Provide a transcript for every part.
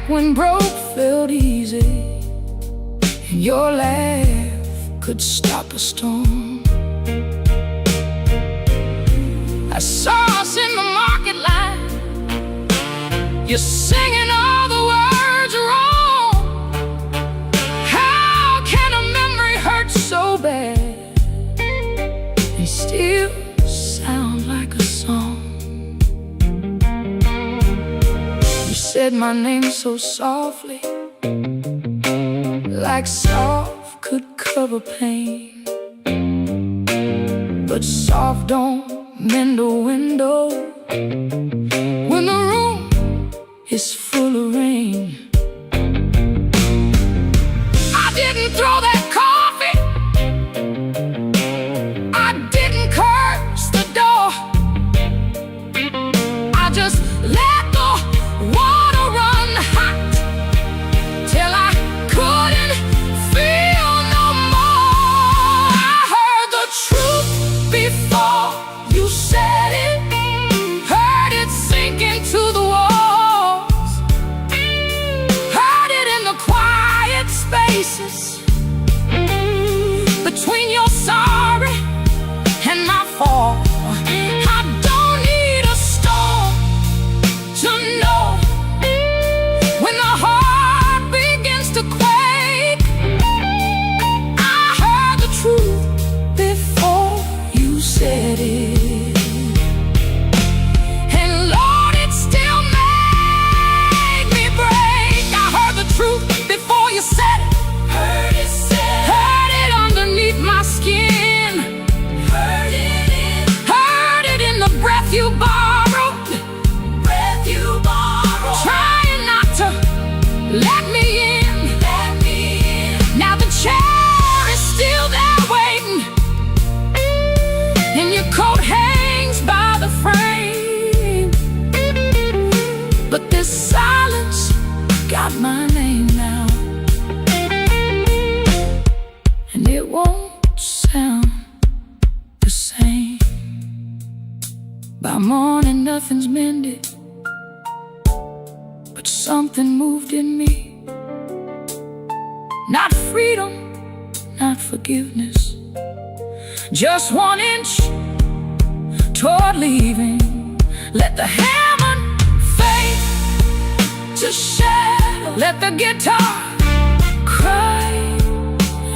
when broke felt easy, and your laugh could stop a storm. I saw us in the market line, you're singing all the words wrong. How can a memory hurt so bad and still sound like a song? You said my name so softly, like soft could cover pain, but soft don't mend a window when the room is full of rain. I didn't throw that coffee, I didn't curse the door, I just let the water run hot till I couldn't feel no more. I heard the truth before you said it, heard it sink into the walls, heard it in the quiet spaces between your sorry and my fall. I don't need a storm to know when the heart begins to quake. I heard the truth before you said it, and Lord, it still made me break. I heard the truth before you said it, heard it underneath my skin, heard it in the breath you borrowed, trying not to let me in. Now the chair is still there waiting, and your coat hangs by the frame, but this silence got my name now, and it won't sound the same. By morning nothing's mended, but something moved in me. Not freedom, not forgiveness, just 1 inch toward leaving. Let the hammer fade to shadow, let the guitar cry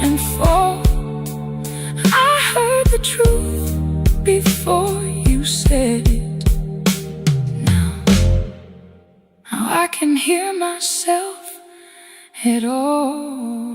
and fall. I heard the truth before you said it. Now I can hear myself at all.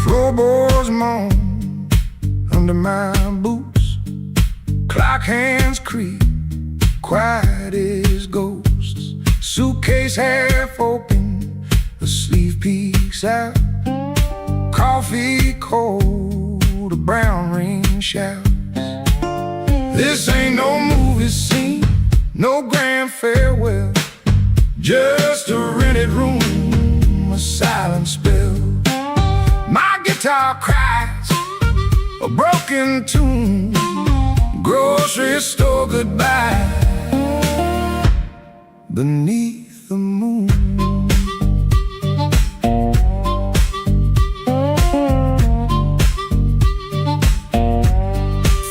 Floorboards moan under my boots, clock hands creak, quiet as ghosts. Suitcase half open, the sleeve peeks out. Coffee cold, a brown ring shouts. This ain't no movie scene, no grand farewell, just a rented room, a silent spell. My guitar cries a broken tune, grocery store goodbye beneath the moon.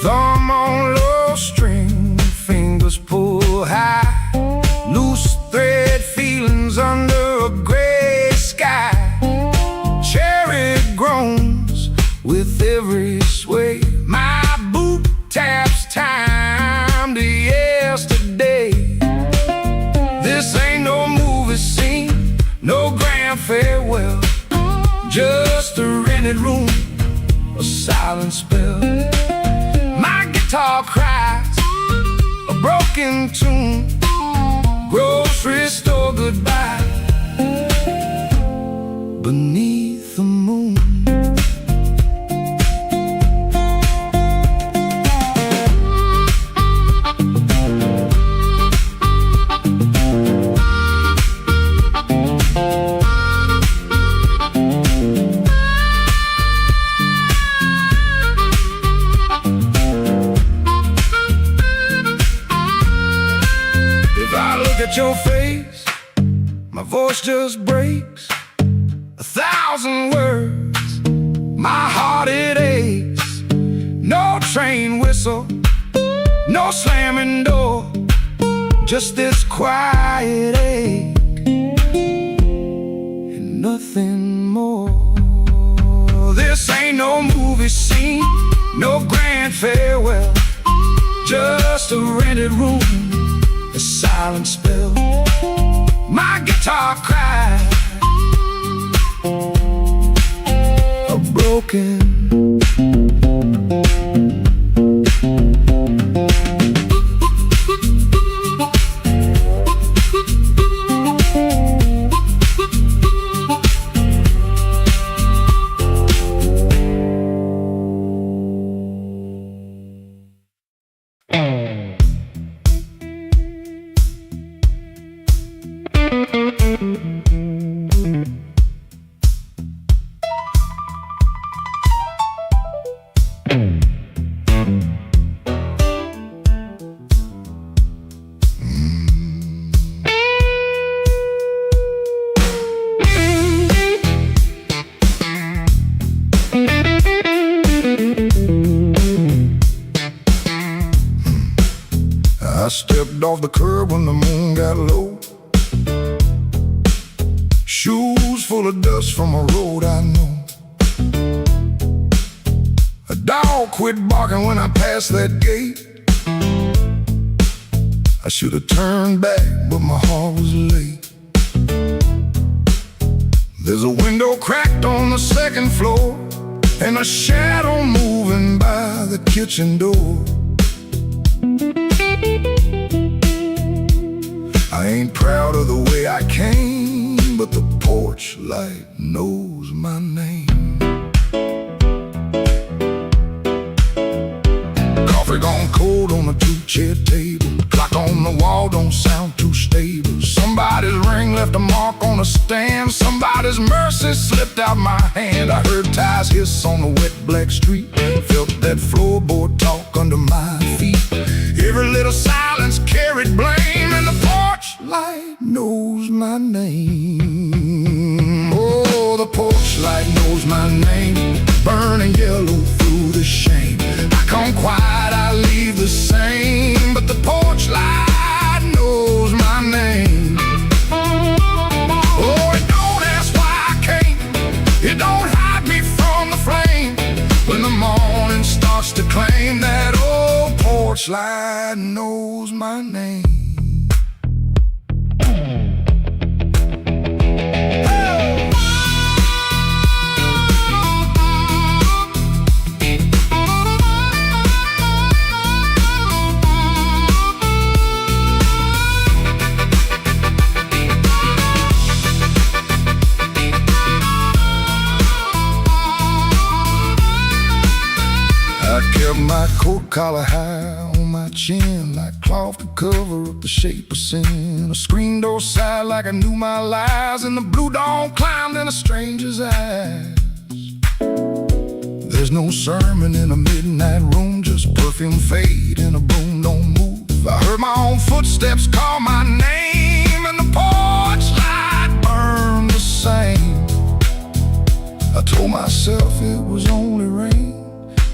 Thumb on low string, fingers pull high, loose thread feelings under a gray sky. Cherry grand farewell, just a rented room, a silent spell. My guitar cries a broken tune, grocery store goodbye beneath the moon. At your face, my voice just breaks 1,000 words, my heart it aches. No train whistle, no slamming door, just this quiet ache and nothing more. This ain't no movie scene, no grand farewell, just a rented room, a silent spell. My guitar cries a broken. I stepped off the curb when the moon got low, shoes full of dust from a road I know. A dog quit barking when I passed that gate. I should have turned back, but my heart was late. There's a window cracked on the second floor, and a shadow moving by the kitchen door. I ain't proud of the way I came, but the porch light knows my name. Coffee gone cold on a two-chair table, clock on the wall don't sound too stable. Somebody's ring left a mark on a stand, somebody's mercy slipped out my hand. I heard tires hiss on the wet black street, felt that floorboard talk under my feet. Every little silence carried blame, and the porch light knows my name. Oh, the porch light knows my name, burning yellow through the shame. I come quiet, I leave the same, but the porch light knows my name. Oh, it don't ask why I came, it don't hide me from the flame. When the morning starts to claim, that old porch light knows my name. I kept my coat collar high on my chin, like cloth to cover up the shape of sin. A screen door sigh like I knew my lies, and the blue dawn climbed in a stranger's eyes. There's no sermon in a midnight room, just perfume fade and a broom don't move. I heard my own footsteps call my name, and the porch light burned the same. I told myself it was only rain,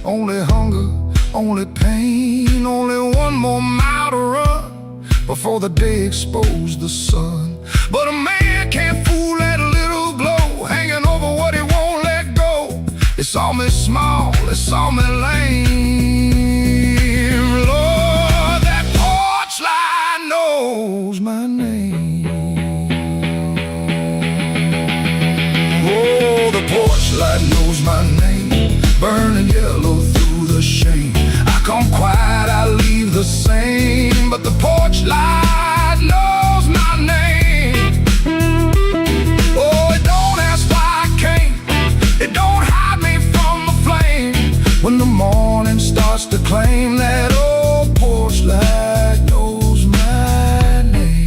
only hunger, only pain, only one more mile to run before the day exposed the sun. But a man can't fool that little glow hanging over what he won't let go. It saw me small, it saw me lame. Lord, that porch light knows my name. light knows my name, burning yellow through the shame. I come quiet, I leave the same, but the porch light knows my name. Oh, it don't ask why I came, it don't hide me from the flame. When the morning starts to claim, that old porch light knows my name.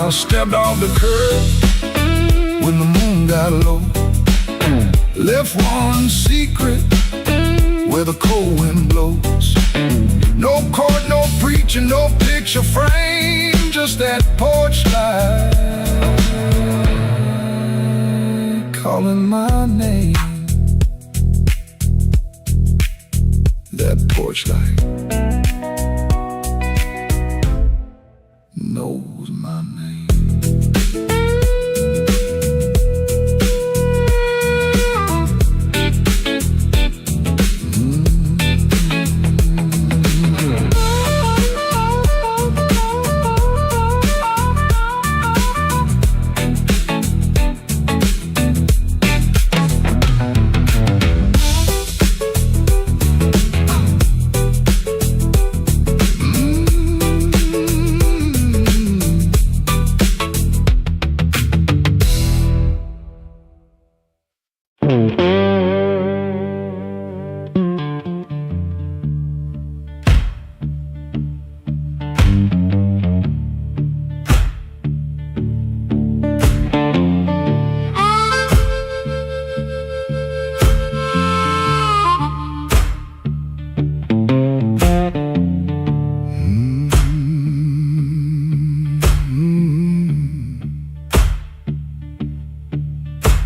I stepped off the curb when the moon got low, left one secret where the cold wind blows. No court, no preaching, no picture frame, just that porch light calling my name. That porch light knows my name.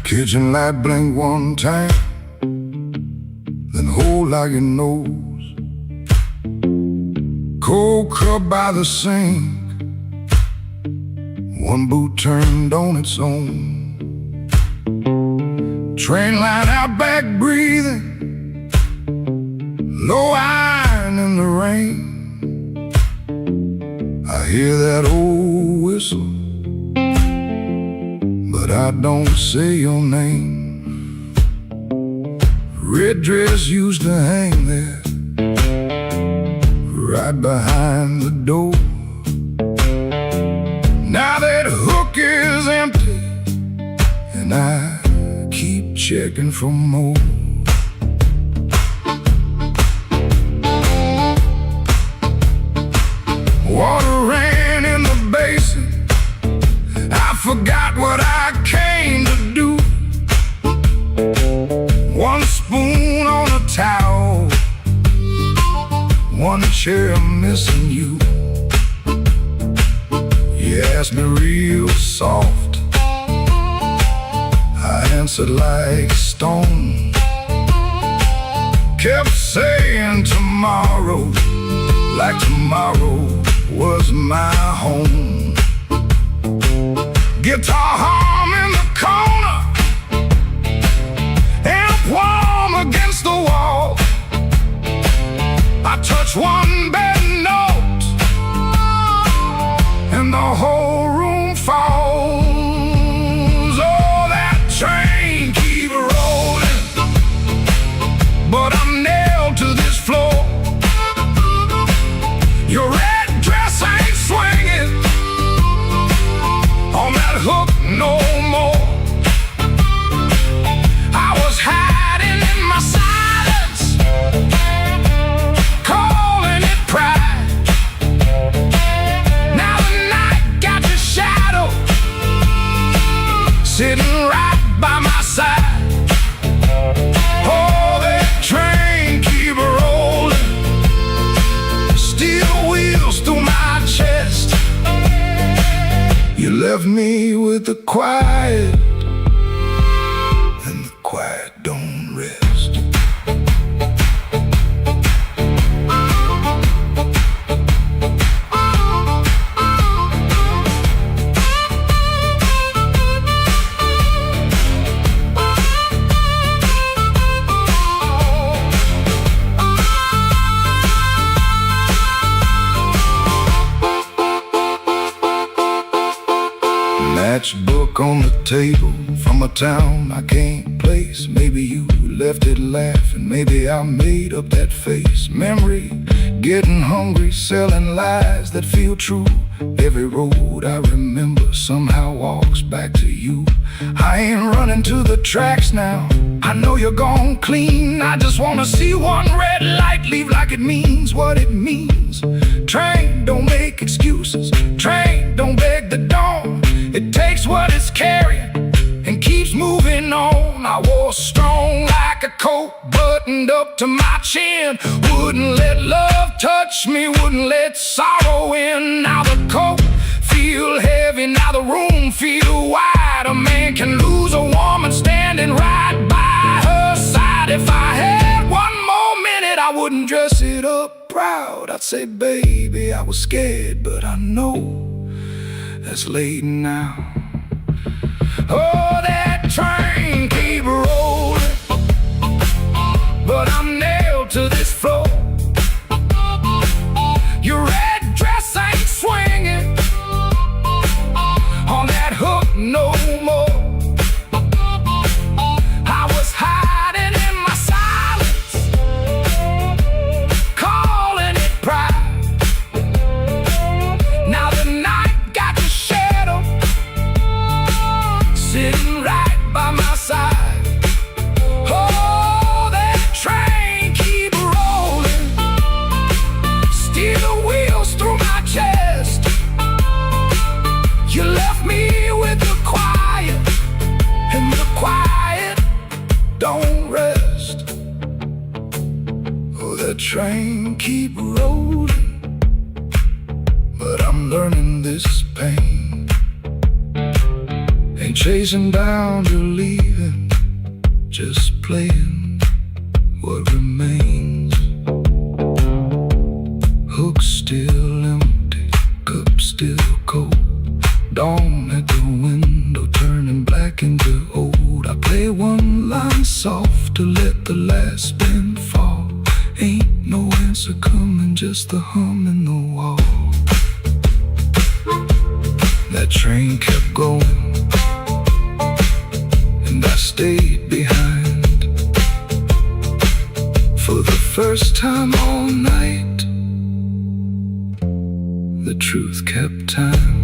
Kitchen light blink one time, then hold like your nose. Cold cup by the sink, one boot turned on its own. Train line out back breathing, low iron in the rain. I hear that old whistle, but I don't say your name. Red dress used to hang there, right behind the door. Now that hook is empty, and I keep checking for more. Water ran in the basin, I forgot what I came to do. One spoon on a towel, one chair missing you. You asked me real soft, I answered like stone. Kept saying tomorrow, like tomorrow was my home. Guitar hum in the corner, amp warm against the wall. I touch one bad note, and the whole room falls. Oh, that train keep rolling, but I'm nailed to this floor. Your red dress ain't swinging on that hook no more. I was hiding in my silence, calling it pride. Now the night got your shadow sitting right by my side. Oh, that train keep rolling, steel wheels through my chest. You left me with the quiet, and the quiet don't rest. Matchbook on the table from a town I can't place. Maybe you left it laughing, maybe I made up that face. Memory, getting hungry, selling lies that feel true. Every road I remember somehow walks back to you. I ain't running to the tracks now, I know you're gone clean. I just wanna see one red light leave like it means what it means. Train, don't make excuses. Train, don't beg the dawn. It takes what it's carrying and keeps moving on. I was strong like a coat buttoned up to my chin. Wouldn't let love touch me, wouldn't let sorrow in. Now the coat feel heavy, now the room feel wide. A man can lose a woman standing right by her side. If I had one more minute, I wouldn't dress it up proud. I'd say, baby, I was scared, but I know that's late now. Oh, that train keep rolling, but I'm nailed to this floor. Your red dress ain't swinging on that hook no more. I was hiding in my silence, calling it pride. Now the night got the shadow sitting right by my side. Oh, that train keep rolling, steel wheels through my chest. You left me with the quiet, and the quiet don't rest. Oh, that train keep rolling, but I'm learning this pain ain't chasing down your leaving, just playing what remains. Hook still empty, cup still cold. Dawn at the window turning black into old. I play one line soft to let the last spin fall. Ain't no answer coming, just the hum in the wall. That train kept going, and I stayed behind. For the first time all night, the truth kept time.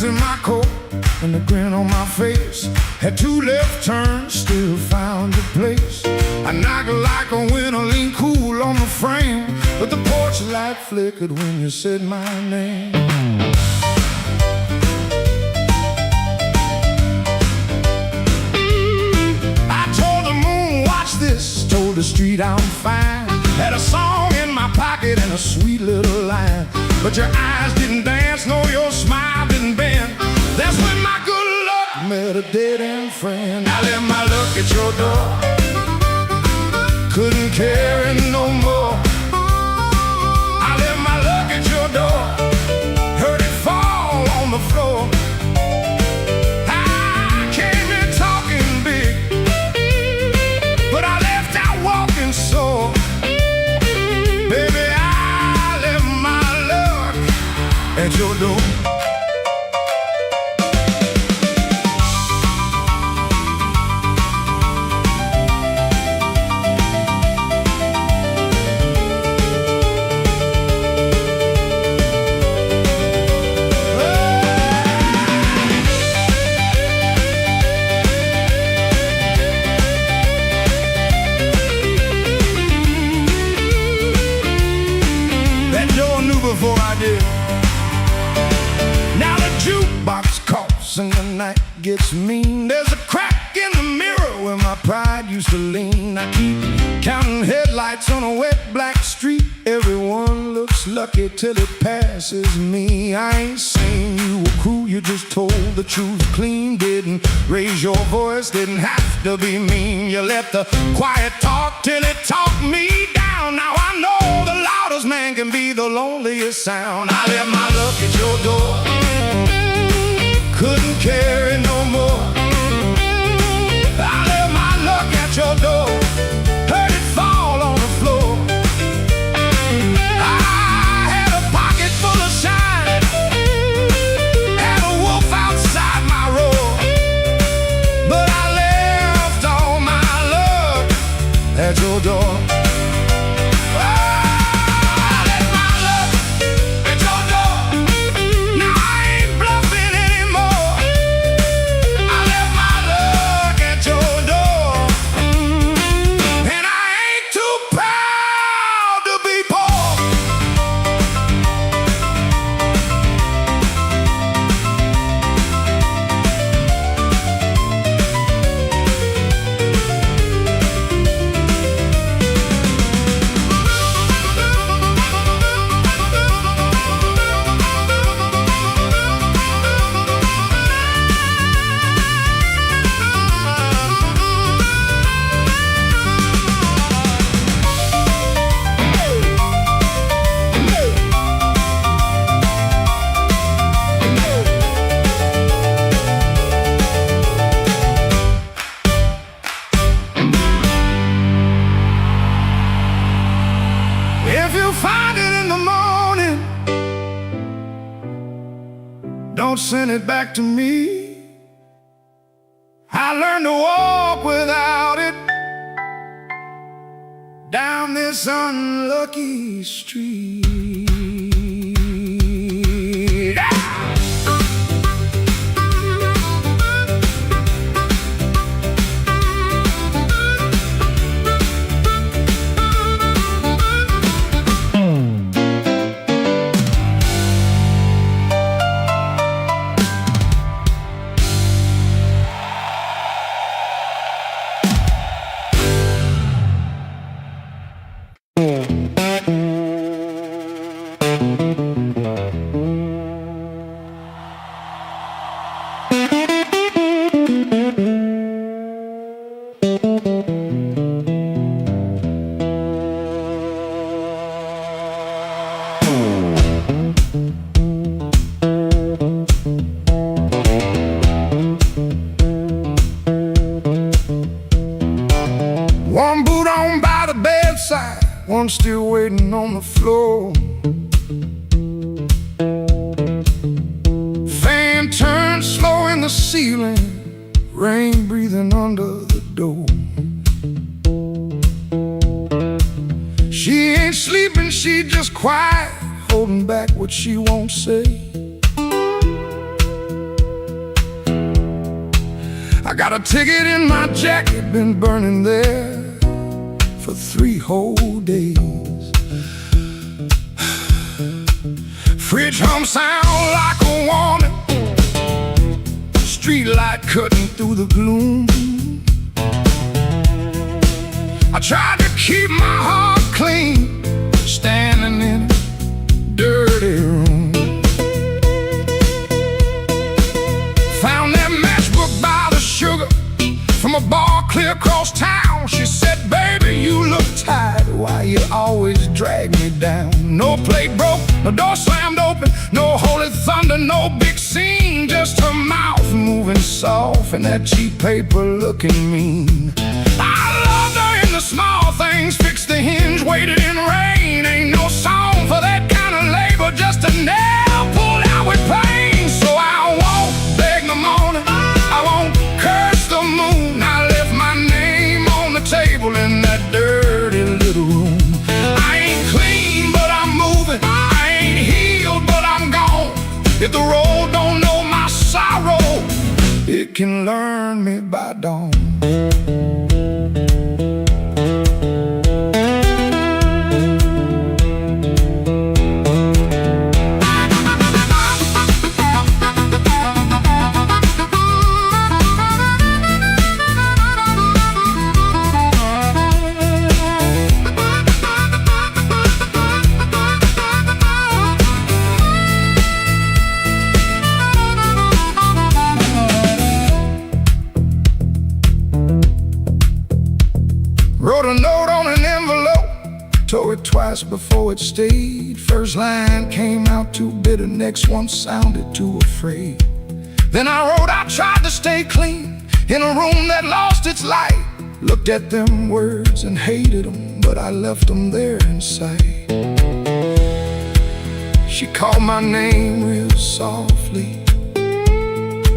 In my coat and a grin on my face, had two left turns, still found a place. I knocked like a winter, lean cool on the frame, but the porch light flickered when you said my name. I told the moon, watch this, told the street I'm fine. Had a song in my pocket and a sweet little line, but your eyes didn't dance, no, your smile didn't bend. That's when my good luck met a dead-end friend. I left my luck at your door, couldn't carry no more. I left my luck at your door, heard it fall on the floor. I came in talking big, but I left out walking sore. Baby, I left my luck at your door. house and the night gets mean. There's a crack in the mirror where my pride used to lean. I keep counting headlights on a wet black street. Everyone looks lucky till it passes me. I ain't saying you were cruel, you just told the truth clean. Didn't raise your voice, didn't have to be mean. You let the quiet talk till it talked me down. Now I know the loudest man can be the loneliest sound. I left my luck at your door, couldn't carry no more. I left my luck at your door, heard it fall on the floor. I had a pocket full of shine, had a wolf outside my roar, but I left all my luck at your door. If you find it in the morning, don't send it back to me. I learned to walk without it down this unlucky street. One boot on by the bedside, one still waiting on the floor. Fan turned slow in the ceiling, rain breathing under the door. She ain't sleeping, she just quiet, holding back what she won't say. I got a ticket in my jacket, been burning there for 3 whole days. Fridge hum sound like a warning, street light cutting through the gloom. I tried to keep my heart clean, standing in a dirty room. Found that matchbook by the sugar from a bar clear across town. She said, baby, you look tired, why you always drag me down? No plate broke, no door slammed open, no holy thunder, no big scene, just her mouth moving soft and that cheap paper looking mean. I loved her in the small things, fixed the hinge, waited in rain. Ain't no song for that kind of labor, just a nail pulled out with pain. So I won't beg the morning, I won't curse the moon. I left my name on the table in that dirty little room. I ain't clean, but I'm moving. I ain't healed, but I'm gone. If the road don't know my sorrow, it can learn me by dawn. Wrote a note on an envelope, tore it twice before it stayed. First line came out too bitter, next one sounded too afraid. Then I wrote, I tried to stay clean in a room that lost its light. Looked at them words and hated them, but I left them there inside. She called my name real softly,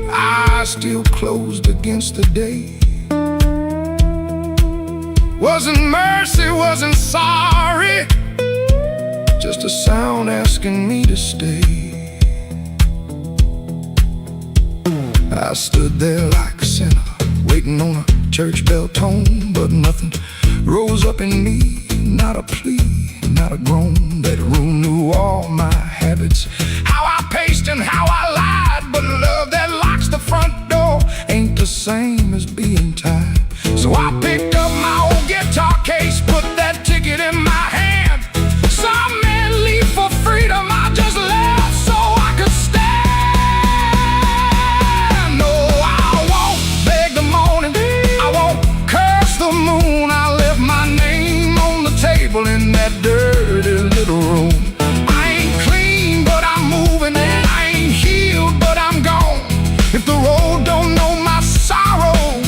eyes still closed against the day. Wasn't mercy, wasn't sorry, just a sound asking me to stay. I stood there like a sinner, waiting on a church bell tone, but nothing rose up in me, not a plea, not a groan. That room knew all my habits, how I paced and how I lied, but love that locks the front door ain't the same as being tied. So I picked up my old guitar case, put that ticket in my hand. Some men leave for freedom, I just left so I could stand. No, I won't beg the morning, I won't curse the moon. I left my name on the table in that dirty little room. I ain't clean, but I'm moving, and I ain't healed, but I'm gone. If the road don't know my sorrow,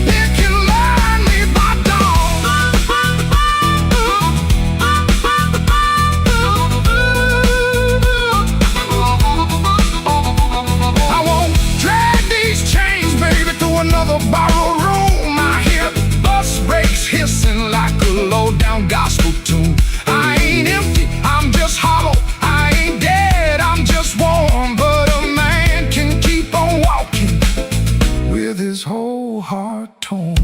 it can learn me by dawn. I won't drag these chains, baby, through another borrowed room. I hear bus brakes hissing like a low-down gospel tune. I ain't empty, I'm just hollow. I ain't dead, I'm just warm. But a man can keep on walking with his whole heart torn.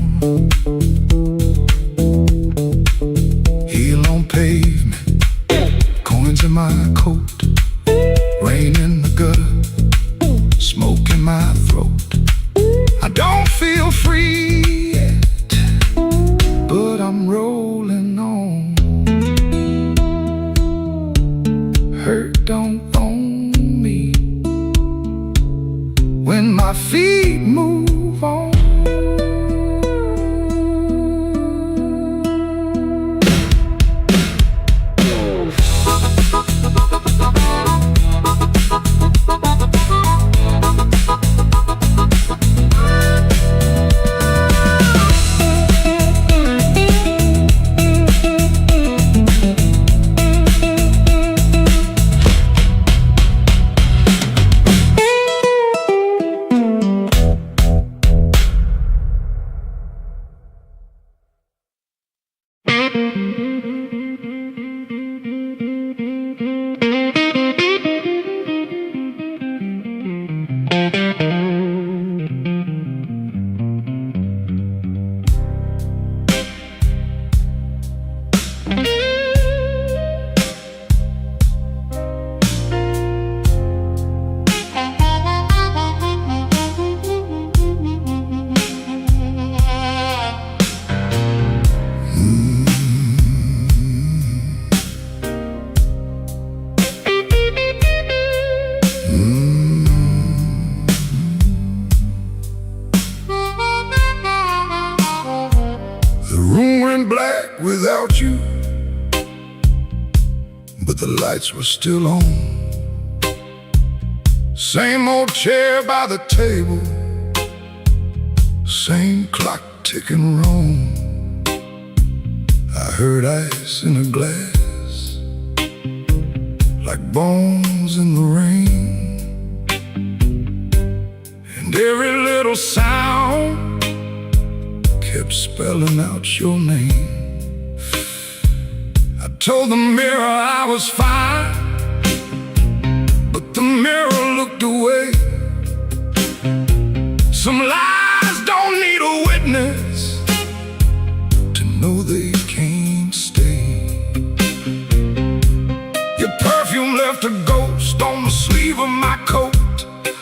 Heel on pavement, coins in my coat, rain in the gutter, smoke in my throat. I don't feel free yet, but I'm rolling on. Hurt don't own me when my feet move on. Black without you, but the lights were still on. Same old chair by the table, same clock ticking wrong. I heard ice in a glass, like bones in the rain, and every little sound kept spelling out your name. I told the mirror I was fine, but the mirror looked away. Some lies don't need a witness to know they can't stay. Your perfume left a ghost on the sleeve of my coat.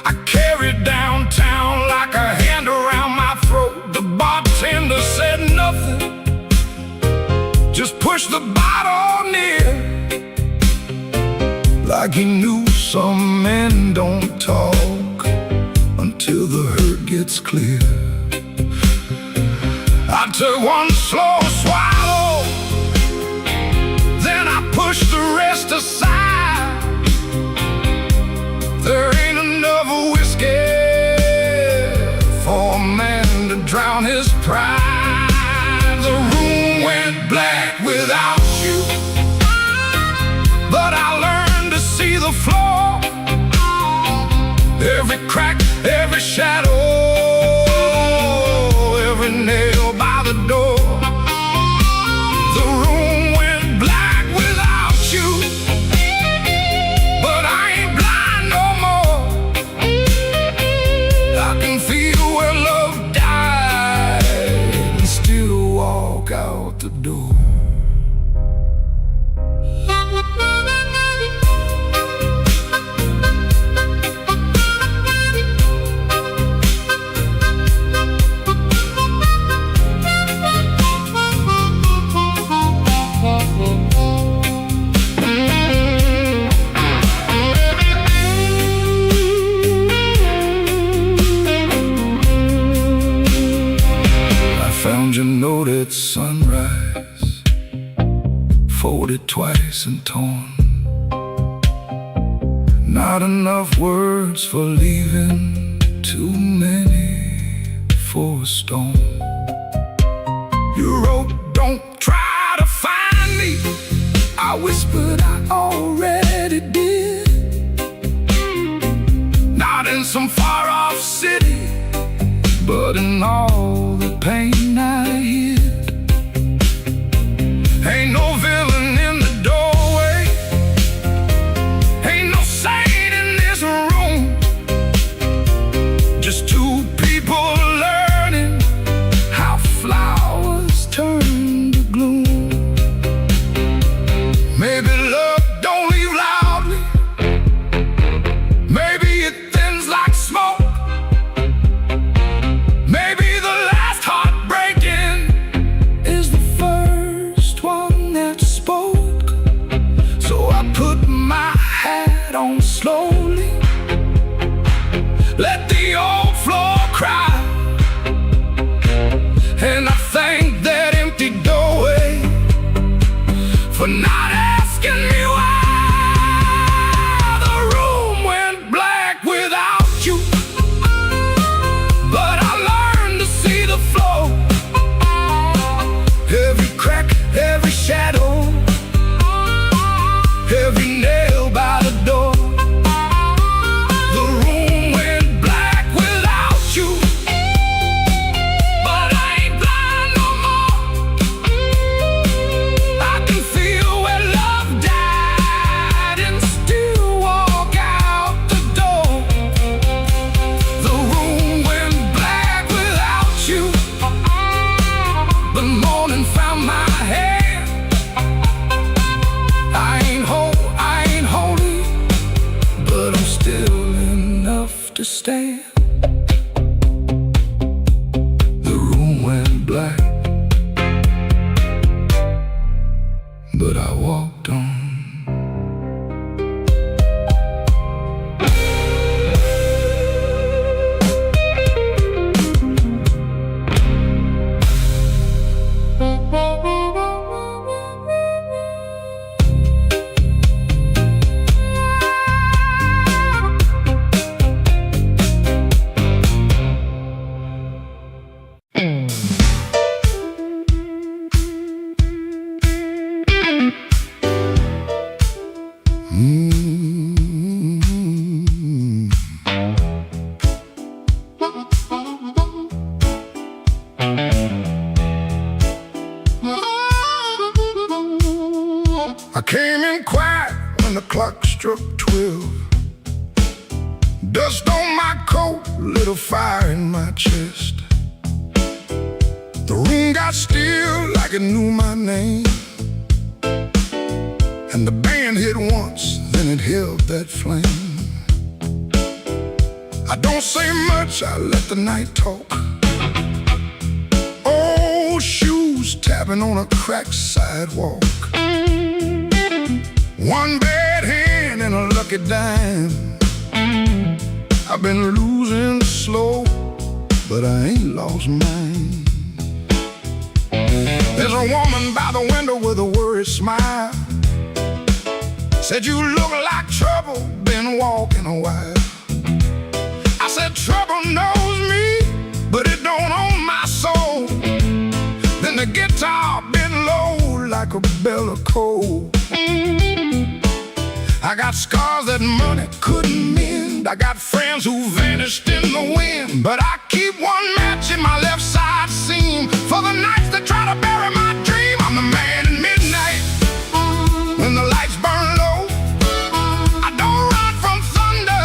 I carried downtown like a hand around my throat. The bartender said nothing, just pushed the bottle near, like he knew some men don't talk until the hurt gets clear. I took one slow swallow, then I push the rest aside. There ain't enough whiskey for a man to drown his pride. The room went black without you, but I learned to see the floor, every crack, every shadow, every nail by the door. The room went black without you, but I ain't blind no more. I can feel where love died and still walk out the door. Found your note at sunrise, folded twice and torn. Not enough words for leaving, too many for a storm. You wrote, don't try to find me. I whispered, I already did. Not in some far-off city, but in all the pain I hid. Ain't no villain in the doorway, ain't no saint in this room. Just two people learning how flowers turn to gloom. Maybe love don't leave loudly, maybe it thins like smoke. Maybe the last heartbreaking is the first one that spoke. So I put my hat on slowly, let the old floor cry, and I thank that empty doorway for not asking me why. The room went black without you, but I learned to see the floor, every crack, every shadow, every nail by the door. The room went black without you, but I ain't blind no more. I can feel where love died and still walk out the door. The room went black without you. The morning found my hand. I ain't holy, but I'm still enough to stand. The room went black, but I walked on. I came in quiet when the clock struck 12. Dust on my coat, lit a fire in my chest. The room got still like it knew my name, and the band hit once, then it held that flame. I don't say much, I let the night talk. Old shoes tapping on a cracked sidewalk. One bad hand and a lucky dime. I've been losing slow, but I ain't lost mine. There's a smile. Said you look like trouble, been walking a while. I said trouble knows me, but it don't own my soul. Then the guitar been low like a bell of coal. I got scars that money couldn't mend. I got friends who vanished in the wind, but I keep one match in my left side seam for the nights that try to bury my dream. I'm the man in midnight when the lights burn low. I don't run from thunder,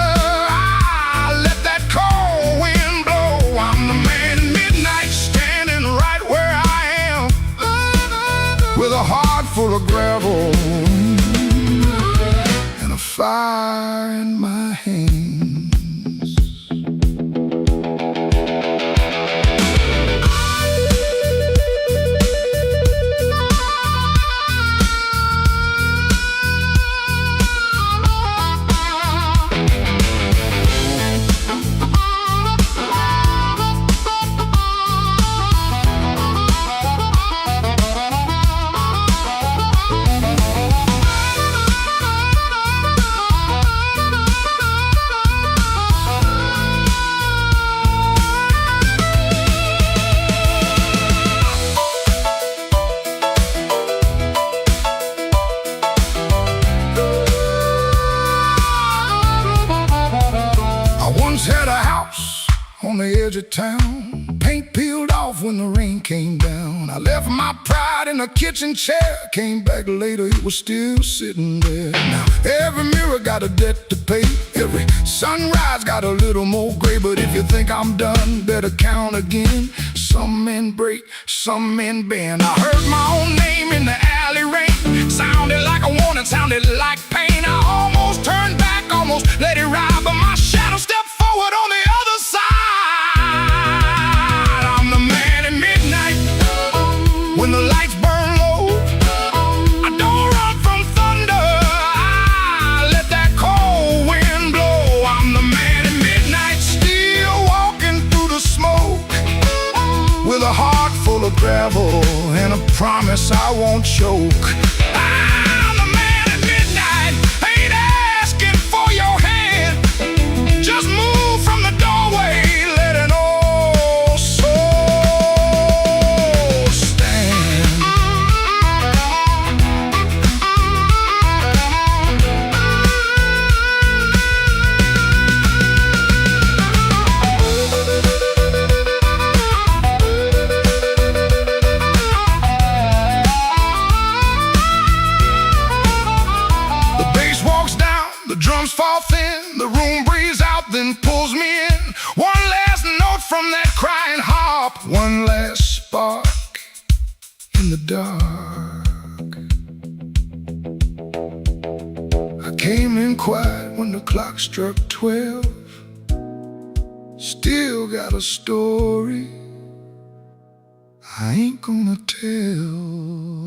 I let that cold wind blow. I'm the man in midnight, standing right where I am, with a heart full of gravel and a fire in my hands. Had a house on the edge of town, paint peeled off when the rain came down. I left my pride in a kitchen chair, came back later, it was still sitting there. Now every mirror got a debt to pay, every sunrise got a little more gray. But if you think I'm done, better count again. Some men break, some men bend. I heard my own name in the alley rain, sounded like a warning, sounded like pain. I almost turned back, almost let it ride, but my shadow stepped forward on the other side. I'm the man in midnight when the lights burn low. I don't run from thunder, I let that cold wind blow. I'm the man in midnight, still walking through the smoke, with a heart full of gravel and a promise I won't choke. I'm the man in midnight, ain't asking for your hand, just move from the doorway, let an old soul stand. The bass walks down, the drums fall thin, the room breathes out, then pulls me in. One last note from that crying harp, one last spark in the dark. I came in quiet when the clock struck 12. Still got a story I ain't gonna tell.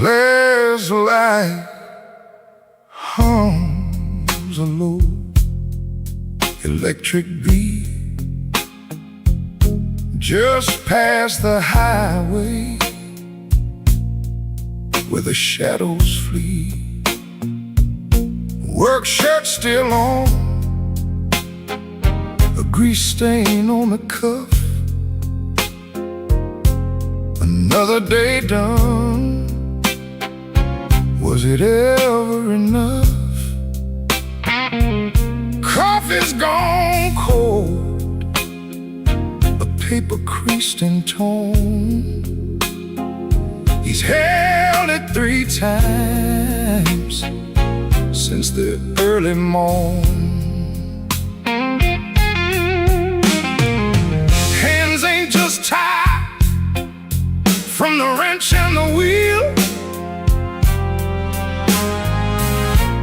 There's light hums a low electric beat just past the highway. where the shadows flee. Work shirt still on, a grease stain on the cuff. Another day done. Was it ever enough? Coffee's gone cold, a paper creased and torn. He's held it 3 times since the early morn. Hands ain't just tied from the wrench and the wheel,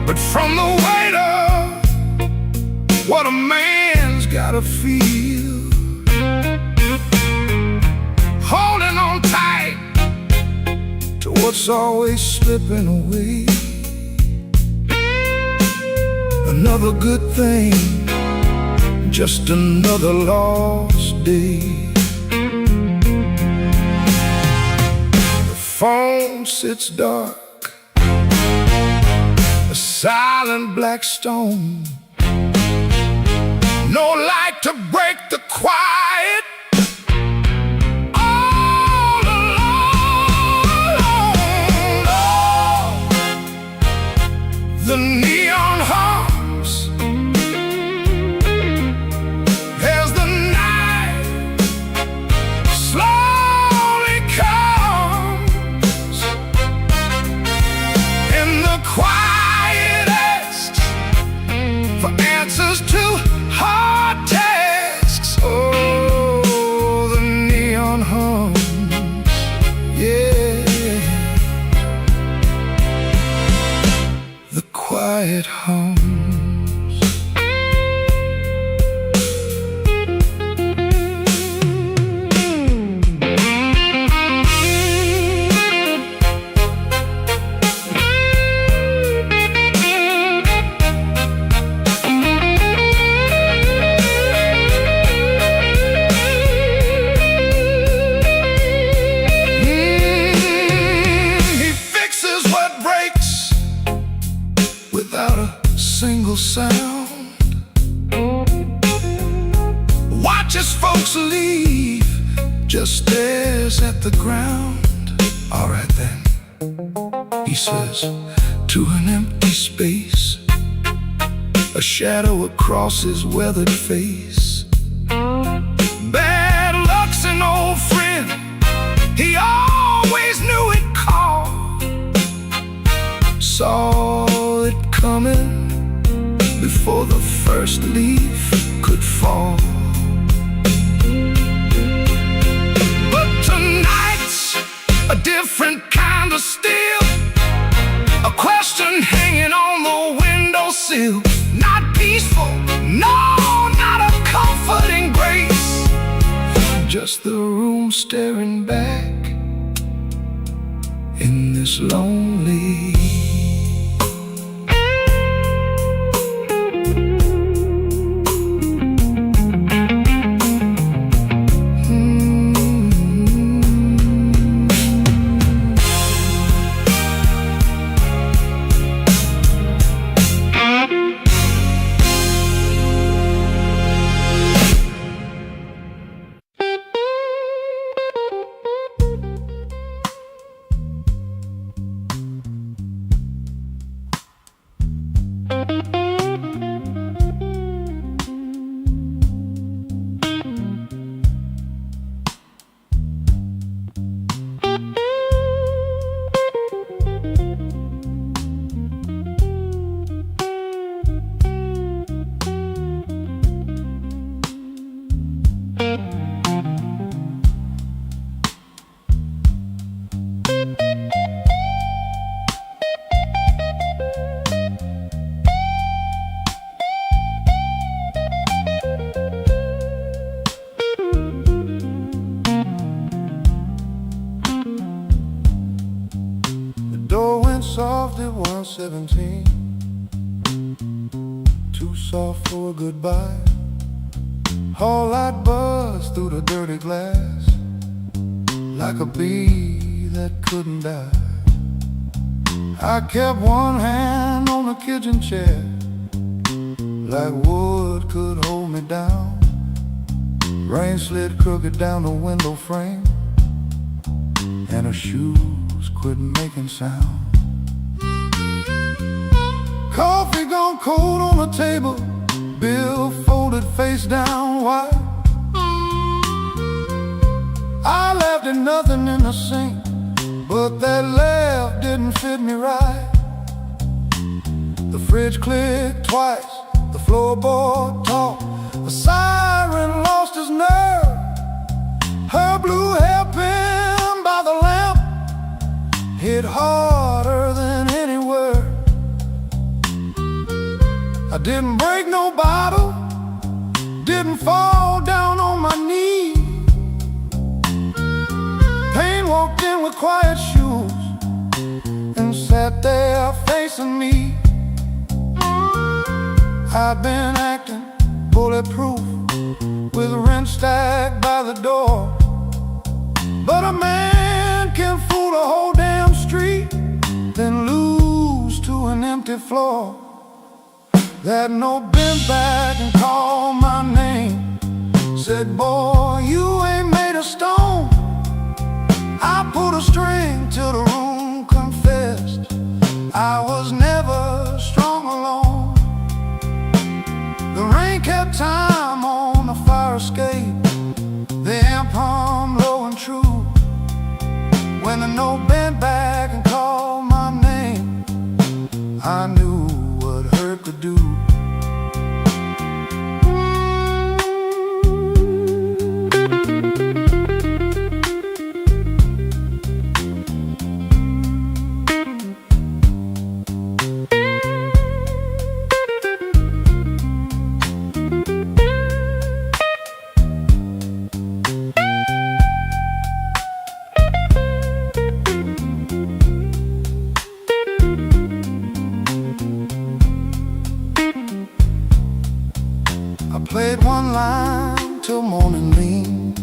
but from the weight of what a man's gotta feel. Holding on tight to what's always slipping away. Another good thing, just another lost day. The phone sits dark, a silent black stone. No light to break the quiet. All alone, oh, the neon hums as the night slowly comes, and the quiet asks for answers to hard tasks. Oh, the neon hums, yeah, the quiet hums. Without a single sound, watches folks leave, just stares at the ground. All right then, he says, to an empty space, a shadow across his weathered face. Bad luck's an old friend, he always knew it called. Saw it coming before the first leaf could fall. But tonight's a different kind of still, a question hanging on the windowsill. Not peaceful, no, not a comforting grace, just the room staring back in this lonely. Soft at 117, too soft for a goodbye. Whole light buzzed through the dirty glass, like a bee that couldn't die. I kept one hand on the kitchen chair, like wood could hold me down. Rain slid crooked down the window frame, and her shoes quit making sound. Coffee gone cold on the table, bill folded face down wide. I laughed at nothing in the sink, but that laugh didn't fit me right. The fridge clicked twice, the floorboard talked, the siren lost his nerve. Her blue hairpin by the lamp hit harder than any word. I didn't break no bottle, didn't fall down on my knees. Pain walked in with quiet shoes and sat there facing me. I'd been acting bulletproof with rent stacked by the door, but a man can fool a whole damn street, then lose to an empty floor. That note bent back and called my name, said, "Boy, you ain't made of stone." I pulled a string till the room confessed I was never strong alone. The rain kept time on the fire escape, the amp hummed low and true. When the note bent back and called my name, I knew what hurt could do. Played one line till morning leaned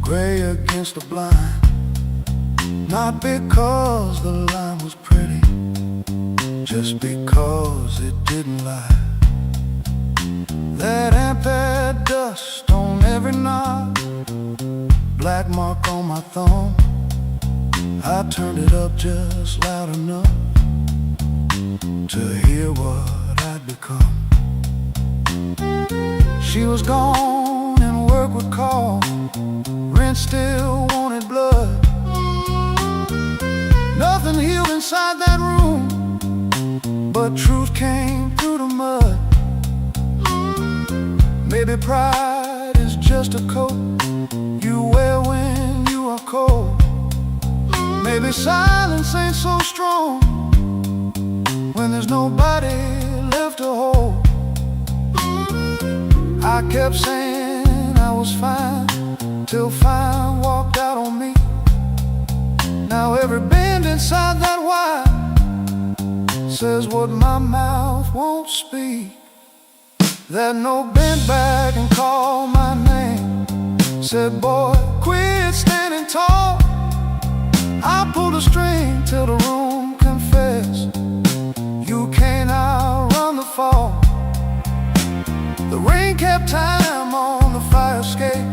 gray against the blind, not because the line was pretty, just because it didn't lie. That amp had dust on every knob, black mark on my thumb. I turned it up just loud enough to hear what I'd become. She was gone and work would call, rent still wanted blood. Nothing healed inside that room, but truth came through the mud. Maybe pride is just a coat you wear when you are cold. Maybe silence ain't so strong when there's nobody left to hold. I kept saying I was fine, till fine walked out on me. Now every bend inside that wire says what my mouth won't speak. That note bent back and called my name, said, "Boy, quit standing tall." I pulled a string till the room confessed you can't outrun the fall. The rain kept time on the fire escape,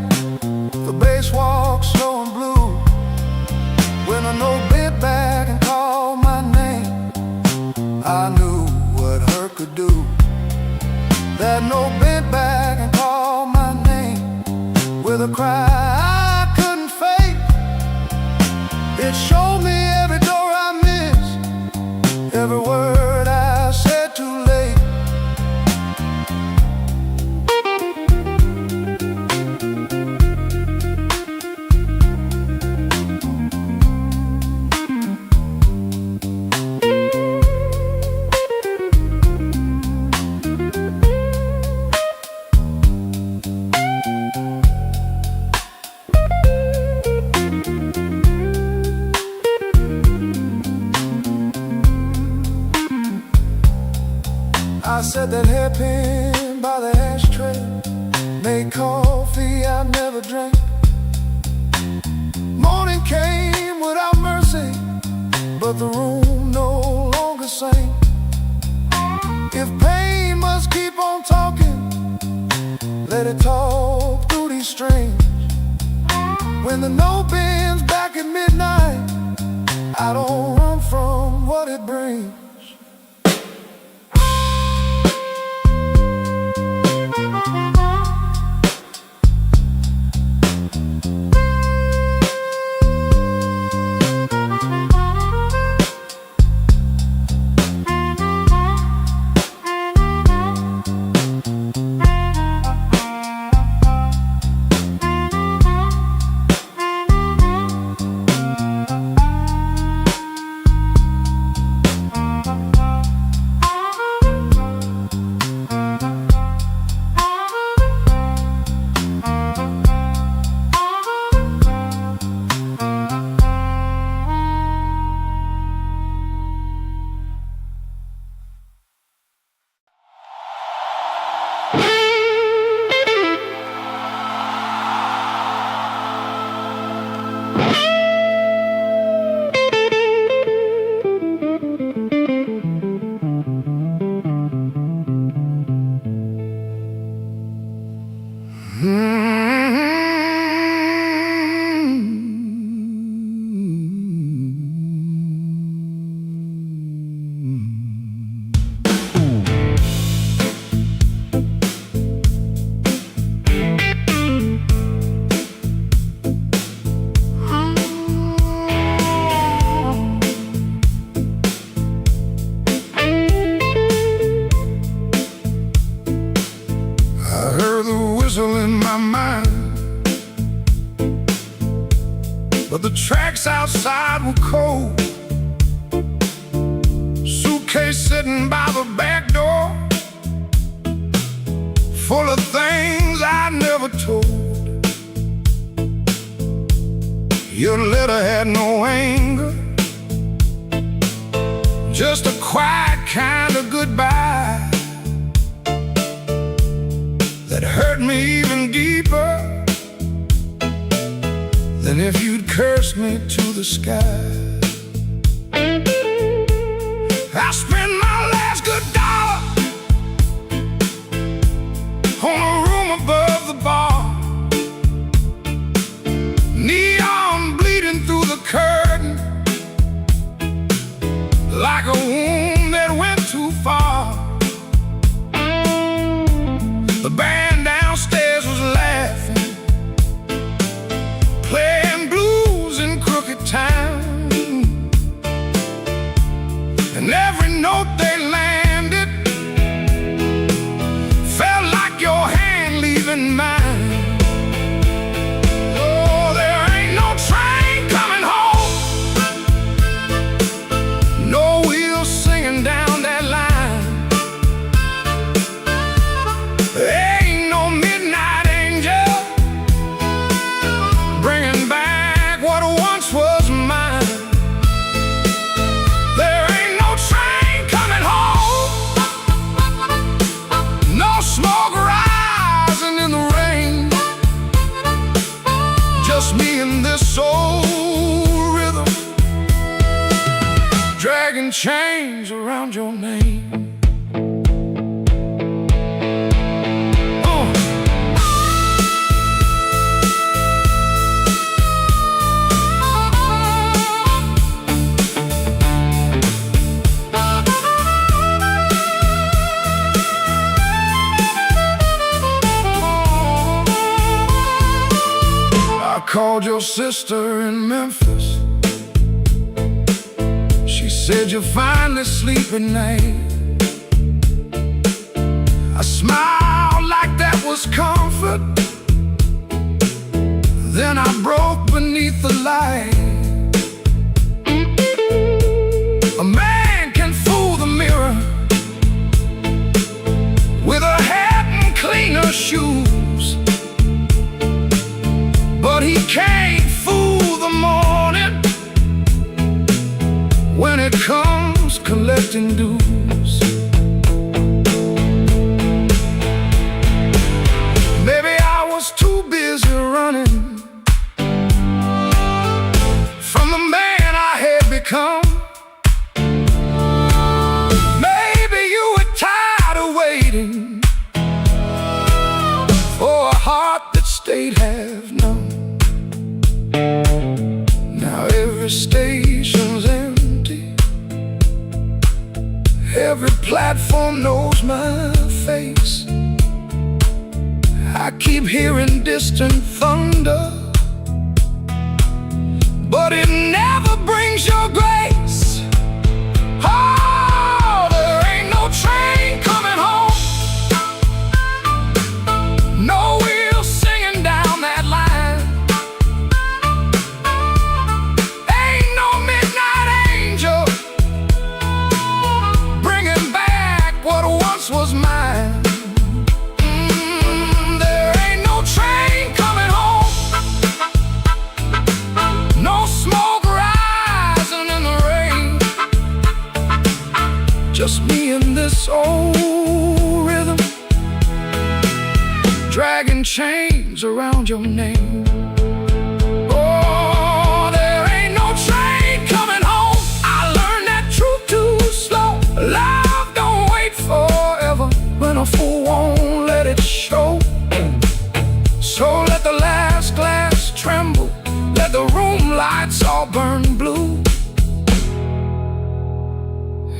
the bass walked slow and blue. When a note bent back and called my name, I knew what hurt could do. That note bent back and called my name with a cry I couldn't fake. It showed me every door I missed, every word I said too late. I set that hairpin by the ashtray, made coffee I never drank. Morning came without mercy, but the room If pain must keep on talking, let it talk through these strings. When the note bends back at midnight, I don't run from what it brings. In my mind, but the tracks outside were cold. Suitcase sitting by the back door, full of things I never told. Your letter had no anger, just a quiet kind of goodbye that hurt me even deeper than if you'd cursed me to the sky. I spent my last good dollar on a room above the bar, neon bleeding through the curtain like a wound that went too far. The band downstairs was laughing, playing blues in crooked time, and every note they landed felt like your hand leaving mine. Oh, there ain't no train coming home, no wheels singing down that line. Ain't no midnight angel bringing back what once was mine. There ain't no train coming home, no smoke rising in the rain, just me and this soul rhythm, dragging chains around your name. I called your sister in Memphis. She said you finally sleep at night. I smiled like that was comfort, then I broke beneath the light. A man can fool the mirror with a hat and cleaner shoes, but he can't fool the morning when it comes collecting dues. Maybe I was too busy running from the man I had become. Maybe you were tired platform knows my face. I keep hearing distant thunder, but it never brings your grace. Oh, there ain't no train coming home, no wheels singing down that line. Ain't no midnight angel bringing back what once was mine. There ain't no train coming home, no smoke rising in the rain. Just me and this old rhythm, dragging chains around your name. Oh, there ain't no train coming home. I learned that truth too slow. Love don't wait forever when a fool won't let it show. So let the last glass tremble, let the room lights all burn blue.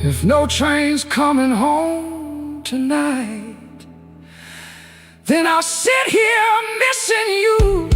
If no train's coming home tonight, then I'll sit here missing you.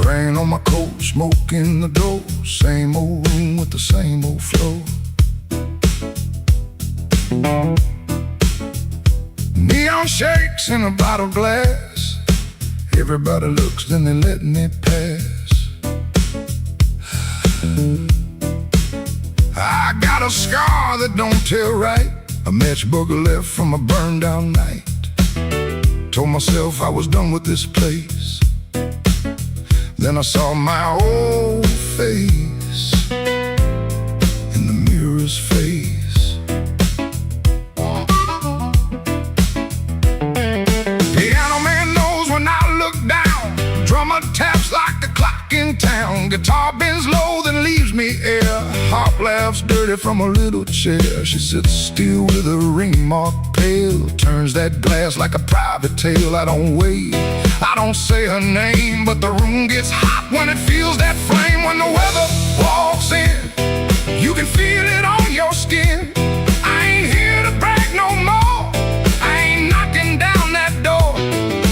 Rain on my coat, smoke in the door, same old room with the same old flow. Neon shakes in a bottle glass, everybody looks, then they let me pass. I got a scar that don't tell right, a matchbooker left from a burned out night. Told myself I was done with this place, then I saw my old face in the mirror's face. Piano man knows when I look down, drummer taps like the clock in town. Guitar bends low, then leaves me air. Harp laughs dirty from a little chair. She sits still with her ring mark pale, turns that glass like a private tale. I don't wait, I don't say her name, but the room gets hot when it feels that flame. When the weather walks in, you can feel it on your skin. I ain't here to brag no more, I ain't knocking down that door.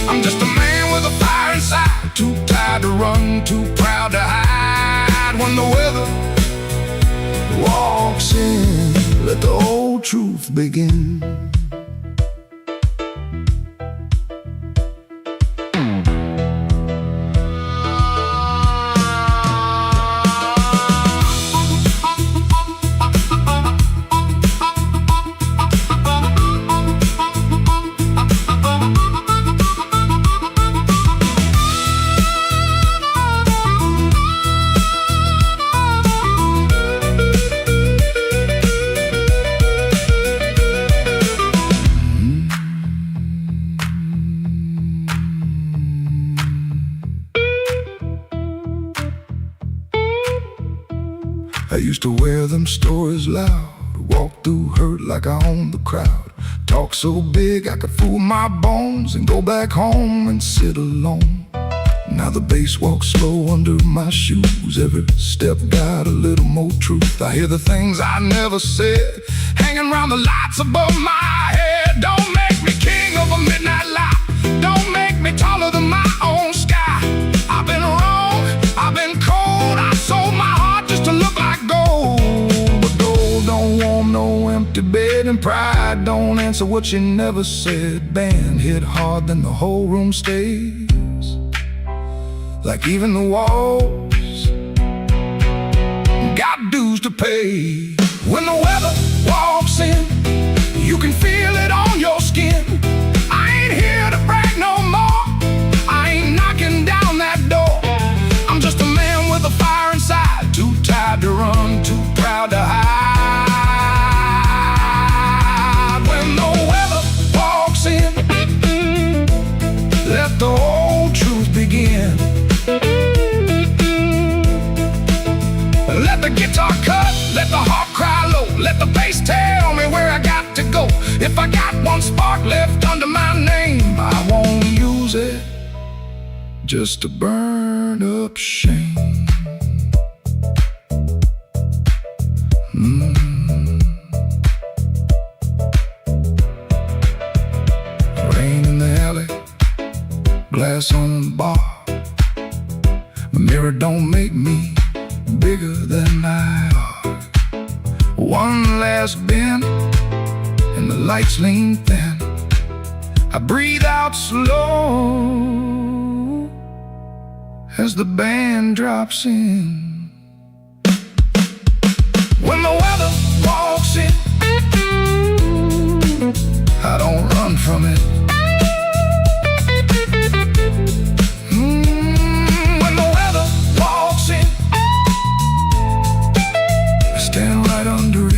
I'm just a man with a fire inside, too tired to run, too proud to hide. When the weather walks in, let the old truth begin. I used to wear them stories loud, walk through hurt like I owned the crowd. Talk so big I could fool my bones and go back home and sit alone. Now the bass walks slow under my shoes. Every step got a little more truth. I hear the things I never said hanging around the lights above my head. Don't make me king of a midnight lie. Don't make me taller than my own sky. I've been wrong, I've been cold. I sold my heart just to look like gold. But gold don't want no empty bed, and pride don't answer what you never said. Band hit hard, then the whole room stays, like even the walls got dues to pay. When the weather walks in, you can feel it on your skin. I ain't here to brag no more. I ain't knocking down that door. I'm just a man with a fire inside, too tired to run, too proud to hide. When the weather walks in, let the old truth begin. Let the guitar cut, let the heart cry low. Let the bass tell me where I got to go. If I got one spark left under my name, I won't use it just to burn up shame. Rain in the alley, glass on the bar. My mirror don't make me bigger than I are. One last bend and the lights lean thin. I breathe out slow as the band drops in. When the weather walks in, I don't run from it. When the weather walks in, stand right under it.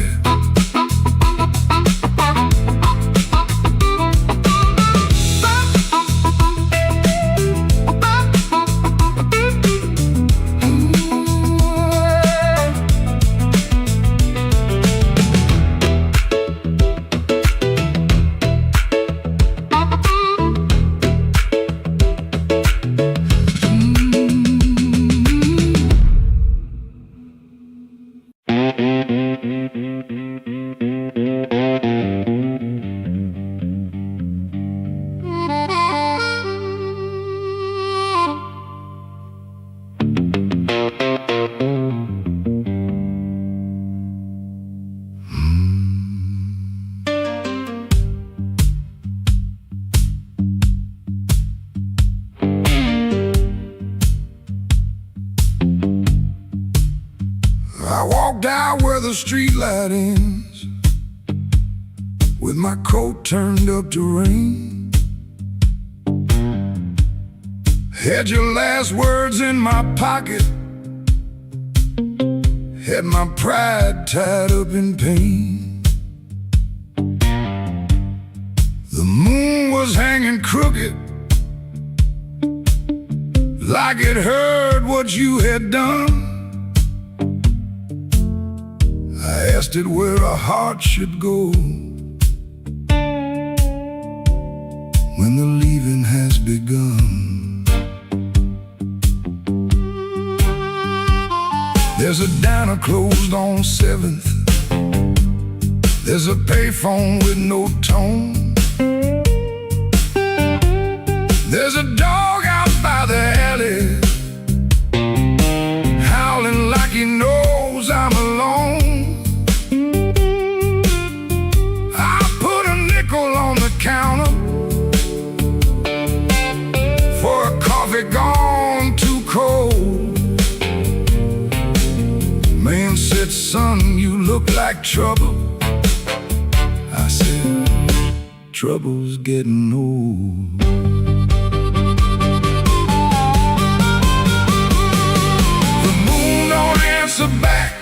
I walk down where the street light ends, with my coat turned up to rain. Had your last words in my pocket, had my pride tied up in pain. The moon was hanging crooked, like it heard what you had done. I asked it where a heart should go when the leaving has begun. There's a diner closed on 7th. There's a payphone with no tone. There's a dog out by the alley, howling like he knows I'm alone. On the counter for a coffee gone too cold. Man said, son, you look like trouble. I said, trouble's getting old. The moon don't answer back,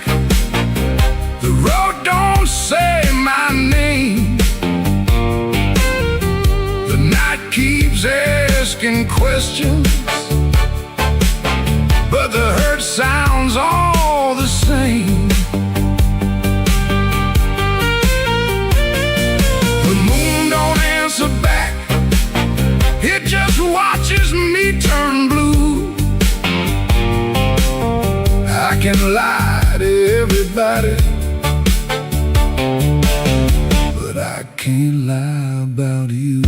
the road don't say my name. Keeps asking questions, but the hurt sounds all the same. The moon can't lie about you.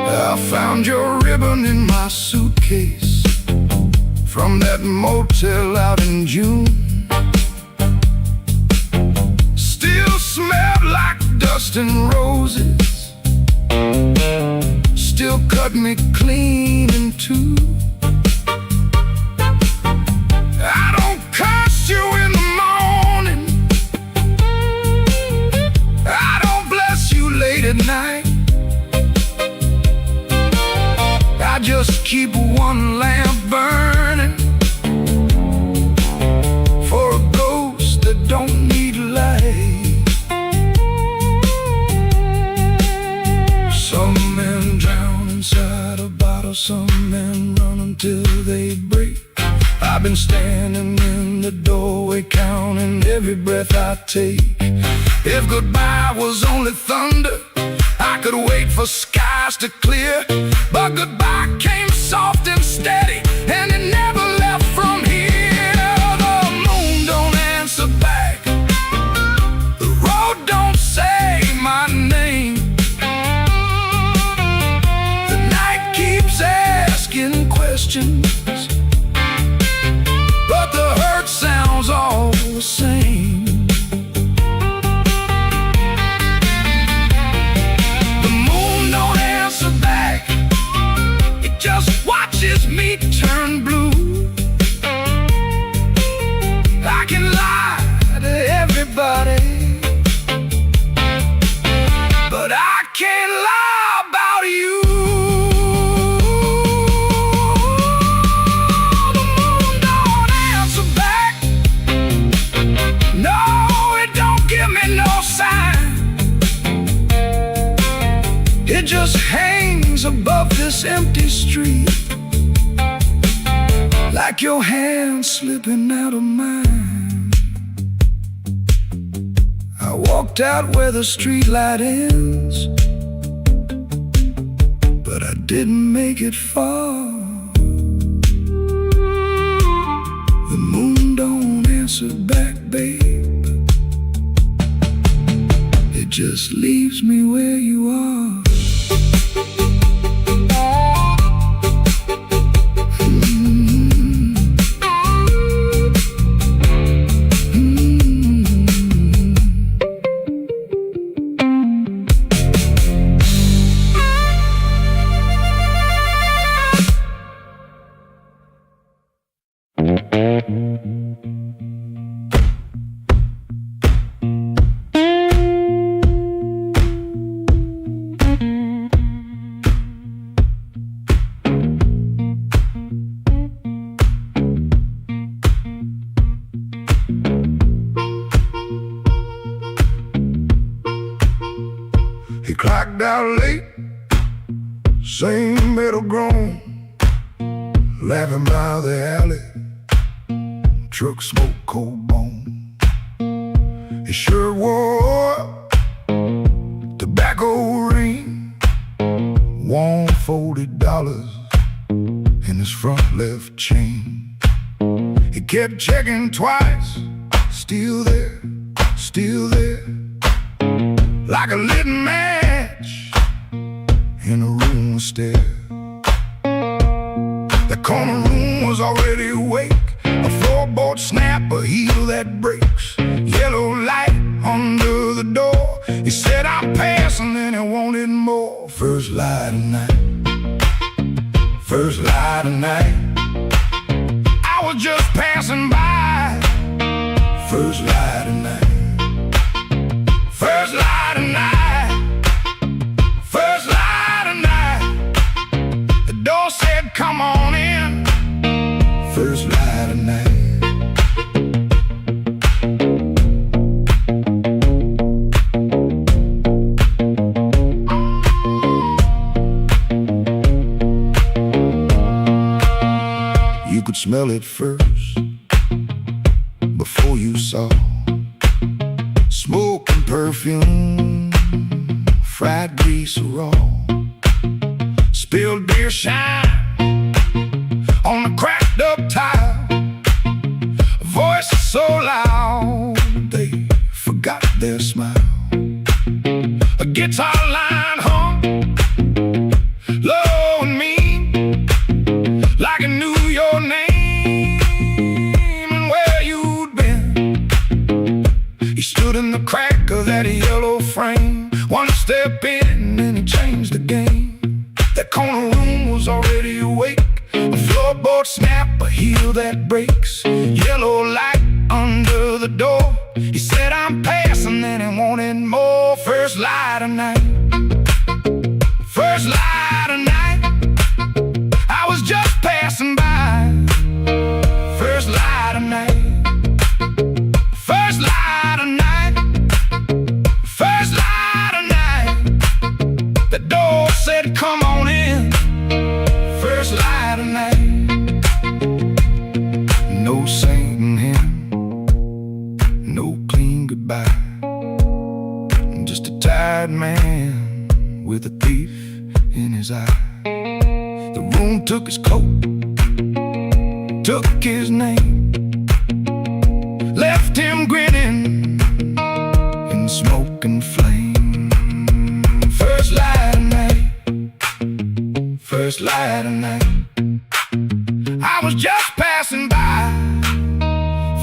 I found your ribbon in my suitcase from that motel out in June. Still smelled like dust and roses, still cut me clean in two. I don't curse you in the morning, I don't bless you late at night. I just keep one lamp burning for a ghost that don't need light. Some men drown inside a bottle, some men run until they break. I've been standing in the doorway counting every breath I take. If goodbye was only thunder, I could wait for skies to clear. But goodbye came soft and steady, and it never left from here. The moon don't answer back, the road don't say my name. The night keeps asking questions, but the hurt sounds all the same. Just watches me turn blue. I can lie to everybody, but I can't lie about you. The moon don't answer back, no, it don't give me no sign. It just hangs above this empty street, like your hand slipping out of mine. I walked out where the street light ends, but I didn't make it far. The moon don't answer back, babe, it just leaves me where you are. He clocked out late, same middle grown, laughing by the alley, truck smoke, cold bone. His shirt wore up, tobacco ring, warm $40 in his front left chain. He kept checking twice, still there, like a lit match in a room stair. The corner room was already awake, a floorboard snap, a heel that breaks, yellow light under the door. He said, I'm passing, and he wanted more. First light of night, first light of night, I was just passing by. First light of night, first light of night, first light of night. The door said, come on in. First light of night. could smell it first before you saw smoke and perfume, fried grease raw, spilled beer shine on the cracked up tile, a voice so loud they forgot their smile. A guitar line hum low and mean, like it knew your name and where you'd been. He stood in the crack of that yellow frame, one step in and he changed the game. That corner room was already awake, a floorboard snap, a heel that breaks, yellow light under the door. He said, I'm passing, and he wanted more. First light of night, first light of night, I was just passing by. First light of night, first light of night, first light of night. The door said, come on in. First light of night. No singing hymn, no clean goodbye, just a tired man with a thief in his eye. The room took his coat, took his name, left him grinning in smoke and flame. First light of night, first light of night, I was just passing by.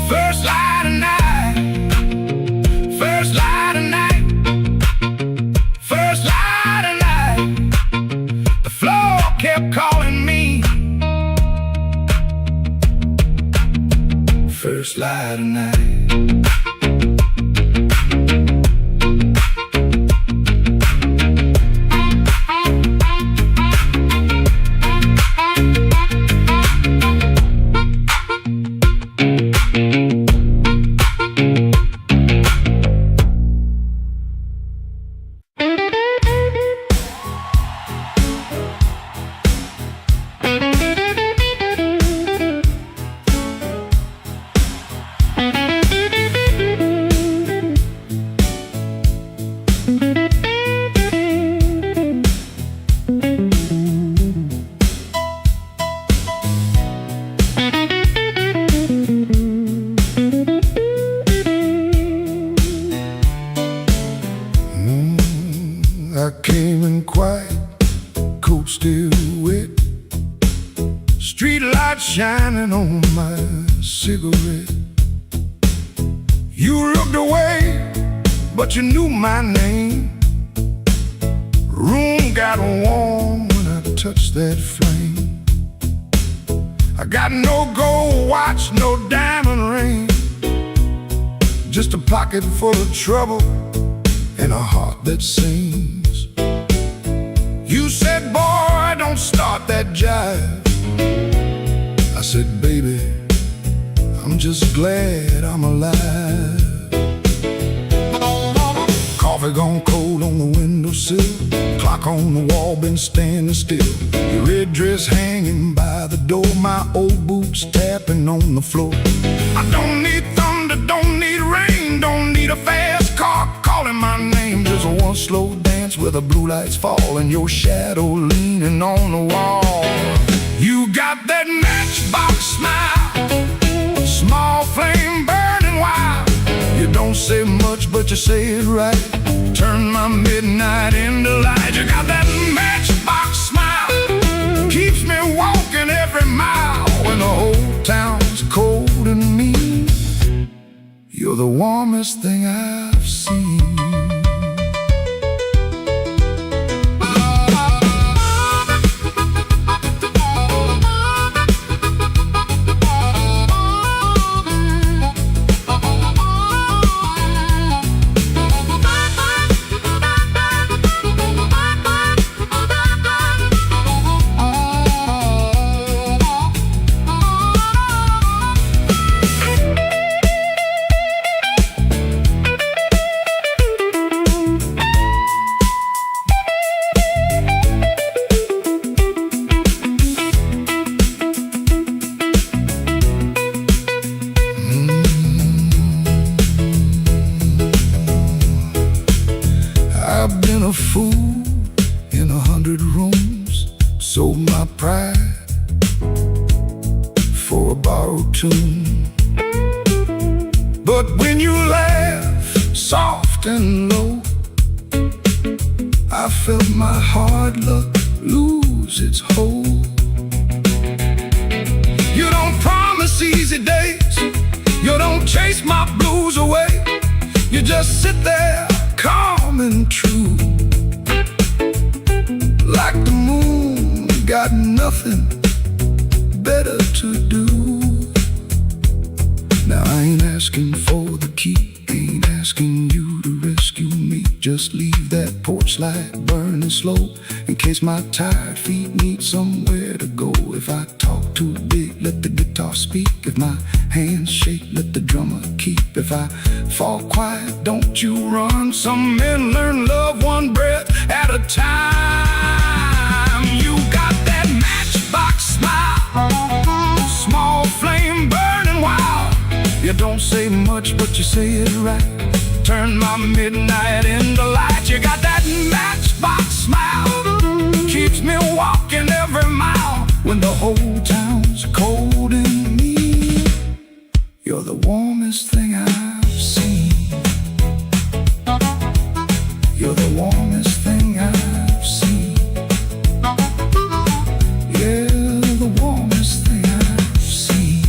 First light of night, first light of night, first light of night. The floor kept calling me. First light of night. I came in quiet, coat still wet, street light shining on my cigarette. You looked away, but you knew my name. Room got warm when I touched that flame. I got no gold watch, no diamond ring, just a pocket full of trouble and a heart that sings. You said, boy, don't start that jive. I said, baby, I'm just glad I'm alive. Coffee gone cold on the windowsill, clock on the wall been standing still. Your red dress hanging by the door, my old boots tapping on the floor. I don't need thunder, don't need rain, don't need a fast car calling my name. Just one slow dance where the blue lights fall and your shadow leaning on the wall. You got that matchbox smile, small flame burning wild. You don't say much, but you say it right. Turn my midnight into light. You got that matchbox smile, keeps me walking every mile. When the whole town's cold and mean, you're the warmest thing I've seen. 100 rooms, sold my pride for a borrowed tune. But when you laugh soft and low, I felt my hard luck lose its hold. You don't promise easy days, you don't chase my blues away. You just sit there calm and true, like the moon got nothing better to do. Now I ain't asking for the key, ain't asking you to rescue me. Just leave that porch light burning slow, in case my tired feet need somewhere to go. If I talk too big, let the guitar speak. If my hands shake, let the drummer keep. If I fall quiet, don't you run. Some men learn love one breath at a time. You got that matchbox smile, small flame burning wild. You don't say much, but you say it right. Turn my midnight into light. You got that matchbox smile, keeps me walking every mile. When the whole town's cold and mean, you're the warmest thing I've seen. You're the warmest thing I've seen. Yeah, the warmest thing I've seen.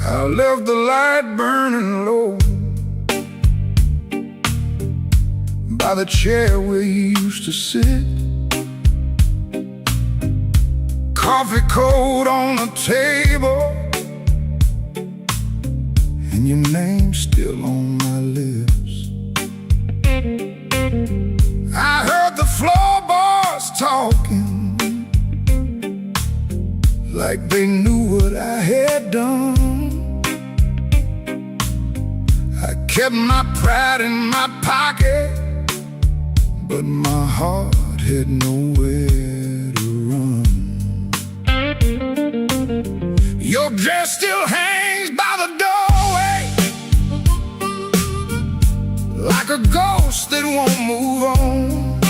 I left the light burning low by the chair where you used to sit. Coffee cold on the table, and your name's still on my lips. I heard the floorboards talking like they knew what I had done. I kept my pride in my pocket, but my heart had nowhere to run. Your dress still hangs by the doorway, like a ghost that won't move on.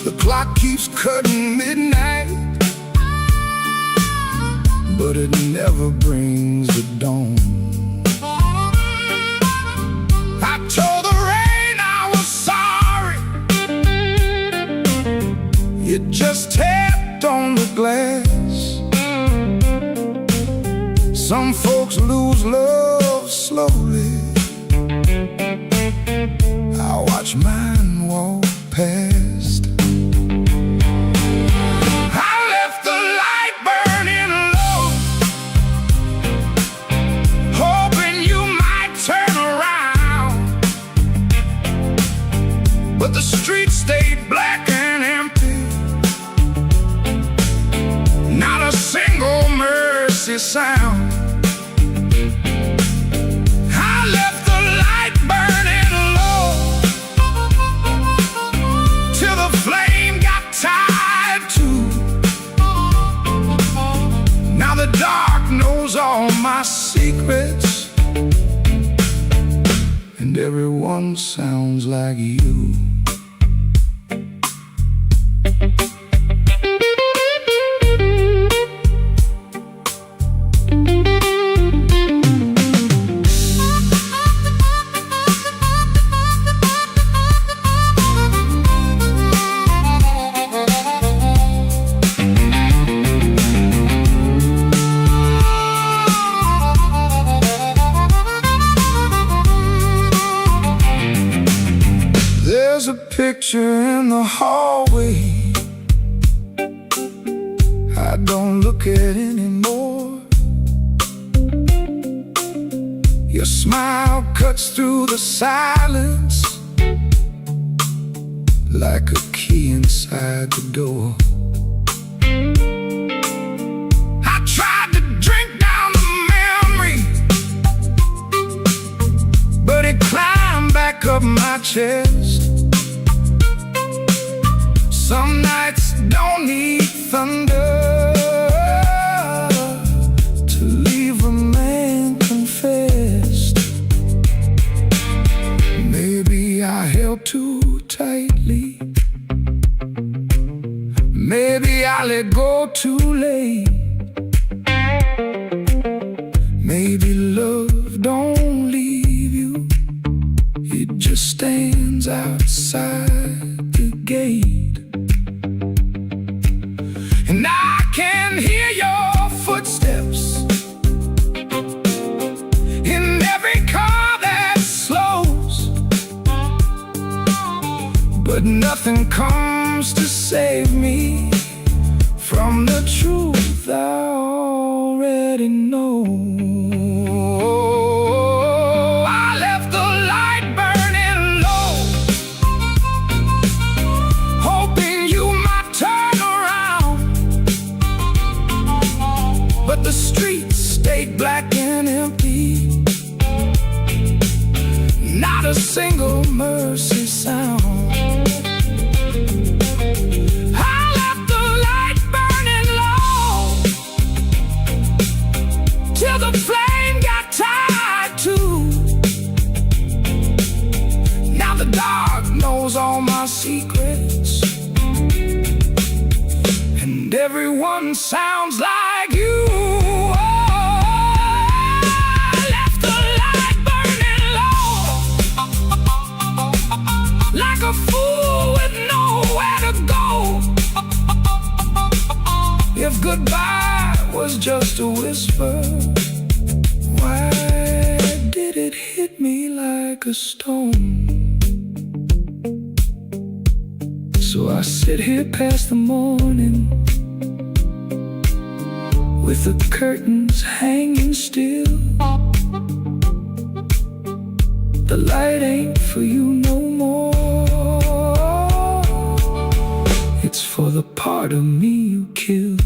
The clock keeps cutting midnight, but it never brings the dawn. I told the rain I was sorry, it just tapped on the glass. Some folks lose love slowly, I watch mine walk past. I left the light burning low, hoping you might turn around, but the street stayed black and empty, not a single mercy sound. and everyone sounds like you. There's a picture in the hallway I don't look at anymore. Your smile cuts through the silence like a key inside the door. I tried to drink down the memory, but it climbed back up my chest. Some nights don't need thunder to leave a man confessed. Maybe I held too tightly. Maybe I let go too late. Maybe love don't leave you, it just stands outside the gate. And I can hear your footsteps in every car that slows, but nothing comes to save me from the truth I already know. I left the light burning low, hoping you might turn around, but the streets stayed black and empty, not a single mercy sound. I left the light burning low till the flame got tired too. Now the dark knows all my secrets, and everyone sounds like you. I left the light burning low, like a fool with nowhere to go. If goodbye was just a whisper, why did it hit me like a stone? So I sit here past the morning, with the curtains hanging still. The light ain't for you no more, it's for the part of me you killed.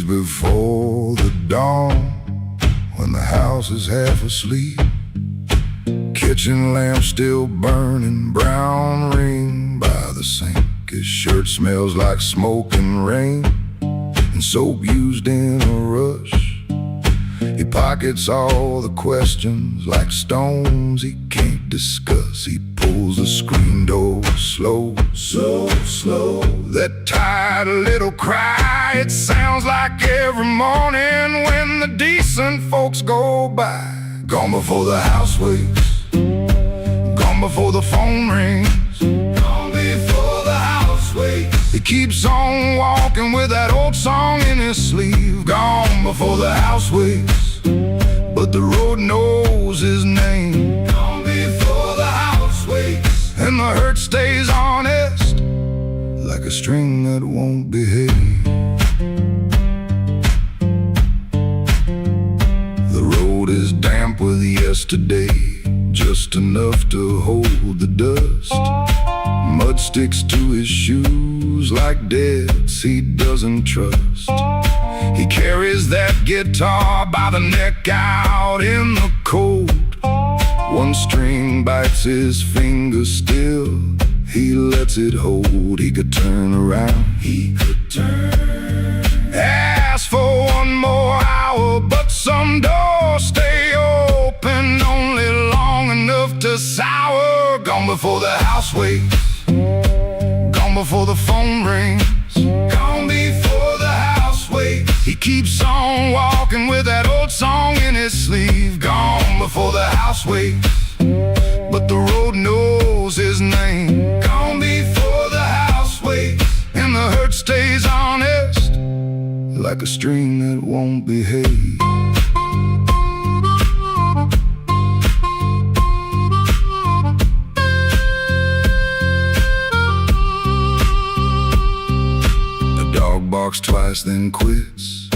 Before the dawn, when the house is half asleep, kitchen lamp still burning, brown ring by the sink. His shirt smells like smoke and rain, and soap used in a rush. He pockets all the questions like stones he can't discuss. He pulls the screen door slow, so slow. That tired little cry, it sounds like every morning when the decent folks go by. Gone before the house wakes, gone before the phone rings, gone before the house wakes. He keeps on walking with that old song in his sleeve. Gone before the house wakes, but the road knows his name. Gone before the and the hurt stays honest, like a string that won't behave. The road is damp with yesterday, just enough to hold the dust. Mud sticks to his shoes like debts he doesn't trust. He carries that guitar by the neck out in the cold. One string bites his finger still, he lets it hold. He could turn around, he could turn. Ask for one more hour, but some doors stay open only long enough to sour. Gone before the house wakes, gone before the phone rings, gone before the house wakes. He keeps on walking with that old song in his sleeve. Gone before the house wakes, but the road knows his name. Gone before the house wakes, and the hurt stays honest, like a string that won't behave. The dog barks twice then quits.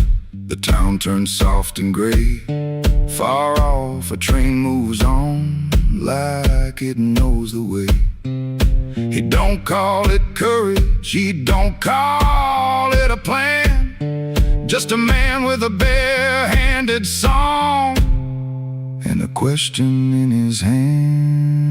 The town turns soft and gray. Far off a train moves on like it knows the way. He don't call it courage, he don't call it a plan. Just a man with a bare-handed song and a question in his hand.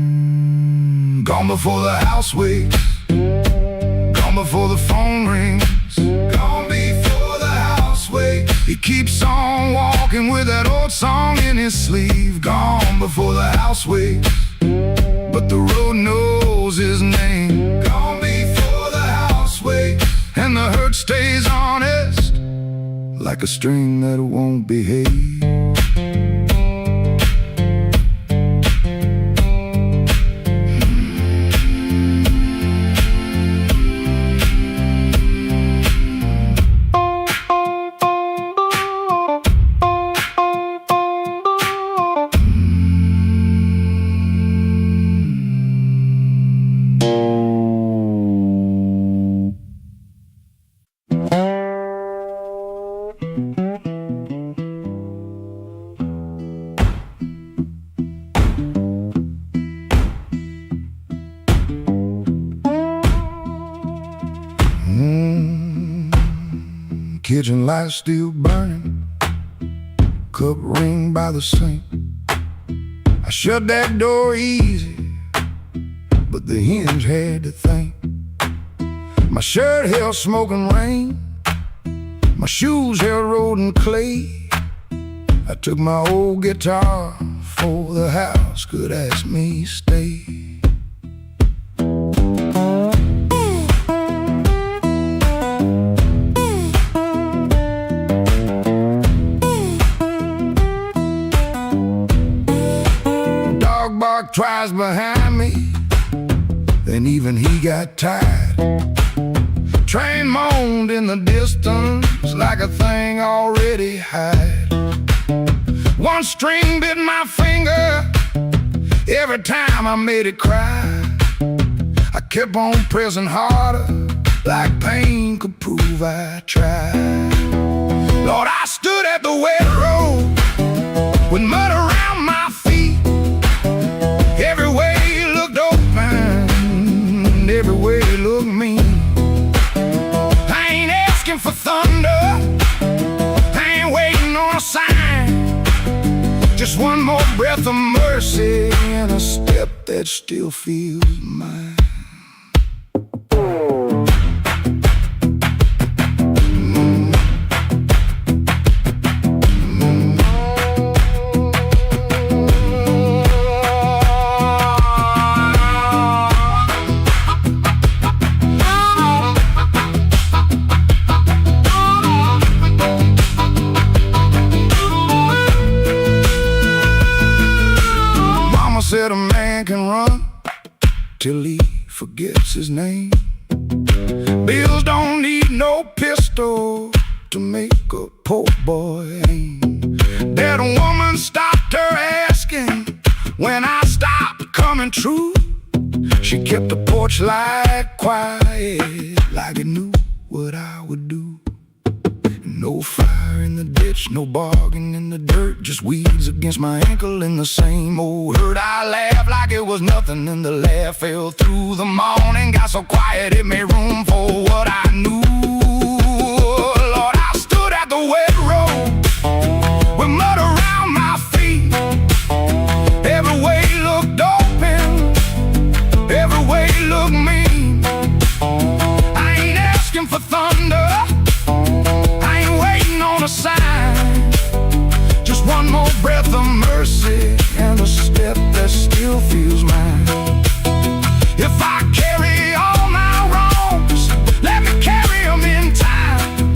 Gone before the house wakes, gone before the phone rings, gone before the house wakes. He keeps on walking with that old song in his sleeve. Gone before the house wakes, but the road knows his name. Gone before the house wakes, and the hurt stays honest, like a string that won't behave. Kitchen light still burning, cup ring by the sink. I shut that door easy, but the hinge had to think. My shirt held smoking rain, my shoes held road and clay. I took my old guitar for the house could ask me stay. Twice behind me, then even he got tired. Train moaned in the distance like a thing already hired. One string bit my finger every time I made it cry. I kept on pressing harder, like pain could prove I tried. Lord, I stood at the wet road with mud around my feet. Every way looked open, every way looked mean. I ain't asking for thunder, I ain't waiting on a sign. Just one more breath of mercy and a step that still feels mine. Said a man can run till he forgets his name. Bills don't need no pistol to make a poor boy aim. That woman stopped her asking when I stopped coming true. She kept the porch light quiet, like it knew what I would do. No fire in the ditch, no bargain in the dirt, just weeds against my ankle in the same old hurt. I laughed like it was nothing, and the laugh fell through the morning. Got so quiet it made room for what I knew. Lord, I stood at the wet road with mud around my feet. Every way looked open, every way looked mean. I ain't asking for thunder, sign, just one more breath of mercy and a step that still feels mine. If I carry all my wrongs, let me carry them in time,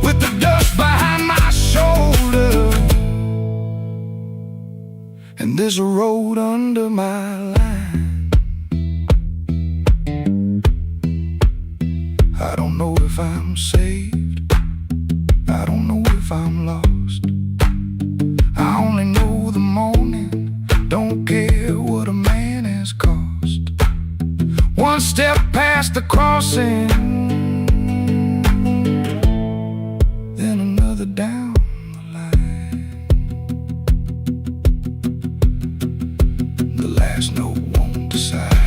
with the dust behind my shoulder and there's a road under my line. I don't know if I'm saved, I don't know if I'm lost. I only know the morning, don't care what a man has cost. One step past the crossing, then another down the line. The last note won't decide.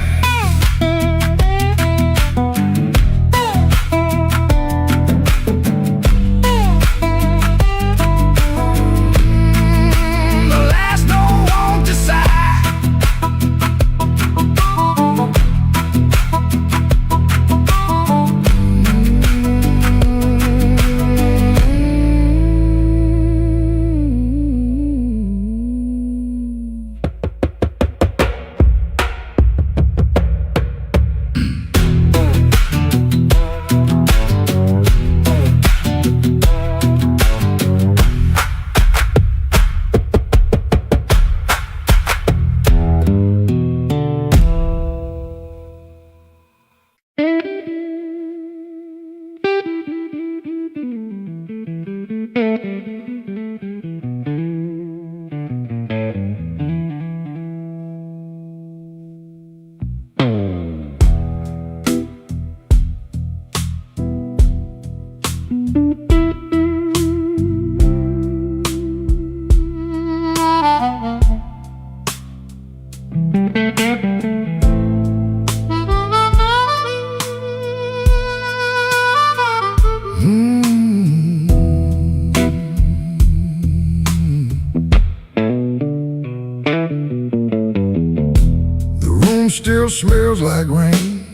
Still smells like rain,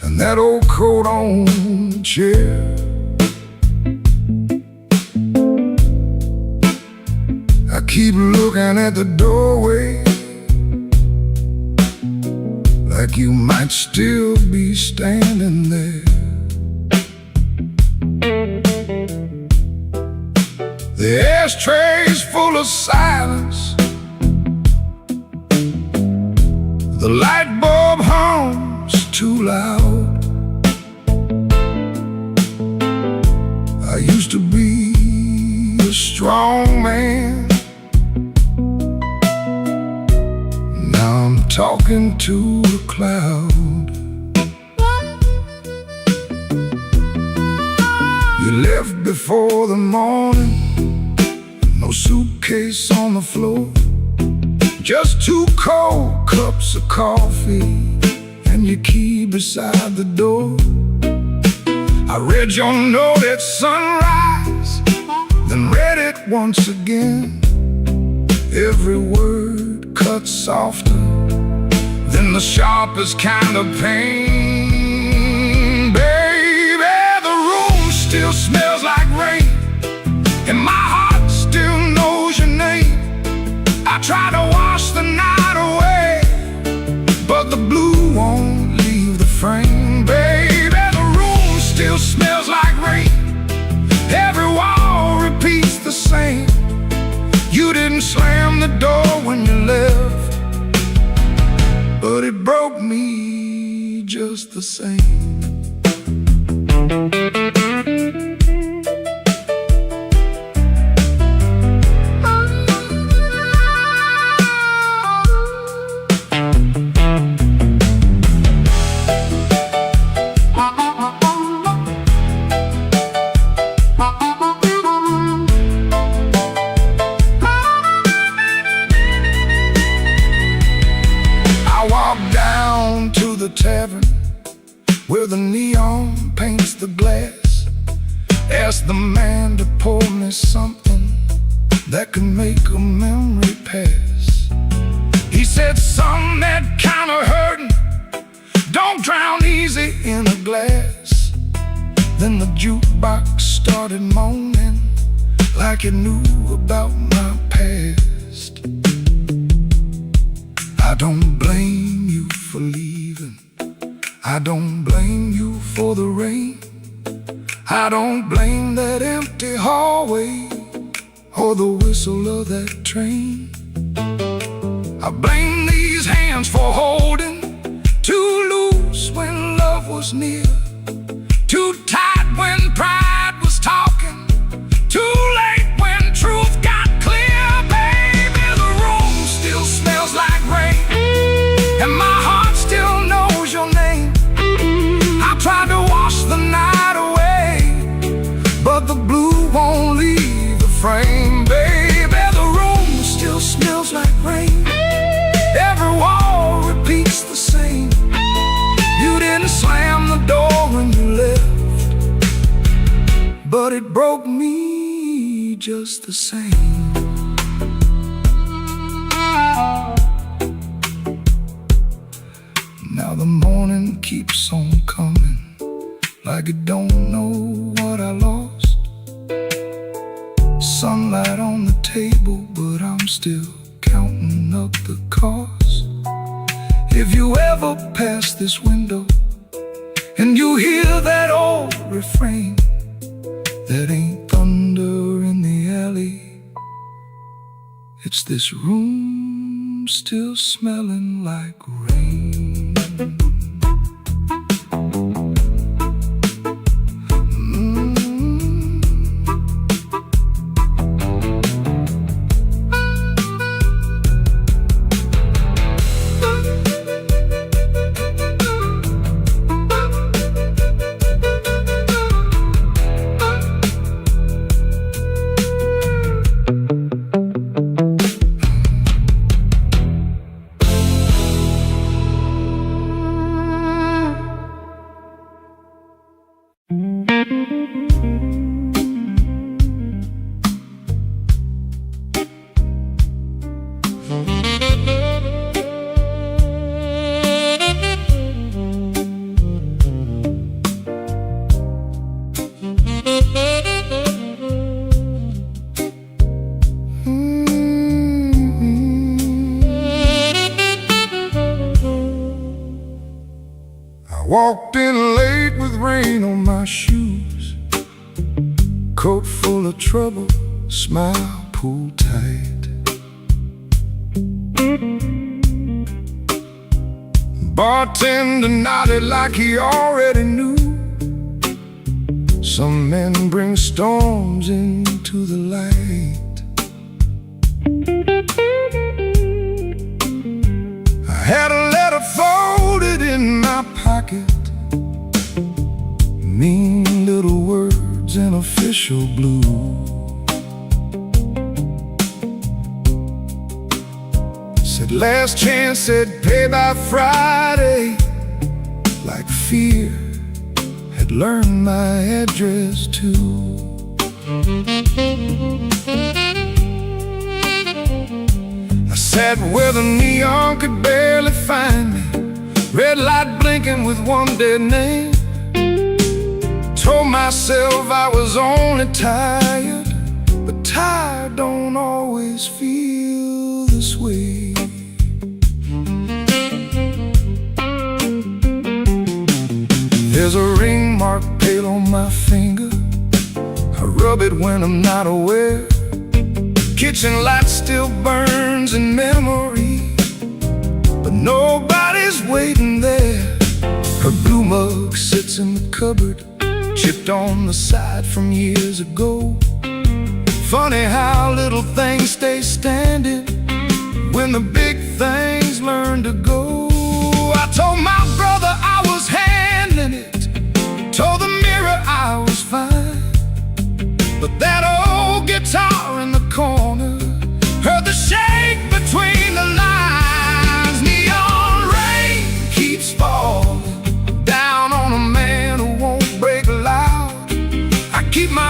and that old coat on the chair. I keep looking at the doorway, like you might still be standing there. The ashtray's full of silence, the light bulb hums too loud. I used to be a strong man, now I'm talking to a cloud. You left before the morning, no suitcase on the floor, just 2 cold cups of coffee and your key beside the door. I read your note at sunrise, then read it once again. Every word cut softer than the sharpest kind of pain. Baby, the room still smells like rain, and my heart still knows your name. I try to wash the night away, but the blue won't leave the frame. Baby, the room still smells like rain, every wall repeats the same. You didn't slam the door when you left, but it broke me just the same. Asked the man to pour me something that could make a memory pass. He said, "Son, that kind of hurting don't drown easy in a glass." Then the jukebox started moaning like it knew about my past. I don't blame you for leaving, I don't blame you for the rain, I don't blame that empty hallway or the whistle of that train. I blame these hands for holding too loose when love was near, too tight when pride was talking, too late when truth got clear. Baby, the room still smells like rain, and my heart still knows your name. I tried to wash the night away, but the blue won't leave the frame. Baby, the room still smells like rain, every wall repeats the same. You didn't slam the door when you left, but it broke me just the same. Now the morning keeps on coming, like it don't know what I lost. Sunlight on the table, but I'm still counting up the cost. If you ever pass this window and you hear that old refrain, that ain't thunder in the alley, it's this room still smelling like rain. Walked in late with rain on my shoes, coat full of trouble, smile pulled tight. Bartender nodded like he already knew. Some men bring storms into the light. I had a letter folded in my pocket, mean little words in official blue. Said last chance, said pay by Friday, like fear had learned my address too. I sat where the neon could barely find me, red light blinking with one dead name. Told myself I was only tired, but tired don't always feel this way. There's a ring mark pale on my finger, I rub it when I'm not aware. Kitchen light still burns in memory, but nobody's waiting there. Her blue mug sits in the cupboard, chipped on the side from years ago. Funny how little things stay standing when the big things learn to go. I told my brother I was handling it, told the mirror I was fine, but that old guitar in the corner heard the shake between the lines. Neon rain keeps falling down on a man who won't break loud. I keep my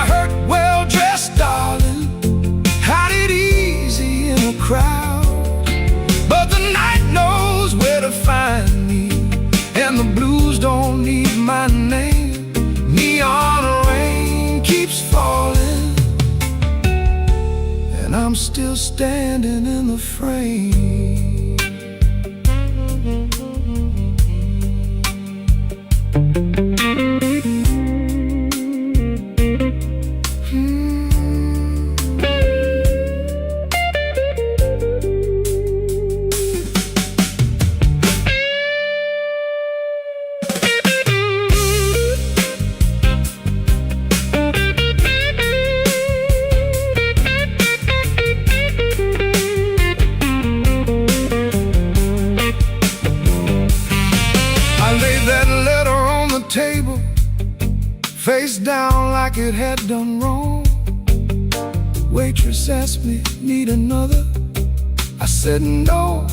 standing in the frame. Table, face down like it had done wrong. Waitress asked me, need another? I said no,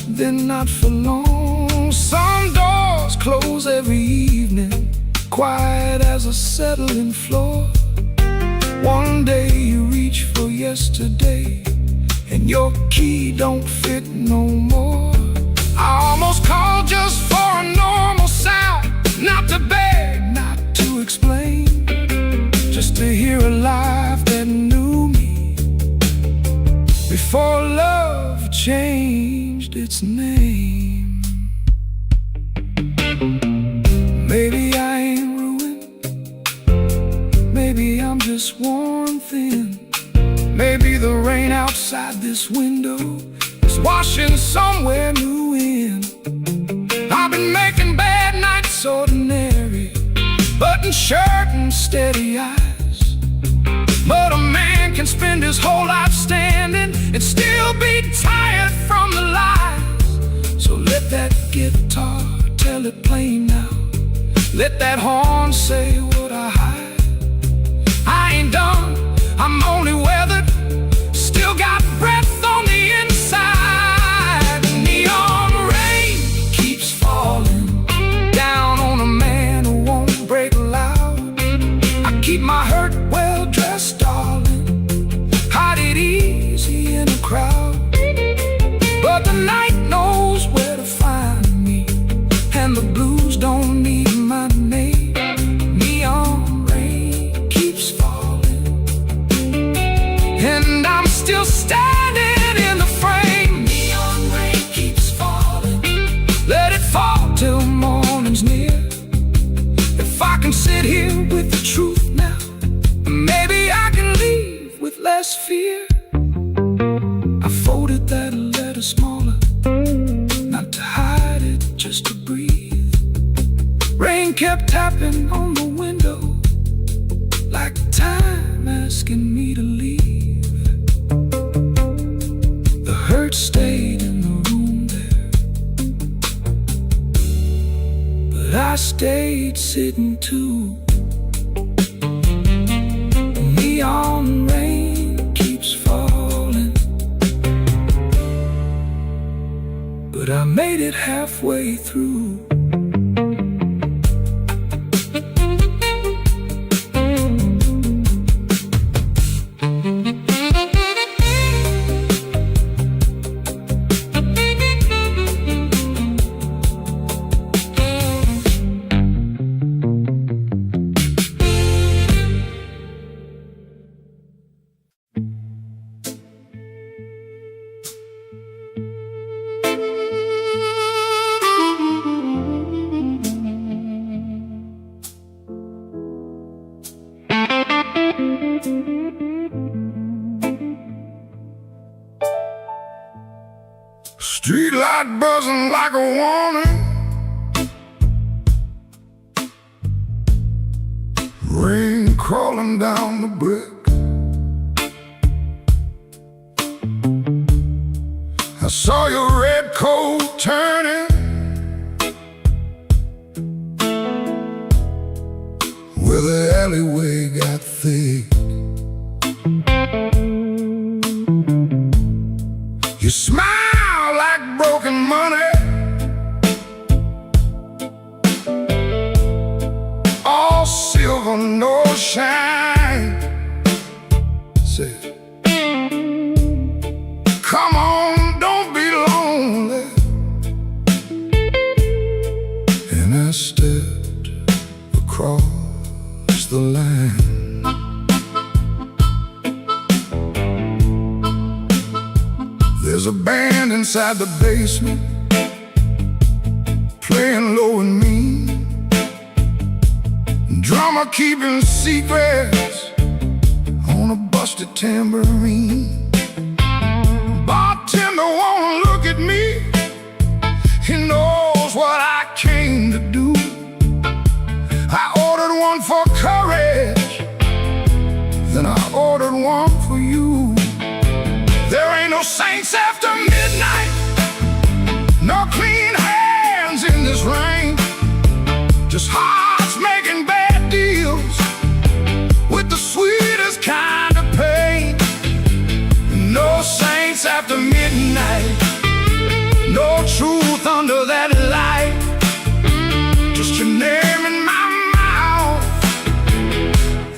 then not for long. Some doors close every evening, quiet as a settling floor. One day you reach for yesterday, and your key don't fit no more. I almost called just for a normal sound, not to beg, not to explain, just to hear a life that knew me before love changed its name. Maybe I ain't ruined, maybe I'm just worn thin. Maybe the rain outside this window is washing somewhere new in. I've been making bad nights ordinary, button shirt and steady eyes. But a man can spend his whole life standing and still be tired from the lies. So let that guitar tell it plain now, let that horn say what I hide. I ain't done, I'm only weathered, still got breath on the inside. Neon rain keeps falling down on a man who won't break loud. I keep my hurt well dressed, darling, hide it easy in a crowd. But the night knows where to find me, and the blues don't need my name. Neon rain keeps falling, and I'm still standing in the frame. Neon rain keeps falling, let it fall till morning's near. If I can sit here with the truth now, maybe I can leave with less fear. I folded that letter smaller, not to hide it, just to breathe. Rain kept tapping on the window, like time asking me to leave. The hurt stayed in the room there, but I stayed sitting too. Neon rain keeps falling, but I made it halfway through. Street light buzzing like a warning, rain crawling down the brick. I saw your red coat turning where the alleyway got thick. You smile like broken money, all silver, no shine. Say, come on, don't be lonely. And I stepped across the line. There's a band inside the basement playing low and mean, drummer keeping secrets on a busted tambourine. Bartender won't look at me, he knows what I came to do. I ordered one for courage, then I ordered one for you. There ain't no saints after midnight, no clean hands in this rain, just hearts making bad deals with the sweetest kind of pain. No saints after midnight, no truth under that light, just your name in my mouth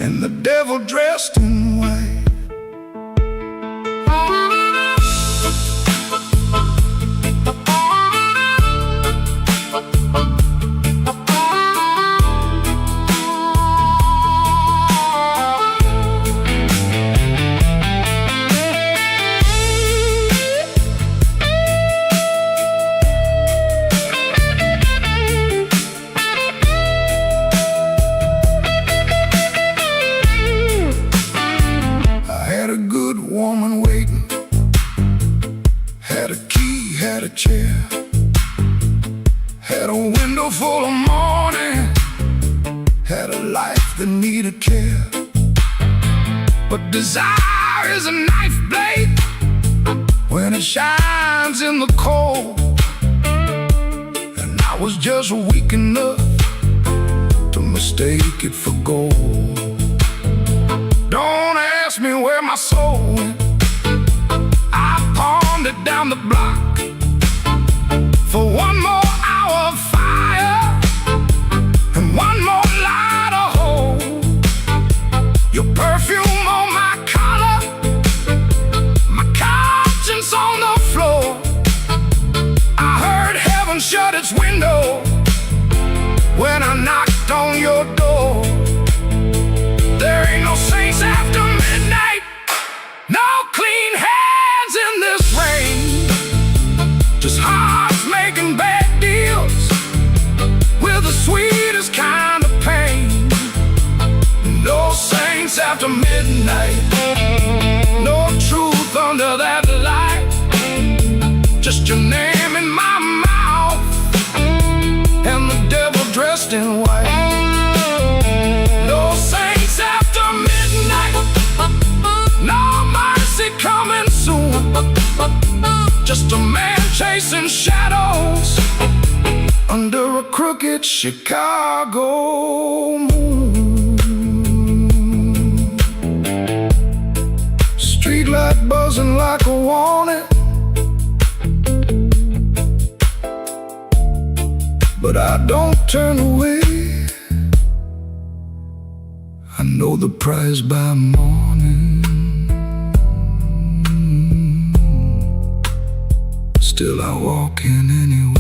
and the devil dressed in white. Woman waiting, had a key, had a chair, had a window full of morning, had a life that needed care. But desire is a knife blade when it shines in the cold, and I was just weak enough to mistake it for gold. Don't ask me where my soul went, I pawned it down the block for one more hour of fire and one more light of hope. Your perfume on my collar, my conscience on the floor. I heard heaven shut its window when I knocked on your door. There ain't no saints after midnight, no clean hands in this rain, just hearts making bad deals with the sweetest kind of pain. No saints after midnight, no truth under that light, just your name in my mouth and the devil dressed in white. No saints after midnight, no mercy coming soon, just a man chasing shadows under a crooked Chicago moon. Streetlight buzzing like a warning, but I don't turn away. I know the prize by morning, still I walk in anyway.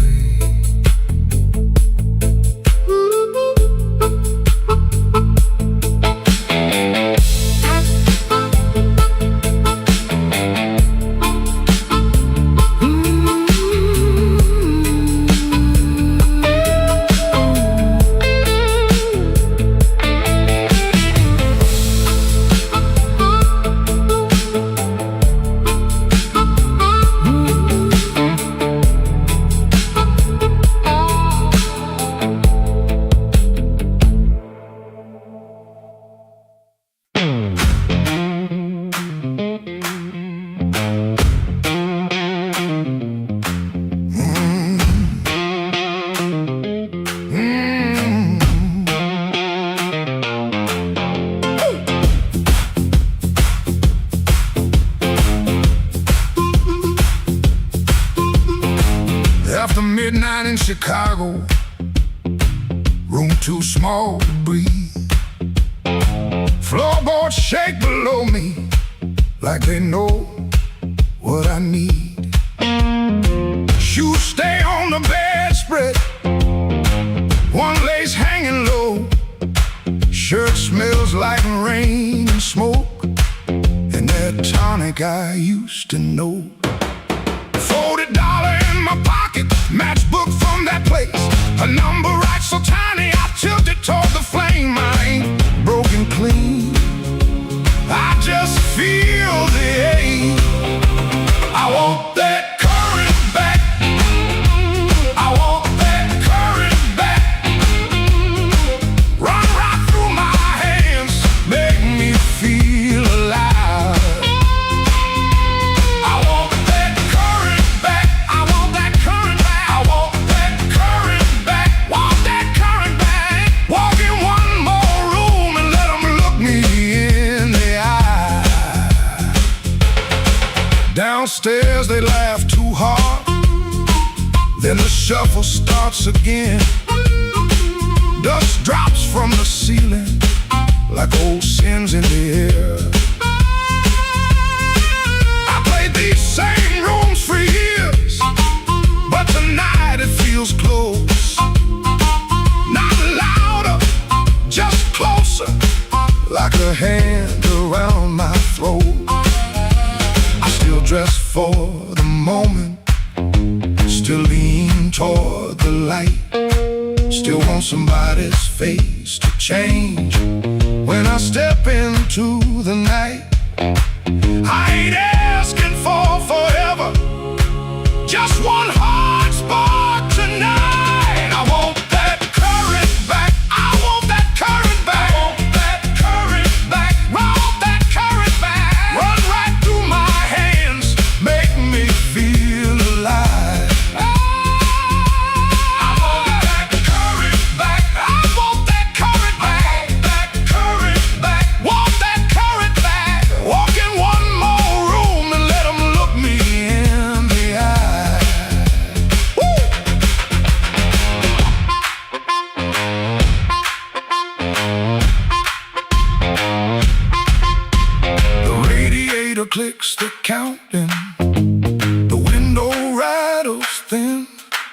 After midnight in Chicago, room too small to breathe. Floorboards shake below me like they know what I need. Shoes stay on the bedspread, one lace hanging low. Shirt smells like rain and smoke, and that tonic I used to know. $100 in my pocket, matchbook from that place. A number right so tiny, I tilted toward the flame. I ain't broken clean, I just feel the ache. I want that current back. I want that current back. Run right through my hands, make me feel alive. I want that current back. I want that current back. I want that current back. Want that current back. Walk in one more room and let them look me in the eye. Downstairs they laugh too hard, then the shuffle starts again. Dust drops from the ceiling like old sins in the air. I played these same rooms for years, but tonight it feels close. Not louder, just closer, like a hand around my throat. I still dress for the moment, still lean toward the light, still want somebody's face to change when I step into the night. I ain't asking for forever, just one hard spark tonight. I want that current back. I want that current back. I want that current back. I want that current back. Run right through my hands, make me feel alive. I want that current back. I want that current back. That current back. Want that current back. Walk in one more room and let them look me in the eye. Woo! The radiator clicks the counting, the window rattles thin.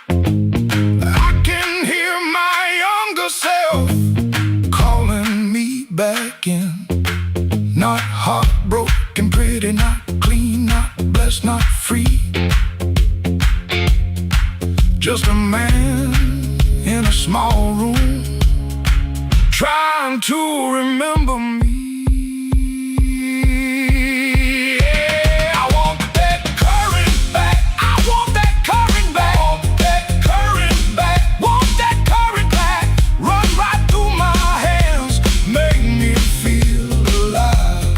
I can hear my younger self calling me back in. Not heartbroken, pretty, not clean, not blessed, not free. Just a man in a small room, trying to remember me. Yeah, I want that current back. I want that current back. Want that current back. Want that current back. Run right through my hands, make me feel alive.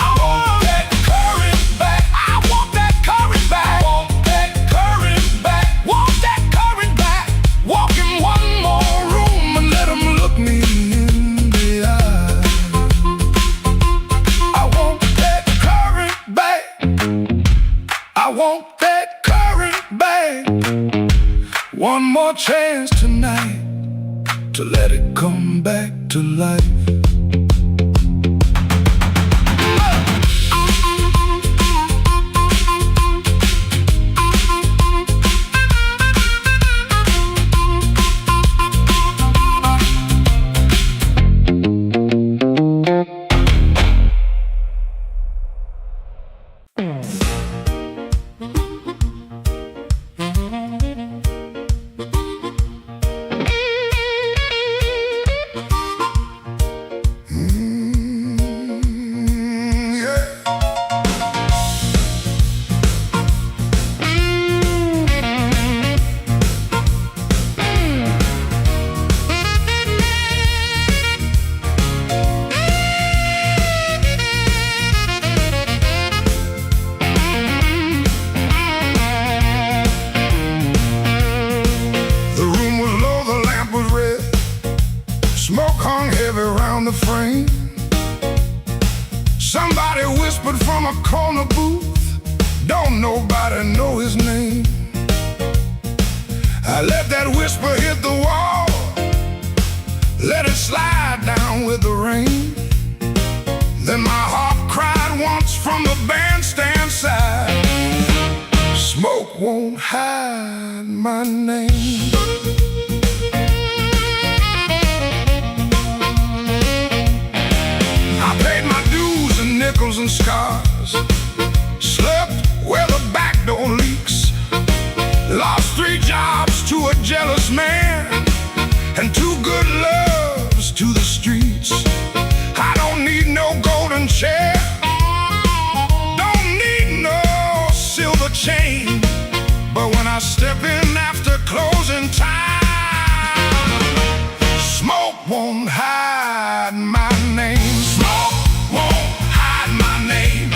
I want that current back. I want that current back. Want that current back. Want that current back. Walk in one more room and let them look me in the eye. I want that current back. I want that current back. One more chance tonight to let it come back to life. Smoke hung heavy around the frame. Somebody whispered from a corner booth, don't nobody know his name. I let that whisper hit the wall, let it slide down with the rain. Then my heart cried once from the bandstand side, smoke won't hide my name. I paid my dues and nickels and scars, slept where the back Lost 3 jobs to a jealous man, and 2 good loves to the streets. I don't need no golden chair, don't need no silver chain, but when I step in after closing time, smoke won't hide my name. Smoke won't hide my name.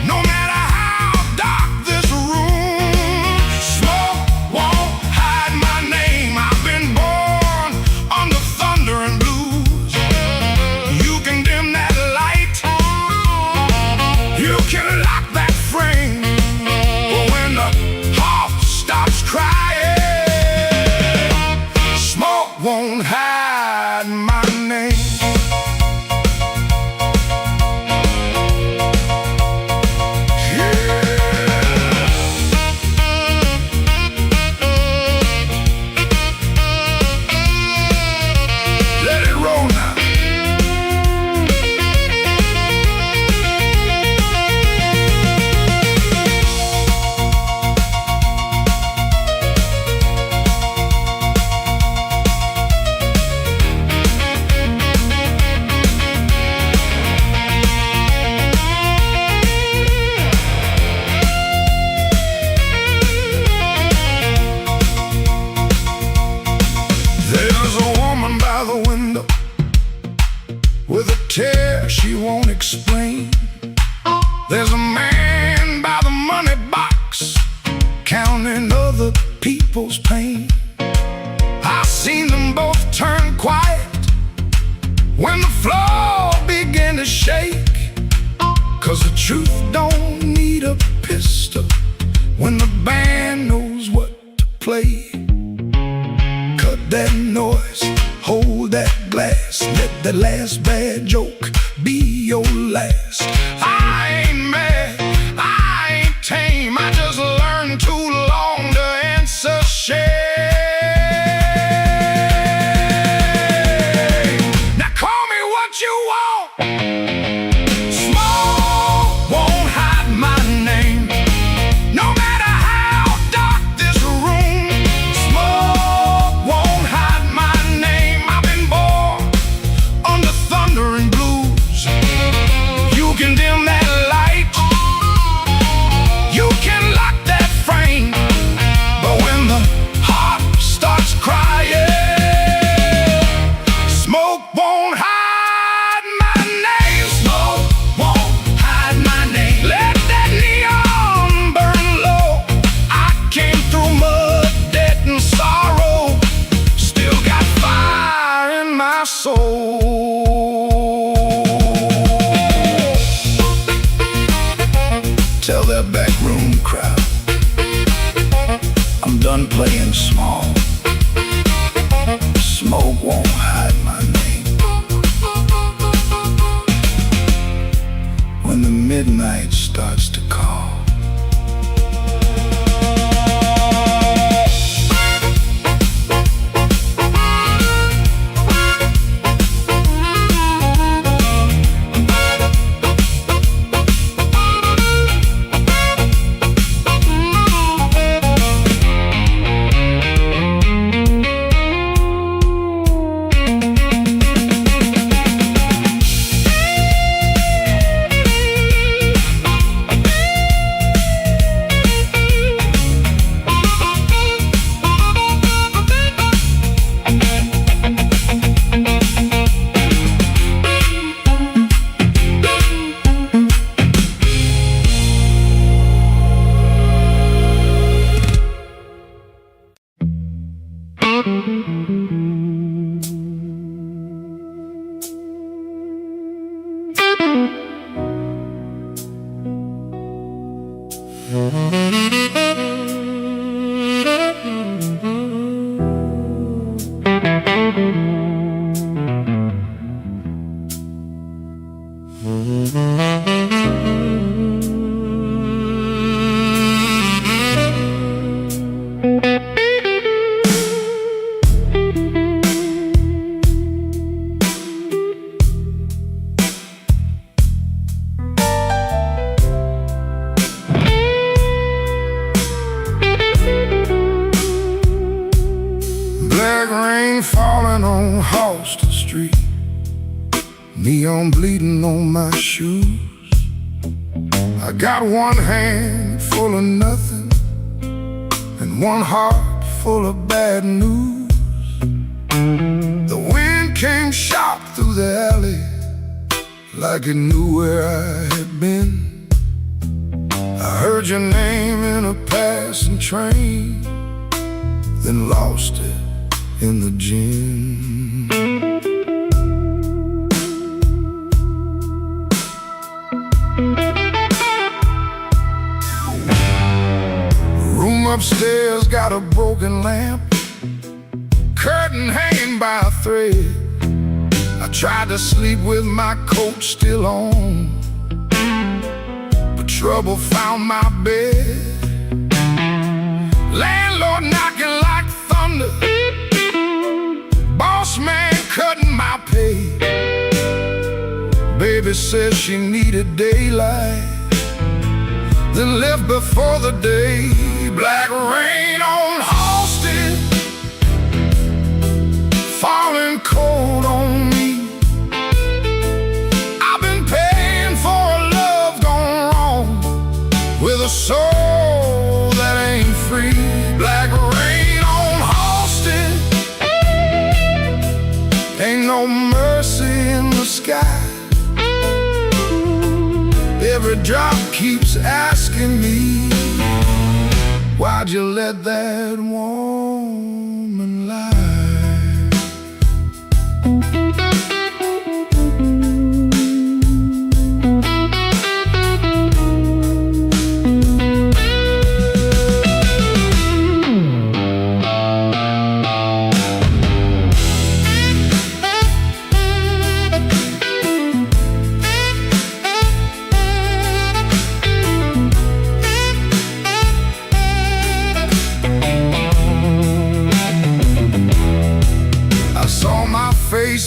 No matter how dark this room, smoke won't hide my name. I've been born under thunder and blues. You can dim that light, you can lock that frame, but when the heart stops crying, smoke won't hide my name. Let it roll now. There's a woman by the window with a tear she won't explain. There's a man by the money box counting other people's pain. I've seen them both turn quiet when the floor began to shake, 'cause the truth don't need a pistol when the band knows what to play. Cut that noise, hold that glass, let that last bad joke be your last. I ain't mad, I ain't tame, I just learned too long to answer shame. Now call me what you want, smoke won't hide my name. No matter how dark this room, smoke won't hide my name. I've been born under thunder and blues. You can dim that light, you can lock that frame, but when the heart starts crying, smoke won't hide my name. Smoke won't hide my name. Let that neon burn low. I came through mud, debt, and sorrow, still got fire in my soul. Tell that backroom crowd I'm done playing small. Smoke won't hide my name. When the midnight starts to call, rain falling on Halsted Street, neon bleeding on my shoes. I got one hand full of nothing and one heart full of bad news. The wind came sharp through the alley like it knew where I had been. I heard your name in a passing train, then lost it in the gym. Room upstairs got a broken lamp, curtain hanging by a thread. I tried to sleep with my coat still on, but trouble found my bed. Landlord knocking like thunder, boss man cutting my pay. Baby says she needed daylight, then left before the day. Black rain on Halsted, falling cold on me. I've been paying for a love gone wrong, with a soul that ain't free. Black rain on Halsted, ain't no mercy in the sky. Every drop keeps asking me, why'd you let that woman lie?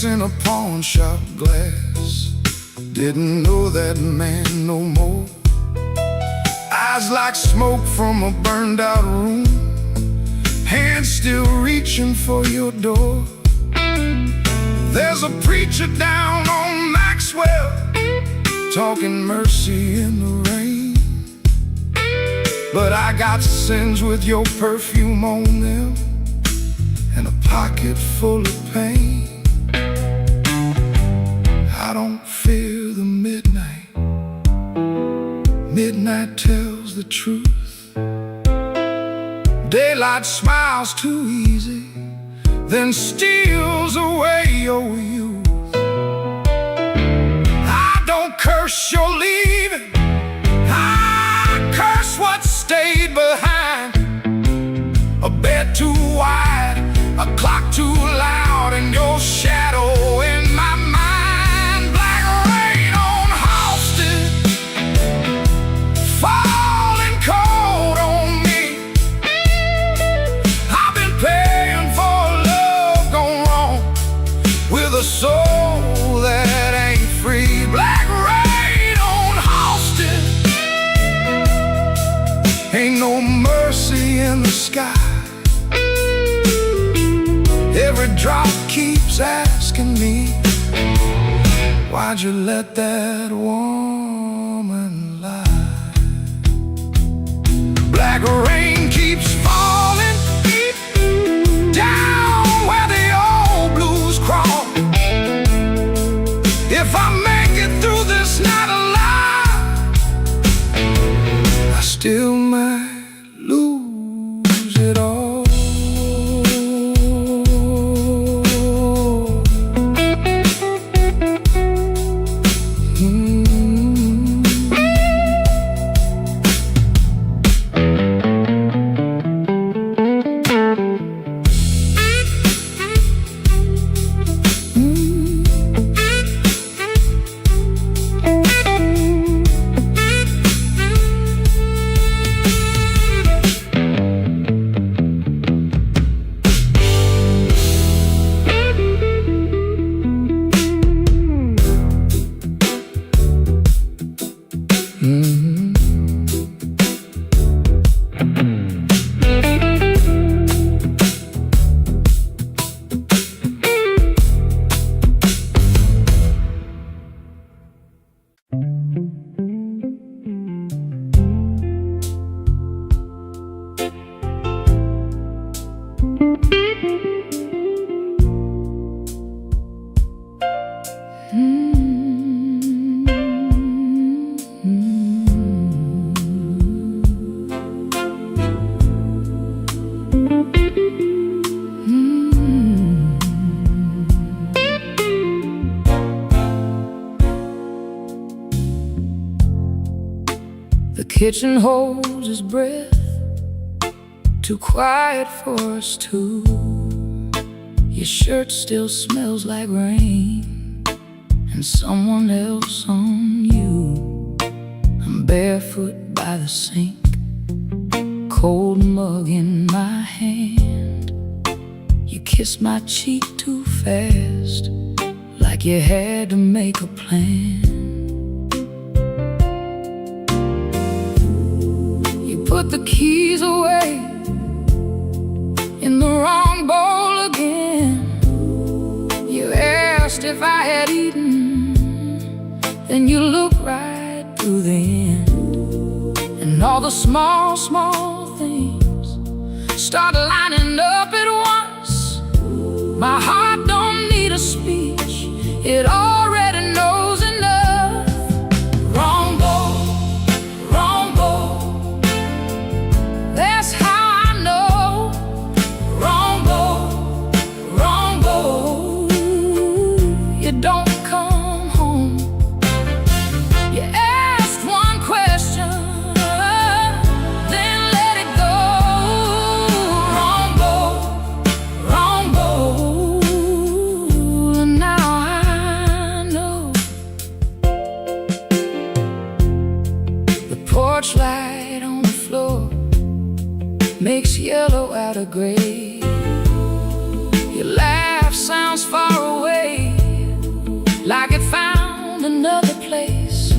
In a pawn shop glass, didn't know that man no more. Eyes like smoke from a burned out room, hands still reaching for your door. There's a preacher down on Maxwell, talking mercy in the rain, but I got sins with your perfume on them and a pocket full of pain. I don't fear the midnight. Midnight tells the truth. Daylight smiles too easy, then steals away your youth. I don't curse your leaving, I curse what stayed behind. A bed too wide, a clock too loud, and your shadow in my mind. A soul that ain't free. Black rain on Halsted, ain't no mercy in the sky. Every drop keeps asking me, why'd you let that woman lie? Black rain keeps falling down where the old blues crawl. If I make it through this night alive, I still might lose it all. kitchen holds his breath, too quiet for us two. Your shirt still smells like rain and someone else on you. I'm barefoot by the sink, cold mug in my hand. You kissed my cheek too fast, like you had to make a plan. You put the keys away in the wrong bowl again. You asked if I had eaten, then you looked right through the end. And all the small, small things start lining up at once. My heart don't need a speech, it already knows enough. Wrong bowl, wrong bowl, that's how I know. Wrong bowl, wrong bowl, you don't come home. You asked one question, then let it go. Wrong bowl, wrong bowl, and now I know. The porch light on the floor makes yellow out of gray. Your laugh sounds far away, like it found another place.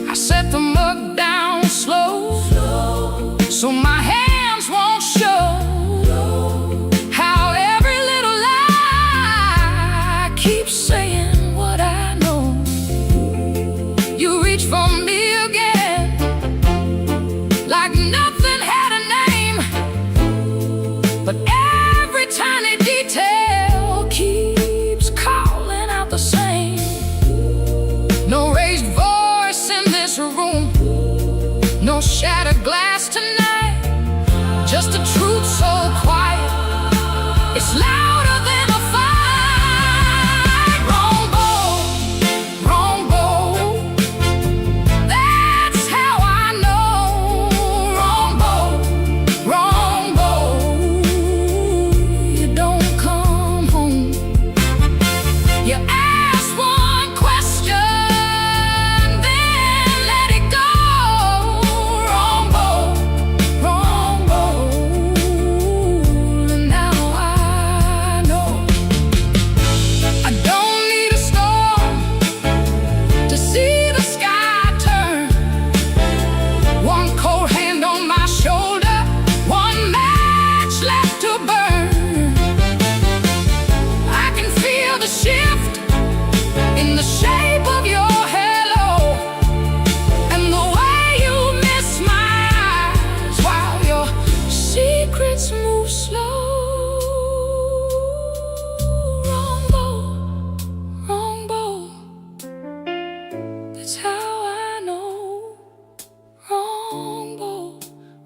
I set the mug down slow, so my hands won't show how every little lie keeps saying what I know. You reach for me again, like nothing had a name, but every tiny detail keeps calling out the same. No raised voice in this room, no shattered glass tonight, just a truth so quiet, it's louder than a fight. Wrong bowl, wrong bowl, that's how I know. Wrong bowl, wrong bowl, you don't come home. You ask one question, then let it go. Wrong bowl, and now I know. I don't need a storm to see the sky turn. One cold hand on my shoulder, one match left to burn. I can feel the shift in the shape of your halo, and the way you miss my eyes while your secrets move slow. Wrong bowl, that's how I know.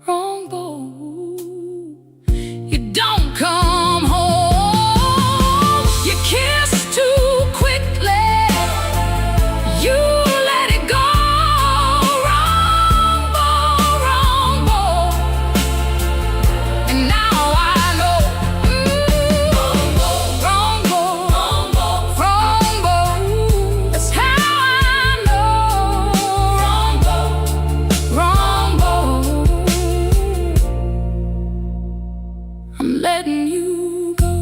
Wrong bowl, you don't come home. You kiss too quickly, you let it go. Wrong bowl, and now I know. Wrong bowl, that's how I know. Wrong bowl, I'm letting you go.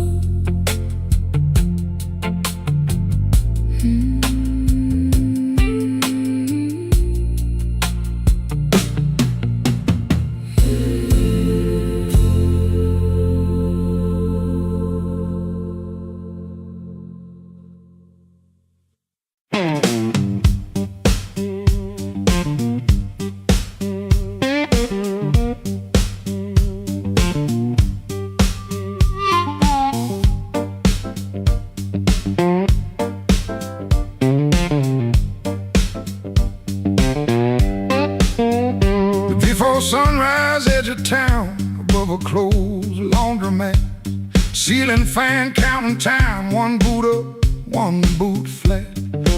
Before sunrise, edge of town, above a closed laundromat. Ceiling fan counting time, one boot up, one boot flat.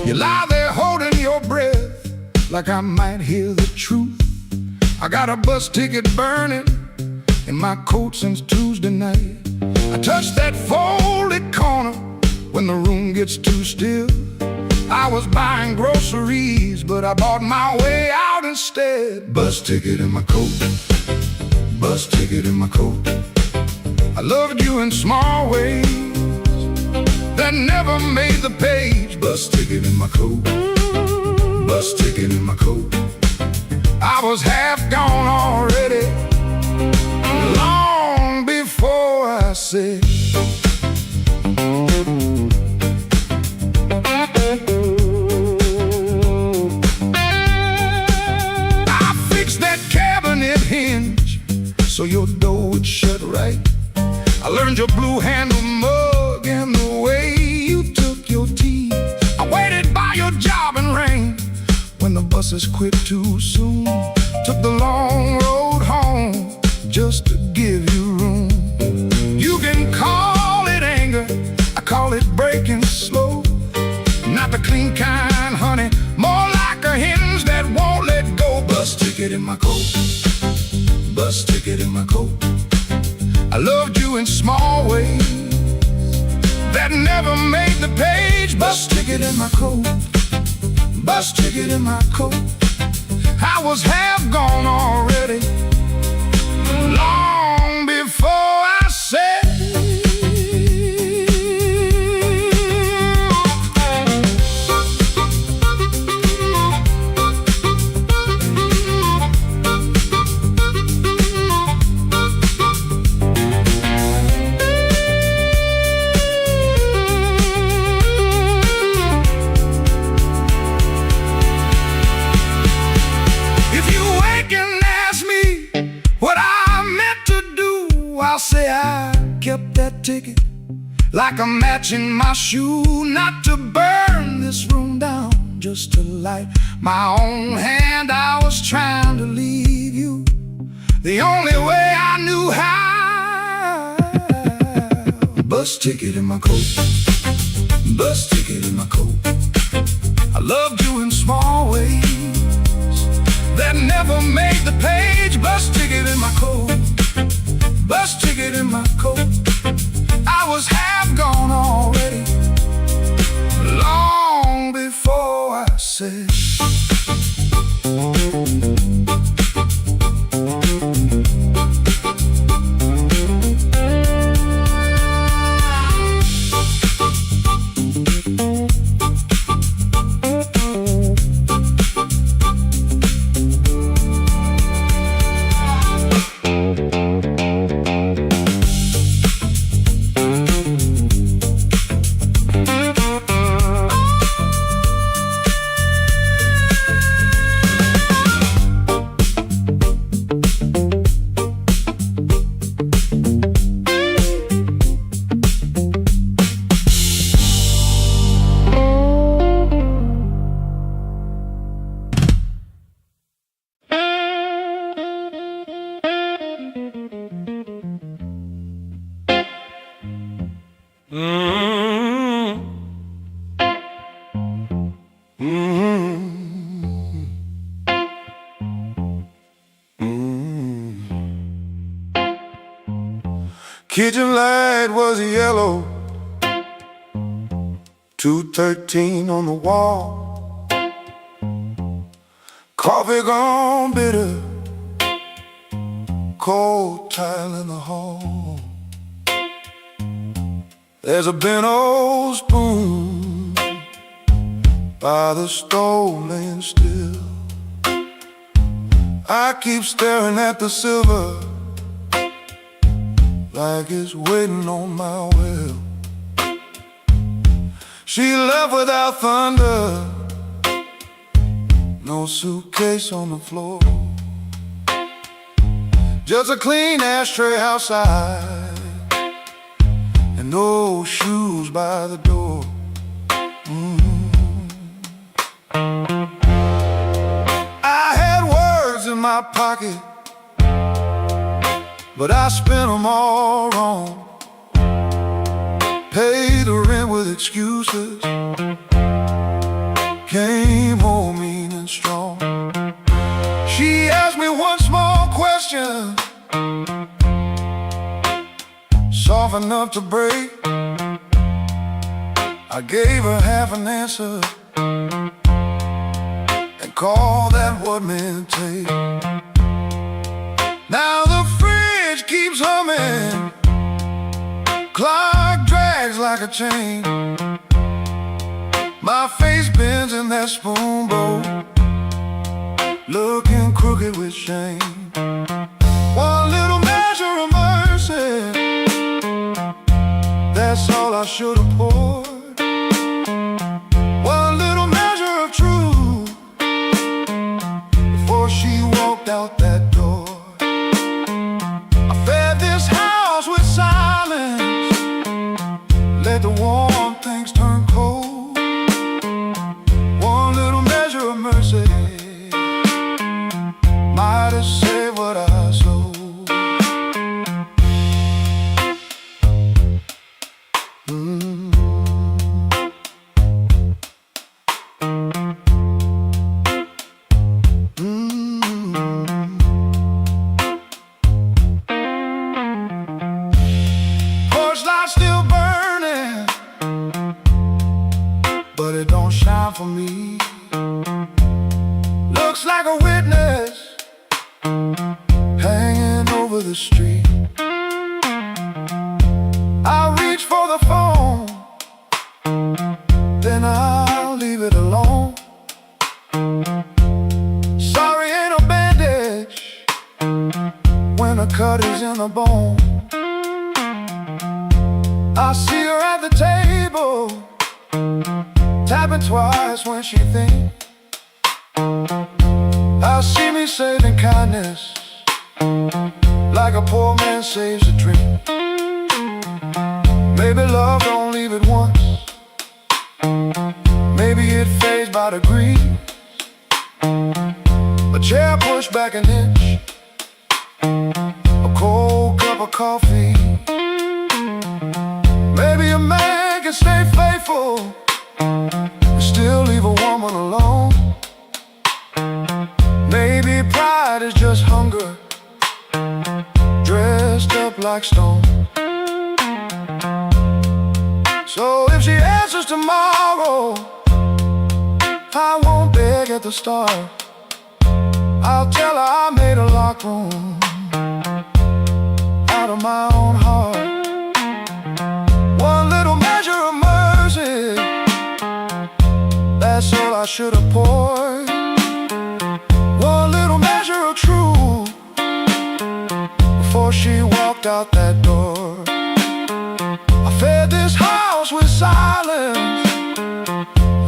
You lie there holding your breath, like I might hear the truth I got a bus ticket burning in my coat since Tuesday night. I touch that folded corner when the room gets too still. I was buying groceries, but I bought my way out instead. Bus ticket in my coat, bus ticket in my coat. I loved you in small ways that never made the page. Bus ticket in my coat, bus ticket in my coat. I was half gone already, long before I said. I fixed that cabinet hinge so your door would shut right. I learned your blue handle mug and the way you took your tea. I waited by your job in rain when the buses quit too soon. Took the long road home just to give you room. You can call it anger, I call it breaking slow. Not the clean kind, honey, more like a hinge that won't let go. Bus ticket in my coat, bus ticket in my coat. I loved you in small ways that never made the page. Bus ticket in my coat, bus ticket in my coat. I was half gone already, long before I said. I'll say I kept that ticket like a match in my shoe. Not to burn this room down, just to light my own hand. I was trying to leave you the only way I knew how. Bus ticket in my coat, bus ticket in my coat. I loved you in small ways that never made the page. Bus ticket in my coat, bus ticket in my coat. I was half gone already, long before I said. Kitchen light was yellow, 213 on the wall. Coffee gone bitter, cold tile in the hall. There's a bent old spoon by the stove laying still. I keep staring at the silver like it's waiting on my will. She left without thunder, no suitcase on the floor, just a clean ashtray outside and no shoes by the door. I had words in my pocket, but I spent them all wrong. Paid the rent with excuses, came home mean and strong. She asked me once more question, soft enough to break. I gave her half an answer and called that what men take. Now the fridge keeps humming, clock drags like a chain. My face bends in that spoon bowl, looking crooked with shame. One little measure of mercy, that's all I should have poured. One little measure of truth before she walked out that door. I fed this house with silence, let the warm things turn cold. One little measure of mercy might have saved what I sold. Porch light still burning, but it don't shine for me. Looks like a witness hanging over the street. I reach for the phone, then I'll leave it alone. Sorry ain't a bandage when a cut is in the bone. I see her at the table, tapping twice when she thinks. I see me saving kindness like a poor man saves a drink. Maybe love don't leave it once, maybe it fades by degrees. A chair pushed back an inch, a cold cup of coffee. Maybe a man can stay faithful and still leave a woman alone. Maybe pride is just hunger dressed up like stone. So if she answers tomorrow, I won't beg at the start. I'll tell her I made a locked room out of my own heart. One little measure of mercy, that's all I should have poured. One little measure of truth before she walked out that door. I fed this house with silence,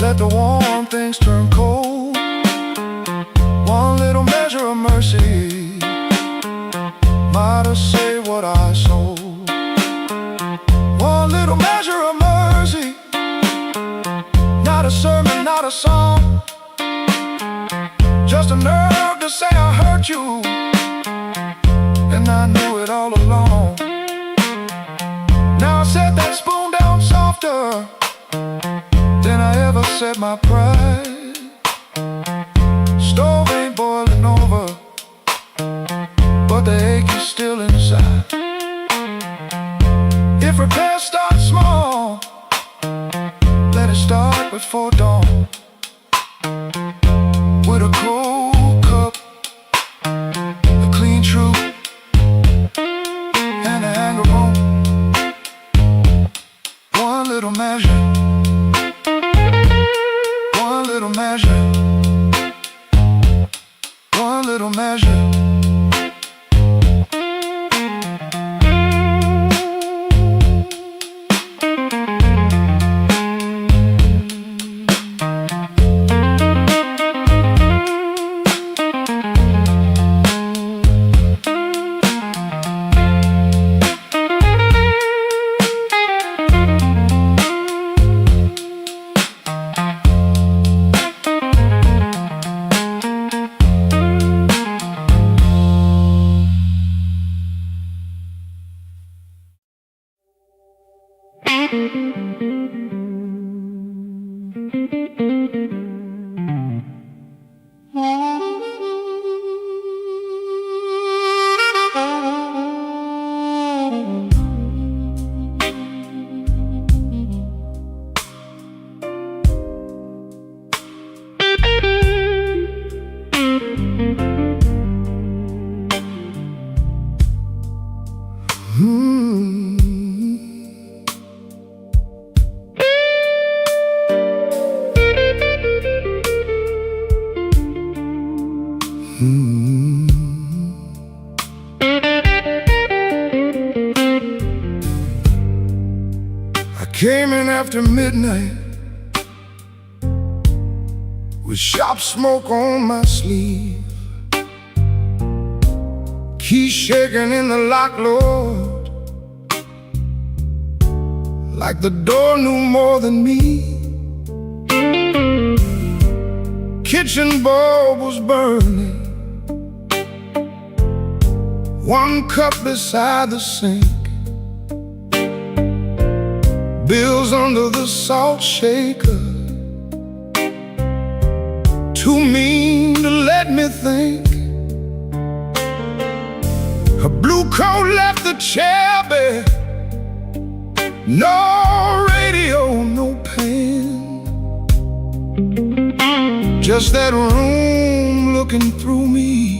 let the warm things turn cold. One little measure of mercy might have saved what I sold. One little measure of mercy, not a sermon, not a song, just a nerve to say I hurt you, and I knew it all along. Now I set that spoon down softer than I ever set my pride. Stove ain't boiling over, but the ache is still inside. If repairs start small, let it start before dawn. With a cold cup, a clean truth, and an anger bone. One little measure, one little measure, one little measure. I came in after midnight with shop smoke on my sleeve, keys shaking in the lock, Lord, like the door knew more than me. Kitchen bulb was burning, one cup beside the sink, bills under the salt shaker, too mean to let me think. Her blue coat left the chair bare, no radio, no pen, just that room looking through me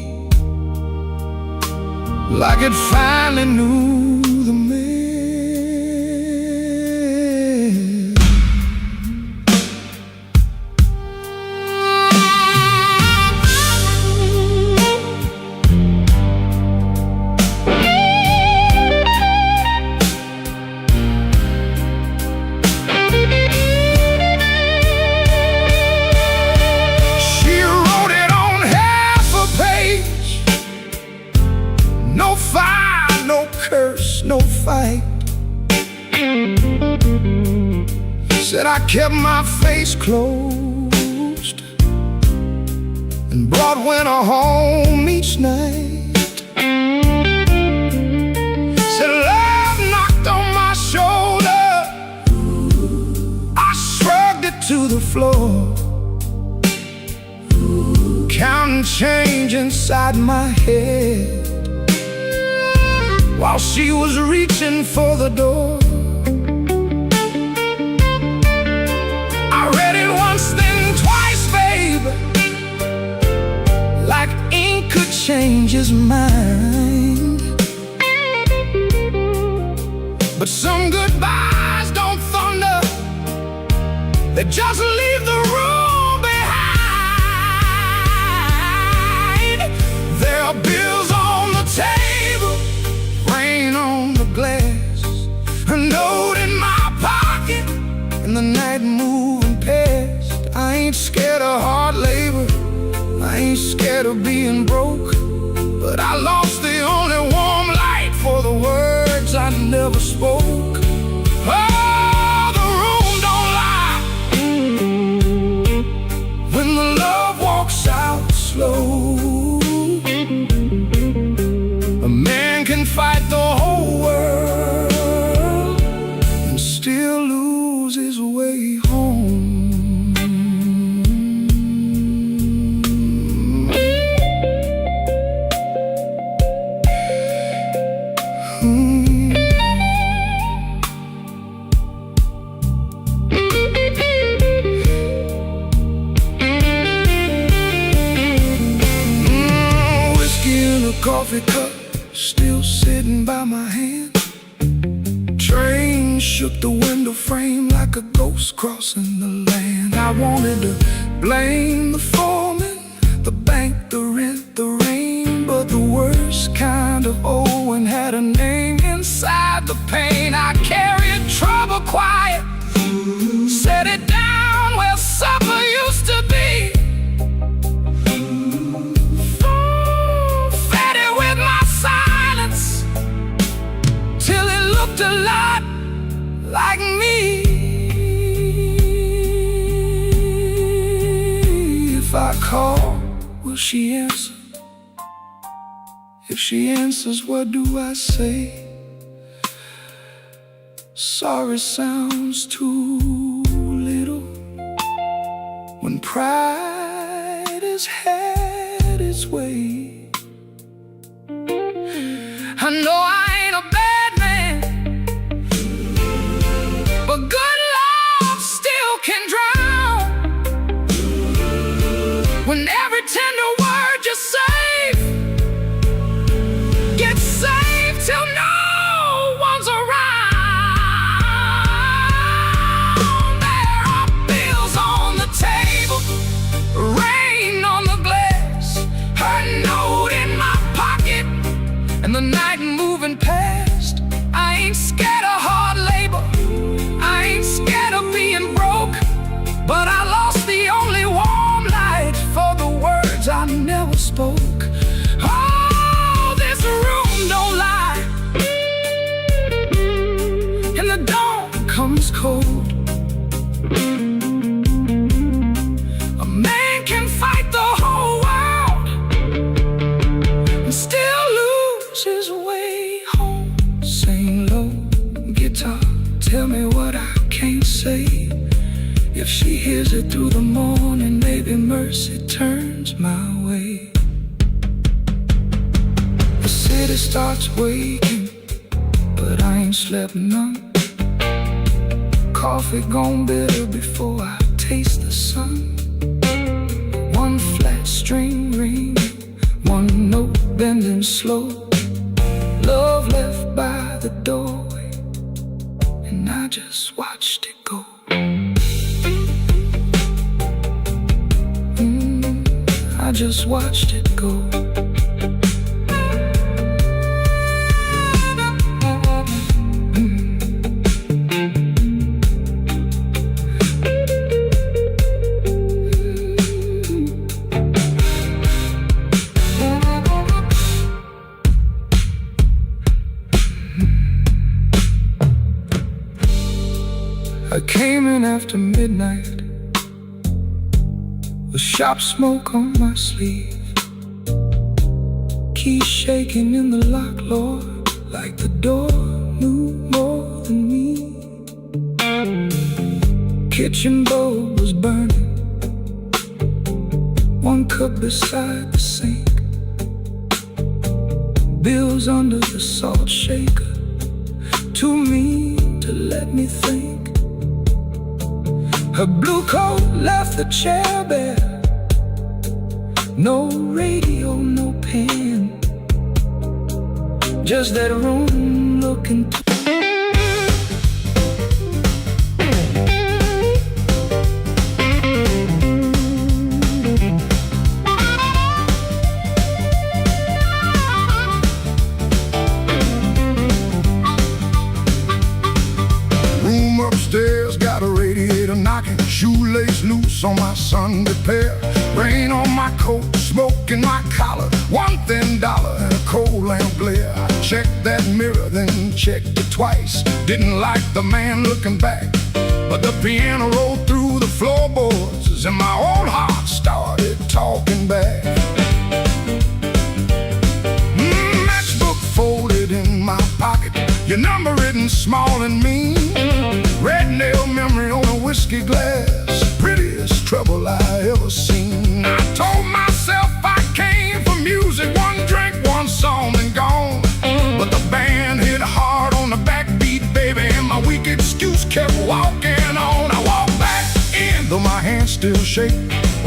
like it finally knew the man. No fire, no curse, no fight. Said I kept my face closed and brought winter home each night. Said love knocked on my shoulder, I shrugged it to the floor, counting change inside my head while she was reaching for the door. I read it once, then twice, babe, like ink could change his mind. But some goodbyes don't thunder, they just leave the room behind. There are bills on the table, rain on the glass, a note in my pocket, and the night moving past. I ain't scared of hard labor, I ain't scared of being broke, but I lost the only warm light for the words I never spoke. Oh, the room don't lie when the love walks out slow. Fight the whole world and still lose his way home. Whiskey in a coffee cup, still sitting by my hand. Train shook the window frame like a ghost crossing the land. I wanted to blame the foreman, the bank, the rent, the rain, but the worst kind of Owen had a name inside the pain. I carried trouble quiet, set it down where supper used to be. Looked a lot like me. If I call, will she answer? If she answers, what do I say? Sorry sounds too little when pride has had its way. I know I ain't a bad man, but good love still can drown. When every tender word you save gets saved till no one's around. There are bills on the table, rain on the glass, her she hears it through the morning, maybe mercy turns my way. The city starts waking, but I ain't slept none. Coffee gone bitter before I taste the sun. One flat string ring, one note bending slow. Love left by the doorway, and I just watched it go. I just watched it go. I came in after midnight with sharp smoke on my sleeve, keys shaking in the lock, Lord, like the door knew more than me. Kitchen bulb was burning, one cup beside the sink, bills under the salt shaker, too mean to let me think. Her blue coat left the chair bare, no radio, no pen, just that room looking Room upstairs got a radiator knocking, shoelace loose on my Sunday pair, rain on my coat, smoke in my collar, one thin dollar and a cold lamp glare. I checked that mirror, then checked it twice. Didn't like the man looking back, but the piano rolled through the floorboards and my old heart started talking back. Matchbook folded in my pocket, your number written small and mean, red nail memory on a whiskey glass, prettiest trouble I ever seen. I told myself I came for music, one drink, one song and gone, but the band hit hard on the backbeat, baby, and my weak excuse kept walking on. I walked back in, though my hands still shake.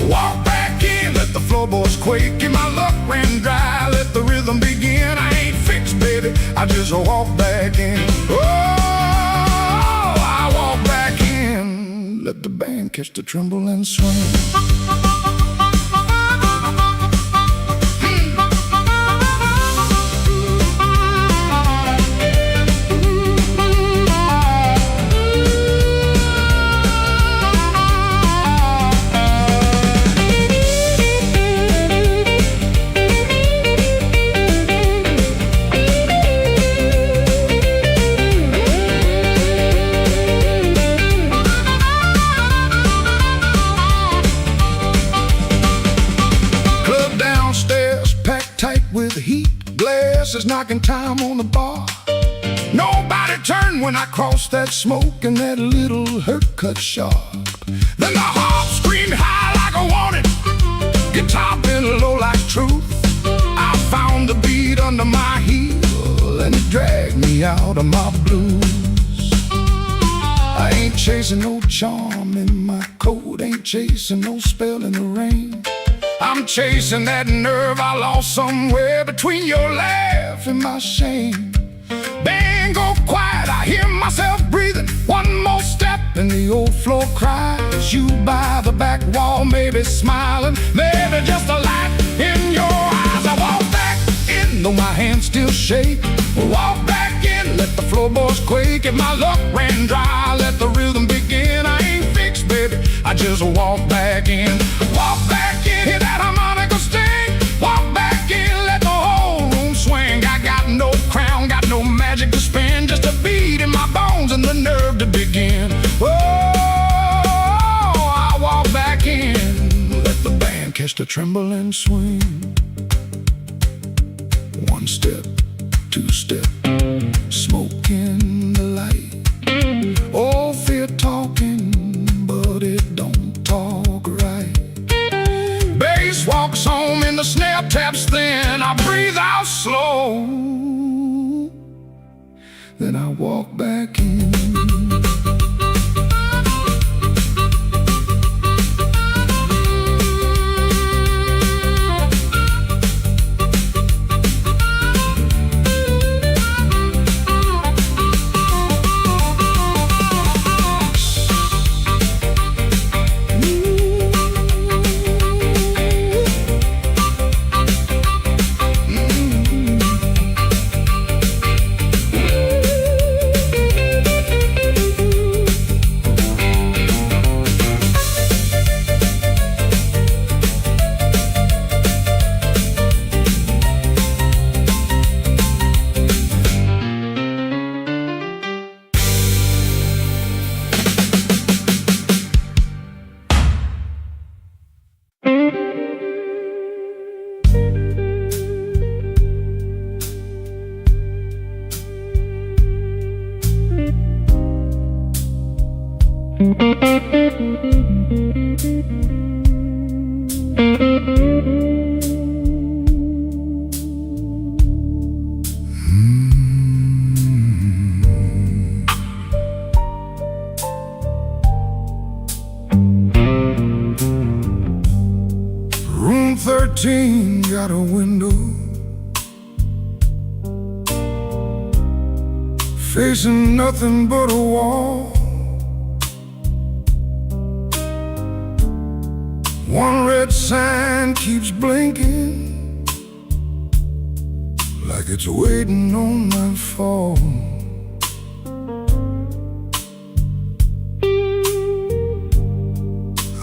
Walk back in, let the floorboards quake, and my luck ran dry, let the rhythm begin. I ain't fixed, baby, I just walk back in. Oh, I walk back in, let the band catch the tremble and swing. With heat, glasses knocking time on the bar. Nobody turned when I crossed that smoke, and that little hurt cut sharp. Then the harp screamed high like a warning, guitar bent low like truth. I found the beat under my heel, and it dragged me out of my blues. I ain't chasing no charm in my coat, ain't chasing no spell in the rain. I'm chasing that nerve I lost somewhere between your laugh and my shame. Band go quiet, I hear myself breathing. One more step and the old floor cries. You by the back wall, maybe smiling, maybe just a light in your eyes. I walk back in, though my hands still shake. Walk back in, let the floorboards quake. If my luck ran dry, let the rhythm begin. I ain't fixed, baby, I just walk back in. Walk back in, hear that harmonica sting. Walk back in, let the whole room swing. I got no crown, got no magic to spin, just a beat in my bones and the nerve to begin. Oh, I walk back in, let the band catch the tremble and swing. One step, two step, smoke in the light. Oh, fear talking, but it don't bass walks home and the snare taps thin. I breathe out slow, then I walk back in. Room 13 got a window facing nothing but a wall. One red sign keeps blinking like it's waiting on my fall.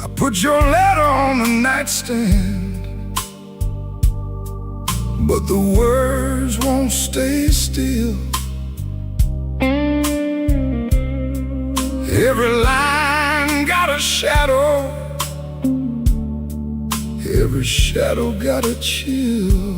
I put your letter on the nightstand, but the words won't stay still. Every line got a shadow, every shadow got a chill.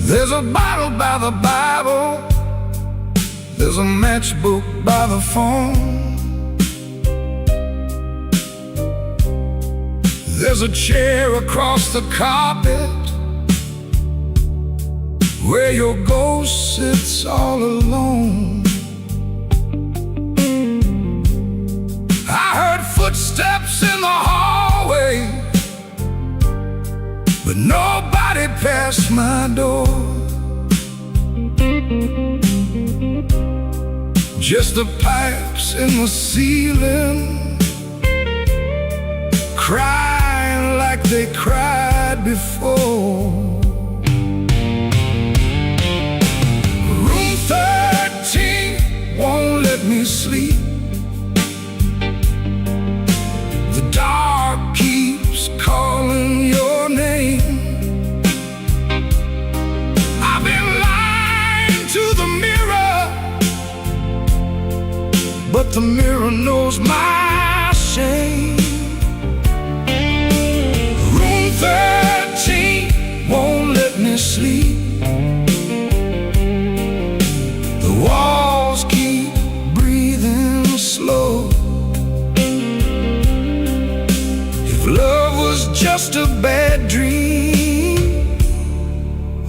There's a bottle by the Bible, there's a matchbook by the phone, there's a chair across the carpet where your ghost sits all alone. I heard footsteps in the hallway, but nobody passed my door. Just the pipes in the ceiling, crying like they cried before. Room 13 won't let me sleep. The dark keeps calling your name. I've been lying to the mirror, but the mirror knows my shame. Room 13 won't let me sleep. The walls keep breathing slow. If love was just a bad dream,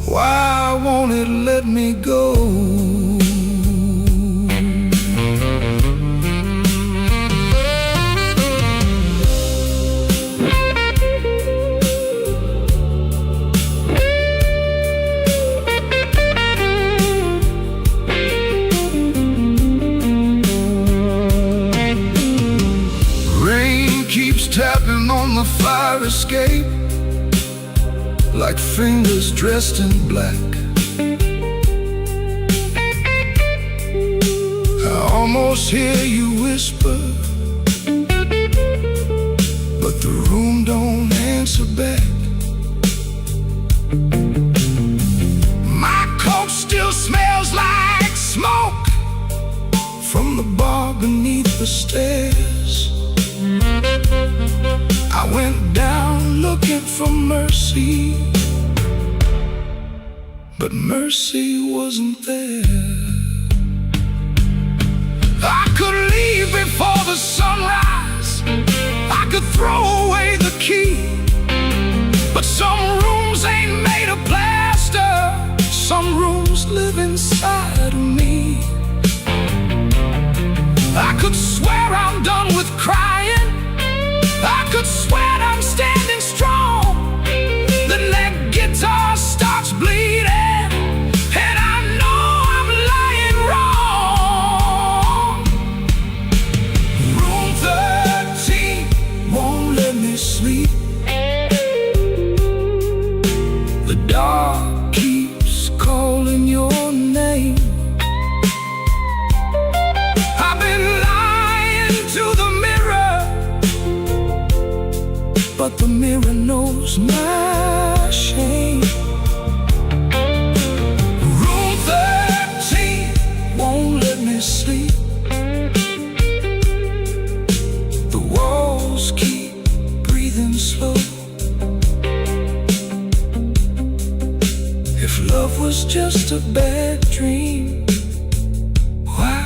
why won't it let me go? Tapping on the fire escape like fingers dressed in black. I almost hear you whisper, kiss her back. My coat still smells like smoke from the bar beneath the stairs. I went down looking for mercy, but mercy wasn't there. I could leave before the sunrise, I could throw away the key, but some rooms ain't made of plaster, some rooms live inside of me. I could swear I'm done with crying, I could swear I'm standing strong. Then that guitar starts bleeding, and I know I'm lying wrong. Room 13 won't let me sleep. The dark keeps calling your name. I've been lying to the mirror, but the mirror knows my shame. Room 13 won't let me sleep. The walls keep breathing slow. If love was just a bad dream, why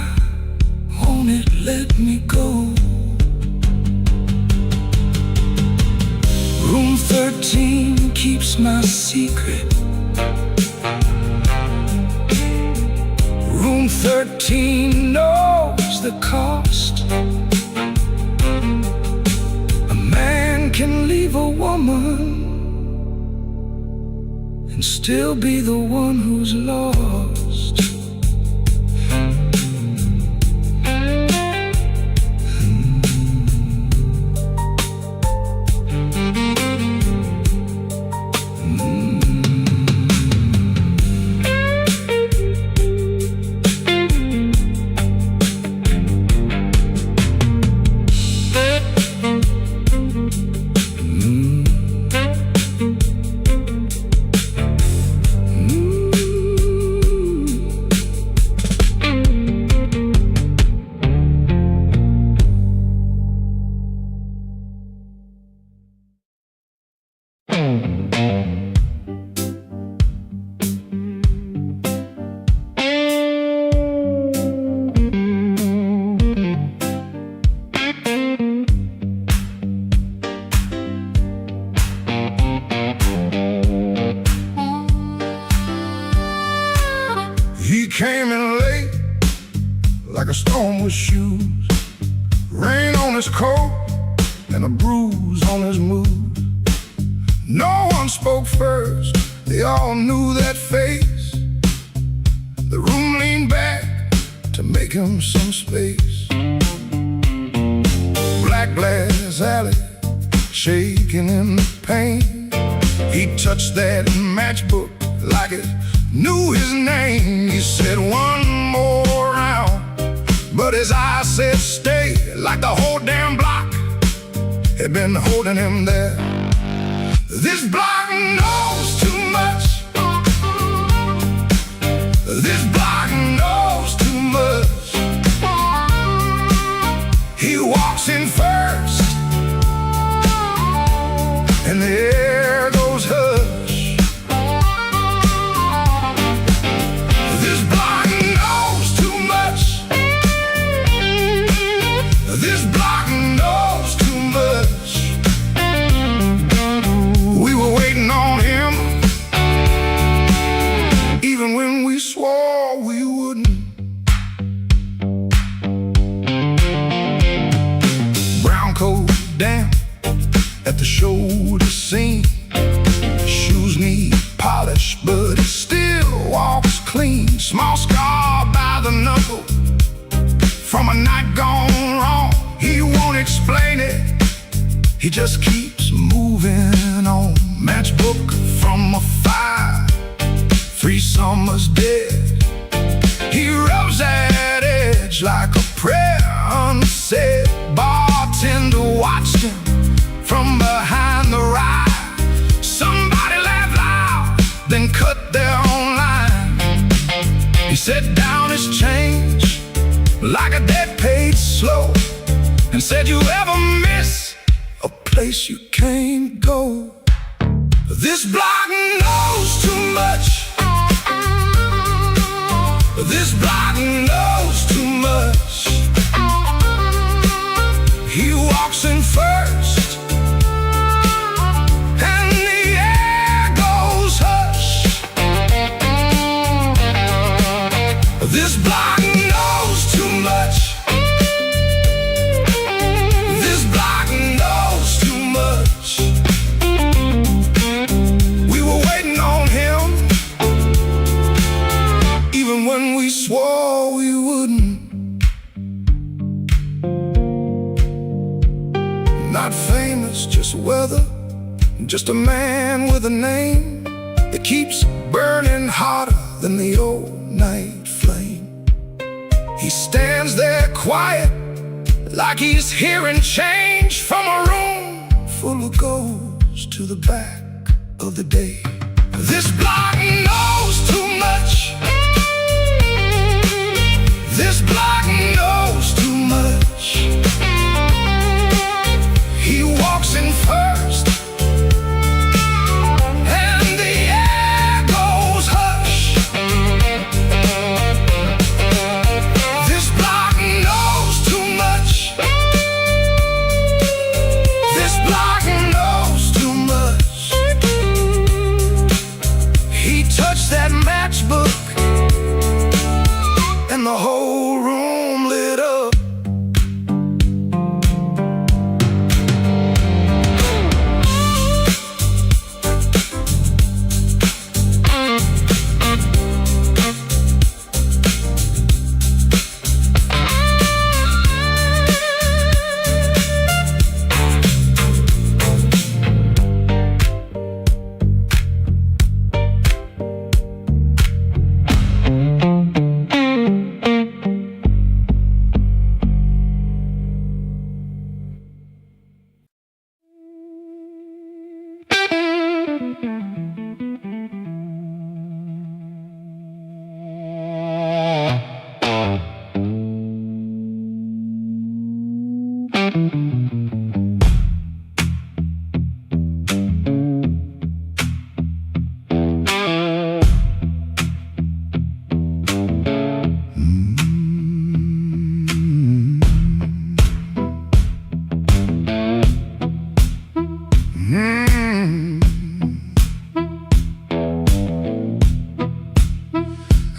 won't it let me go? Room 13 keeps my secret. Room 13 knows the cost. A man can leave a woman and still be the one who's lost. He came in late, like a storm with shoes, rain on his coat and a bruise on his mood. No one spoke first, they all knew that face. The room leaned back to make him some space. Black glass alley, shaking in the pain. He touched that matchbook like it knew his name. He said one more round, but his eyes said stay, like the whole damn block had been holding him there. This block knows too much. This block knows too much. He walks in first, and the air goes hush. This block knows too much. This block knows too much. We were waiting on him, even when we swore we wouldn't. Brown coat damp at the shoulder seam, shoes need polish, but he still walks clean. Small scar by the knuckle from a night gone wrong. He won't explain it, he just keeps moving on. Matchbook from a fire, 3 summers dead. He rubs that edge like a prayer unsaid. Bartender watched him from behind the ride. set down his change like a debt paid slow, and said, you ever miss a place you can't go? This block knows too much. This block knows too much. He walks in first, and the air goes hush. This block knows too much. This block knows too much. We were waiting on him, even when we swore we wouldn't. Not famous, just weather, just a man with a name that keeps burning hotter than the old night flame. He stands there quiet, like he's hearing change from a room full of ghosts to the back of the day. This block knows too much. This block knows too much. He walks in first, and the air goes hush. This block knows too much. This block knows too much. He touched that matchbook, and the whole room lit up.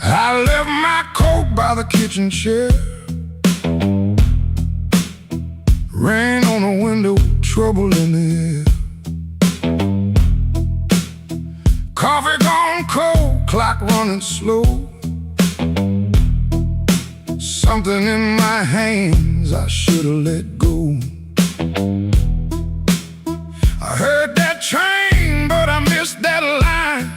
I left my coat by the kitchen chair. Rain on the window, trouble in the air. Coffee gone cold, clock running slow. Something in my hands I should've let go. I heard that train, but I missed that line.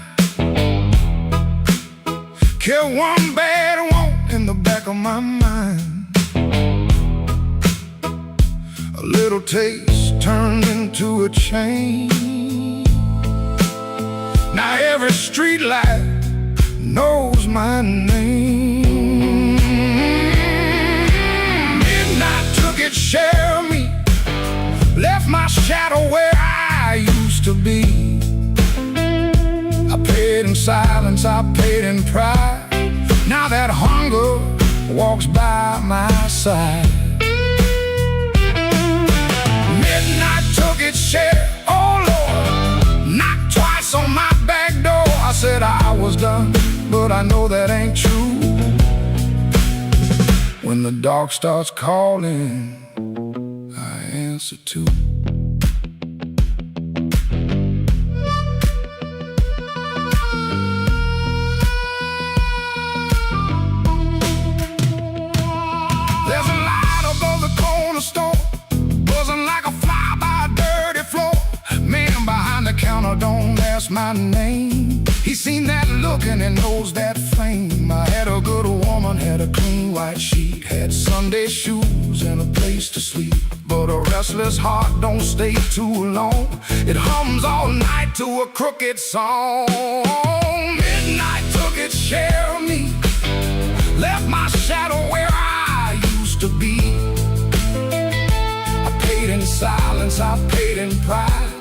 Kept one bad want in the back of my mind. A little taste turned into a chain. Now every street light knows my name. Midnight took its share of me, left my shadow where I used to be. I paid in silence, I paid in pride. Now that hunger walks by my side. Midnight took its share, oh Lord, knocked twice on my back door. I said I was done, but I know that ain't true. When the dark starts calling, I answer too. There's a light above the corner store, buzzing like a fly by a dirty floor. Man behind the counter don't ask my name. He seen that look and he knows that flame. I had a good woman, had a clean white sheet, had Sunday shoes and a place to sleep. But a restless heart don't stay too long. It hums all night to a crooked song. Midnight took its share of me, left my shadow where I used to be. I paid in silence, I paid in pride.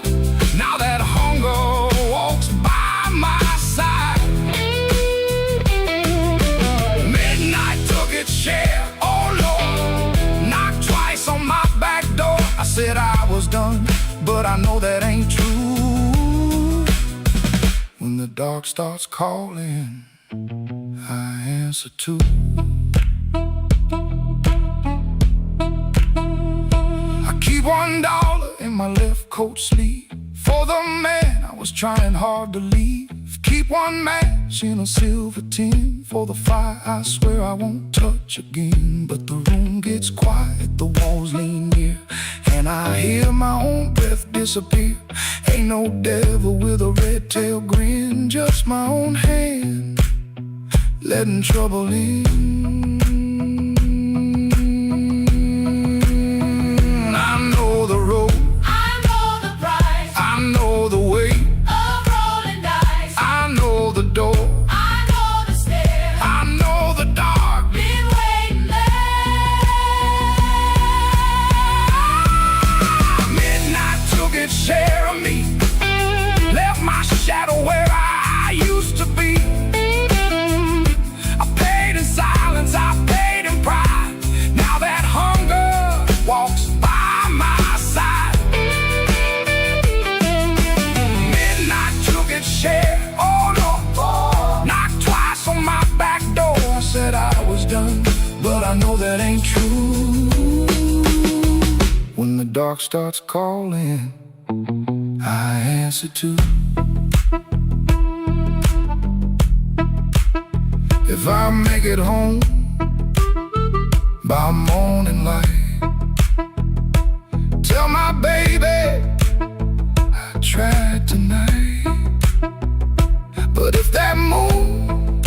Now that hunger walks by my side. Midnight took its share, oh Lord, knocked twice on my back door. I said I was done, but I know that ain't true. When the dark starts calling, I answer too. I keep $1 in my left coat sleeve for the man I was trying hard to leave. Keep one match in a silver tin for the fire I swear I won't touch again. But the room gets quiet, the walls lean near, and I hear my own breath disappear. Ain't no devil with a red tail grin, just my own hand letting trouble in. I know the road, I know the price I know the way, of rolling dice. I know the door, I know the stairs, I know the dark. been waiting there. Midnight took its share of me, left my shadow where I used to be. I paid in silence, I paid in pride. Now that hunger walks by my side. Midnight took its share, oh Lord, knocked twice on my back door. I said I was done, but I know that ain't true. When the dark starts calling, I answer too. If I make it home by morning light, tell my baby I tried tonight. But if that moon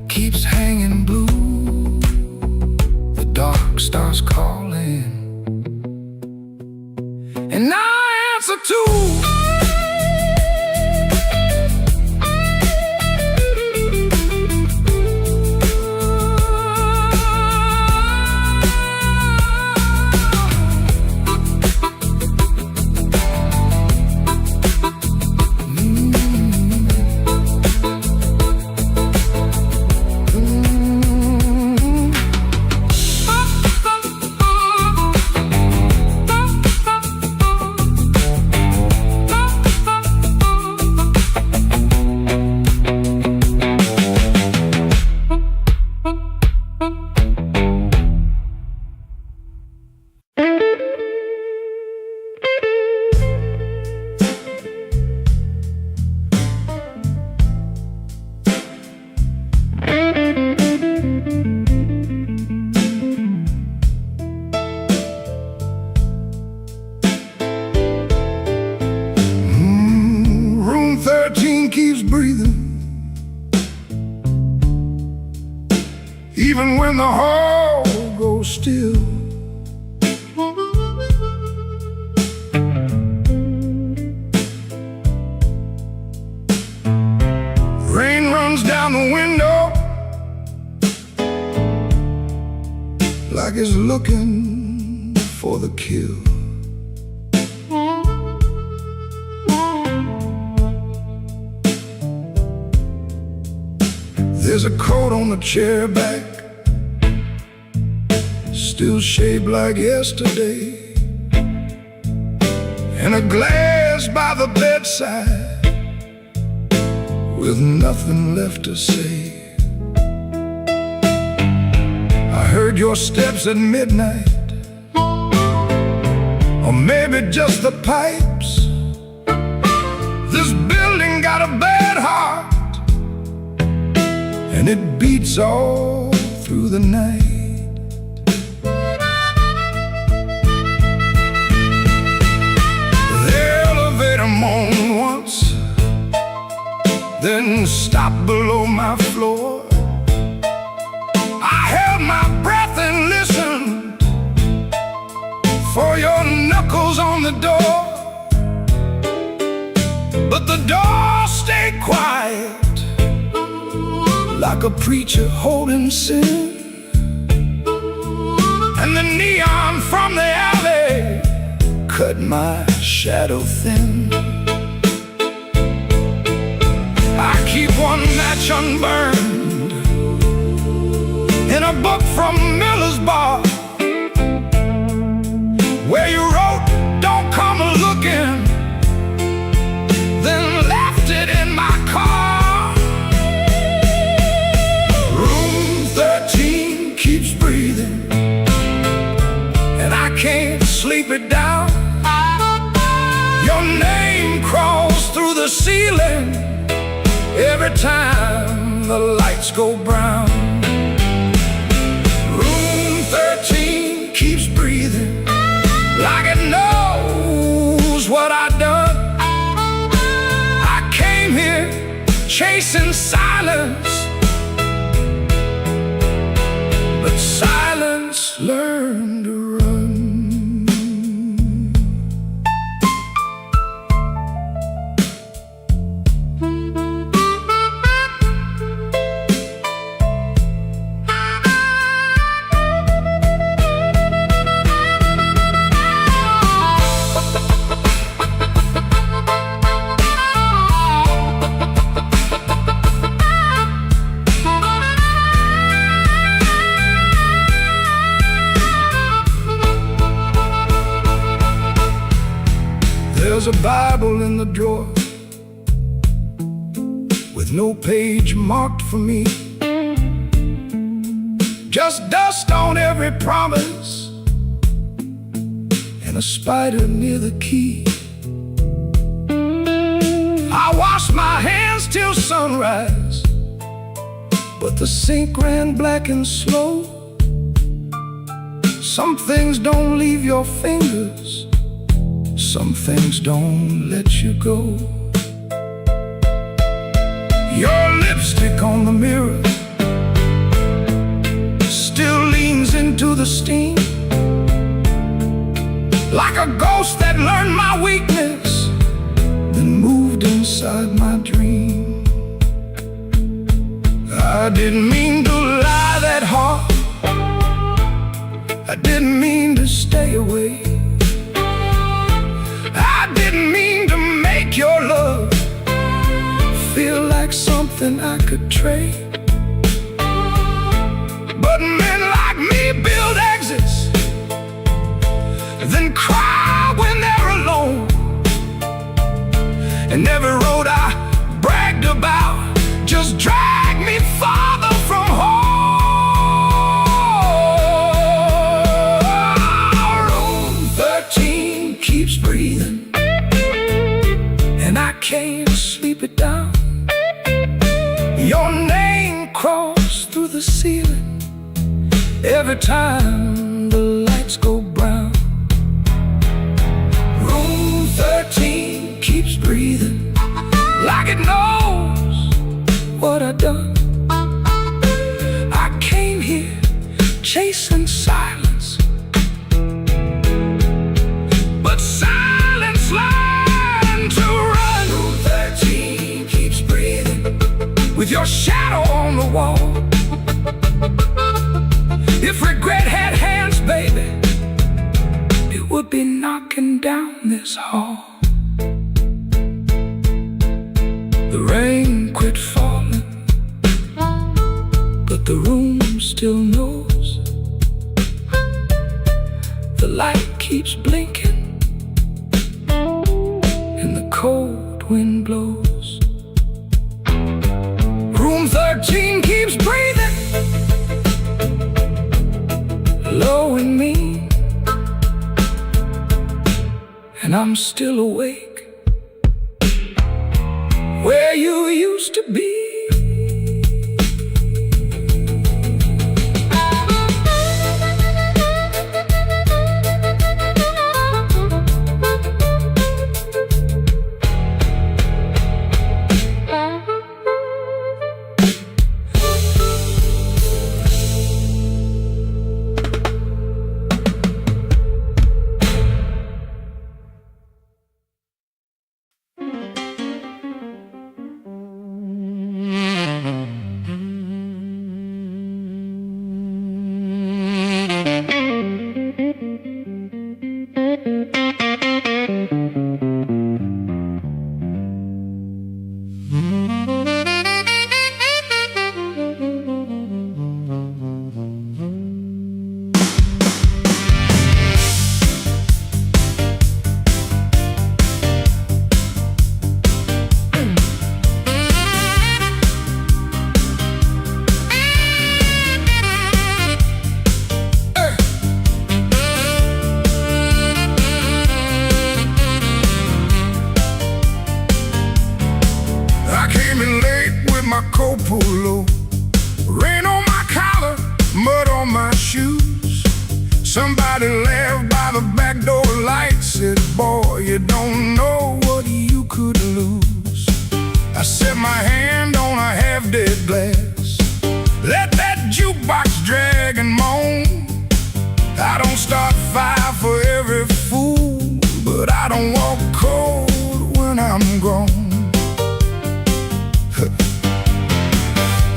keeps hanging blue, the dark starts calling, and I answer too. Room 13 keeps breathing, even when the hall goes still. Rain runs down the window like it's looking for the kill. There's a coat on the chair back, still shaped like yesterday, and a glass by the bedside with nothing left to say. I heard your steps at midnight, or maybe just the pipes. This building got a bad heart, and it beats all through the night. The elevator moaned once, then stopped below my floor. I held my breath and listened for your knuckles on the door, but the door stayed quiet, like a preacher holding sin. And the neon from the alley cut my shadow thin. I keep one match unburned in a book from Miller's Bar, where you wrote, "Don't come looking," then left it in my car. Room 13 keeps breathing, and I can't sleep it down. Your name crawls through the ceiling every time the lights go brown. Room 13 keeps breathing, like it knows what I've done. I came here chasing silence, but silence learned to run. There's a Bible in the drawer with no page marked for me, just dust on every promise and a spider near the key. I washed my hands till sunrise, but the sink ran black and slow. Some things don't leave your fingers, some things don't let you go. Your lipstick on the mirror still leans into the steam, like a ghost that learned my weakness, then moved inside my dream. I didn't mean to lie that hard, I didn't mean to stay away, I didn't mean to make your love feel like something I could trade. But men like me build exits, then cry when they're alone. And every road I bragged about just dragged me farther from home. Room 13 keeps breathing, and I can't sleep it down. Your name crawls through the ceiling every time the lights go brown. Room 13 keeps breathing, like it knows what I've done. I came here chasing silence, but silence learned to run. Room 13 keeps breathing, with your shadow on the wall. If regret had hands, baby, it would be knocking down this hall. The rain quit falling, but the room still knows. The light keeps blinking, and the cold wind blows. Room 13 keeps breathing, low and mean, and I'm still awake where you used to be. polo, rain on my collar, mud on my shoes. Somebody laughed by the back door light, said, boy, you don't know what you could lose. I set my hand on a half-dead glass, let that jukebox drag and moan. I don't start fire for every fool, but I don't walk cold when I'm gone.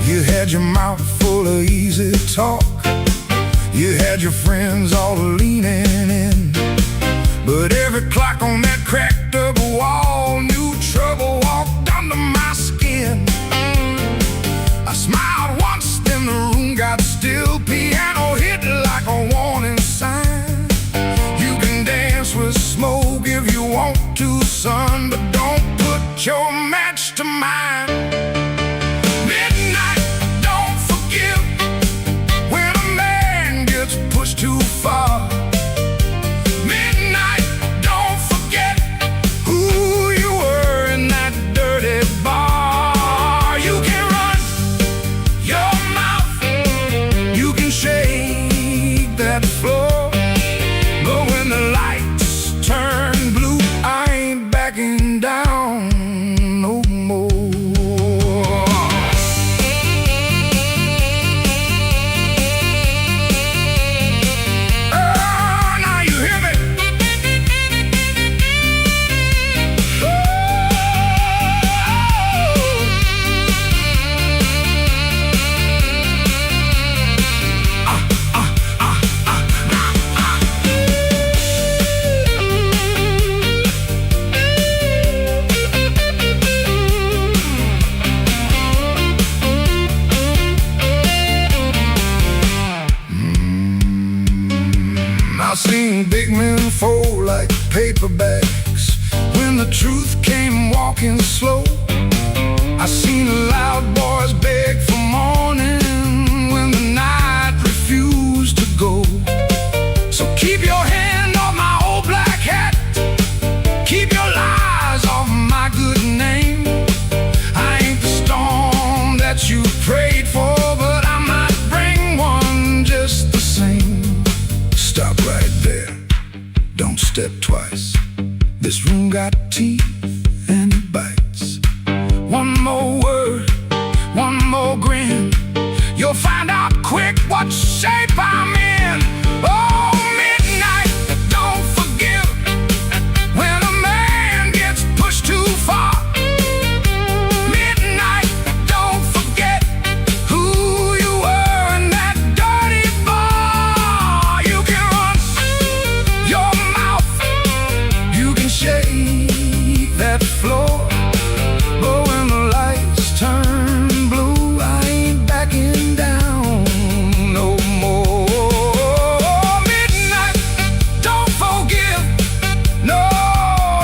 You had your mouth full of easy talk, you had your friends all leaning in, but every clock on that cracked up wall knew trouble walked under my skin. I smiled once, then the room got still. Piano hit like a warning sign. You can dance with smoke if you want to, son, but don't put your match to mine. Midnight, don't forgive when a man gets pushed too far. Midnight, don't forget who you were in that dirty bar. You can run your mouth, you can shake that floor, but when the lights turn blue, I ain't backing down no more. Oh, now you hear me? I've seen big men fold like paper bags when the truth came walking slow. I seen loud boys beg for morning when the night refused to go. So keep your hand off my old black hat, keep your lies off my good name. I ain't the storm that you prayed for, but I might bring one just the same. Stop right there, don't step twice. This room got teeth and it bites. One more word, one more grin, you'll find out quick what shape I'm in. Oh, midnight, don't forgive when a man gets pushed too far. Midnight, don't forget who you were in that dirty bar. You can run your mouth, you can shake that floor, but when the lights turn blue, I ain't backing down no more. Midnight, don't forgive, no,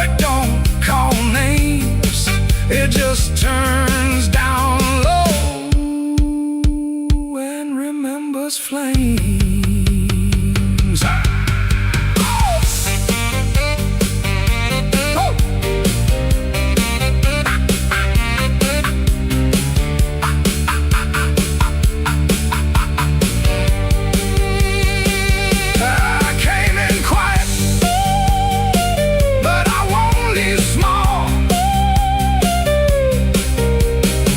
it don't call names, it just turns down low and remembers flames. I came in quiet, but I won't leave small.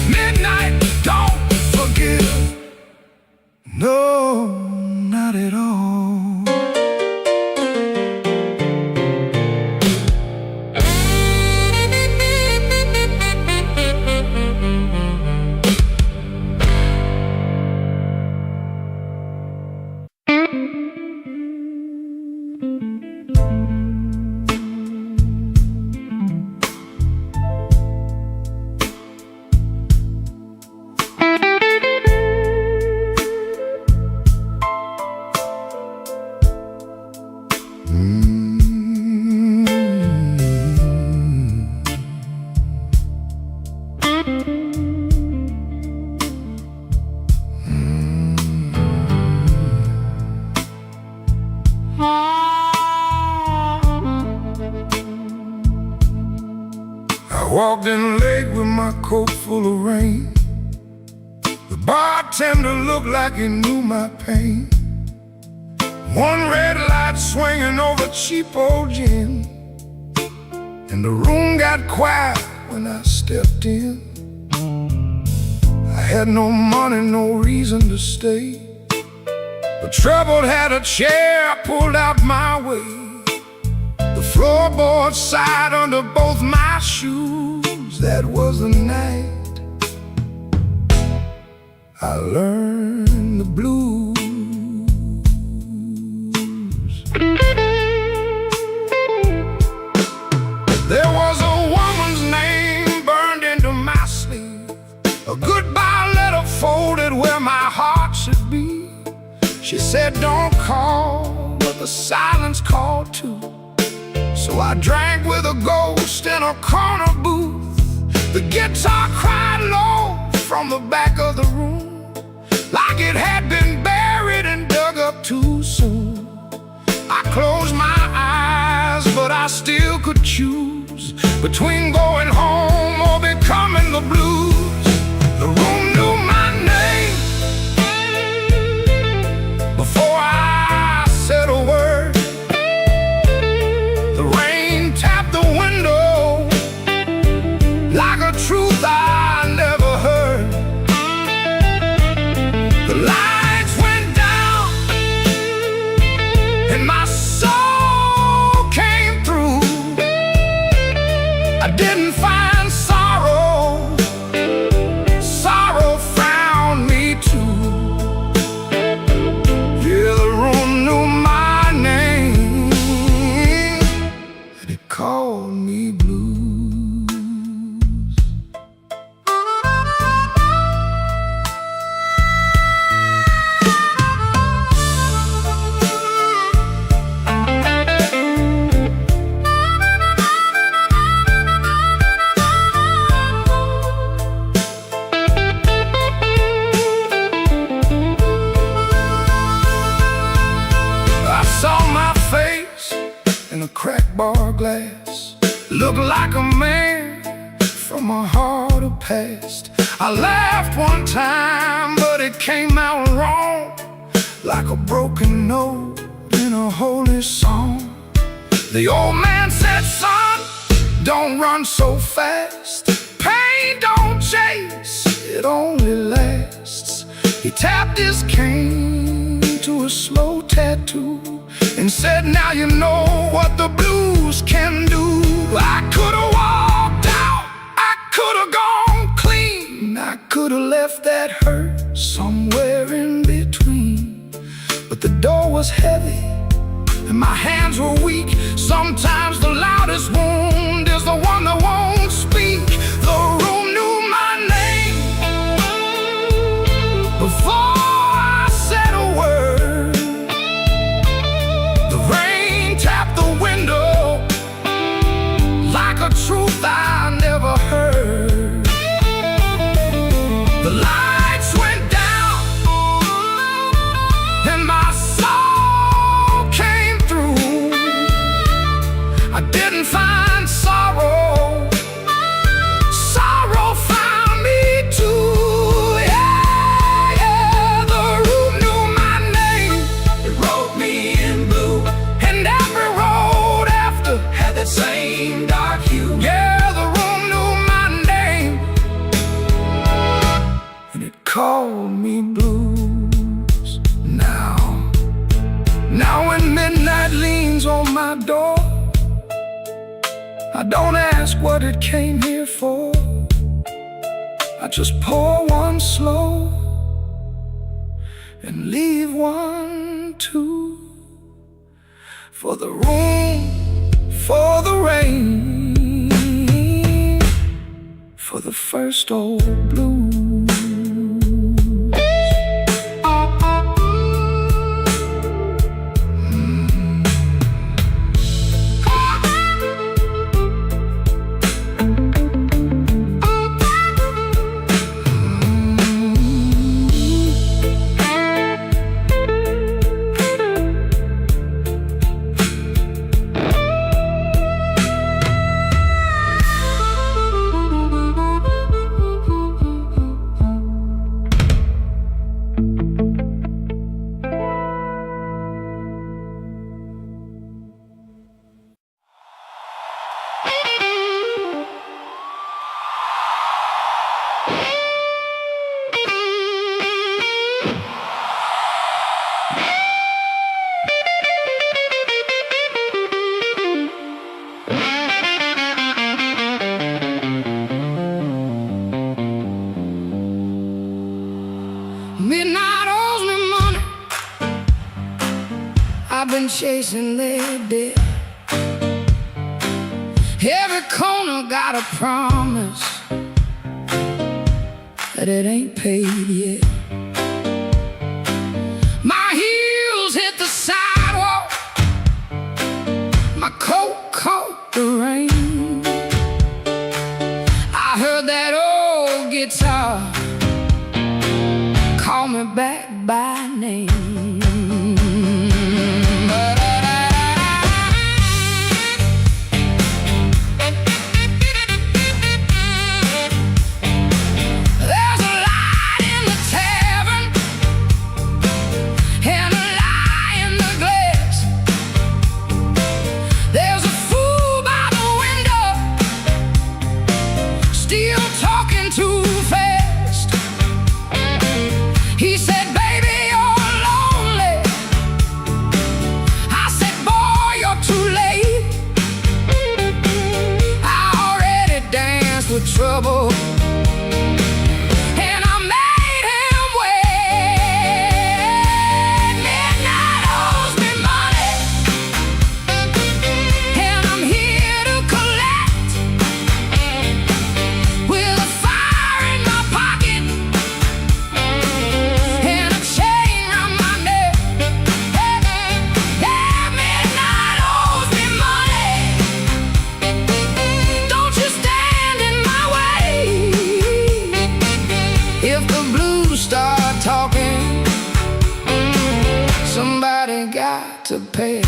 Midnight, don't forgive, no, not at all. I walked in late with my coat full of rain. bartender looked like he knew my pain. One red light swinging over cheap old gin, and the room got quiet when I stepped in. I had no money, no reason to stay. The troubled had a chair pulled out my way. The floorboard sighed under both my shoes. That was the night I learned the blues. There was a woman's name burned into my sleeve, a goodbye letter folded where my heart should be. She said, don't call, but the silence called too. So I drank with a ghost in a corner booth. The guitar cried low from the back of the room, like it had been buried and dug up too soon. I closed my eyes, but I still could choose between going home or becoming the blues. The room knew my name before I said a word. The rain tapped the window like a truth I never heard. The lights went down and my soul came through. I didn't find sorrow, sorrow found me too. Yeah, the room knew my name, and it called me blues. In a cracked bar glass, looked like a man from a harder past. I laughed one time, but it came out wrong, like a broken note in a holy song. The old man said, son, don't run so fast. Pain don't chase, it only lasts. He tapped his cane to a slow tattoo and said, now you know what the blues can do. I could've walked out, I could've gone clean, I could've left that hurt somewhere in between. But the door was heavy and my hands were weak. Sometimes the loudest wound is the one that won't speak. The room knew my name before I said a word. The rain tapped the window like a truth I never heard. The lights went down and my soul came through. I didn't find sorrow, sorrow found me too. Yeah, yeah, the room knew my name. It wrote me in blue, and every road after had that same dark hue. Yeah, the room knew my name, and it called me blues. Now when midnight leans on my door, I don't ask what it came here for. I just pour one slow and leave one too. For the room, for the rain, for the first old blues. chasing their debt. Every corner got a promise that it ain't paid yet. My heels hit the sidewalk, my coat caught the rain. I heard that old guitar call me back by name. Too fast. He said, baby, you're lonely. I said, boy, you're too late. I already danced with trouble, and I made him wait. Midnight owes me money, and I'm here to collect with a start talking, somebody got to pay.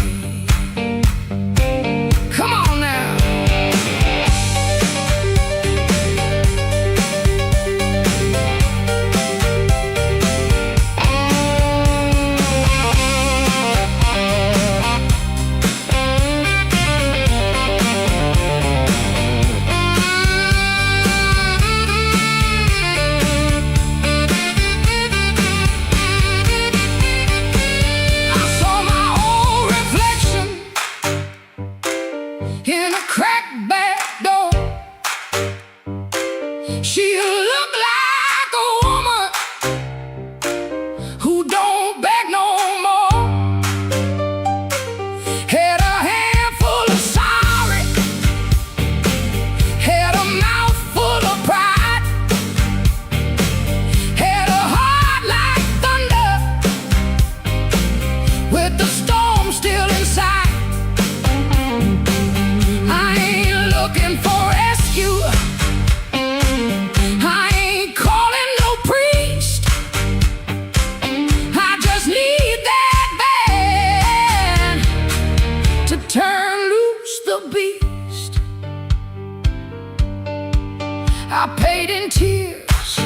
Come on now. In a cracked back door, she looked like a woman who don't beg no more. Had a handful of sorry, had a mouth full of pride, had a heart like thunder with the storm still inside. Looking for rescue, I ain't calling no priest. I just need that band to turn loose the beast. I paid in tears,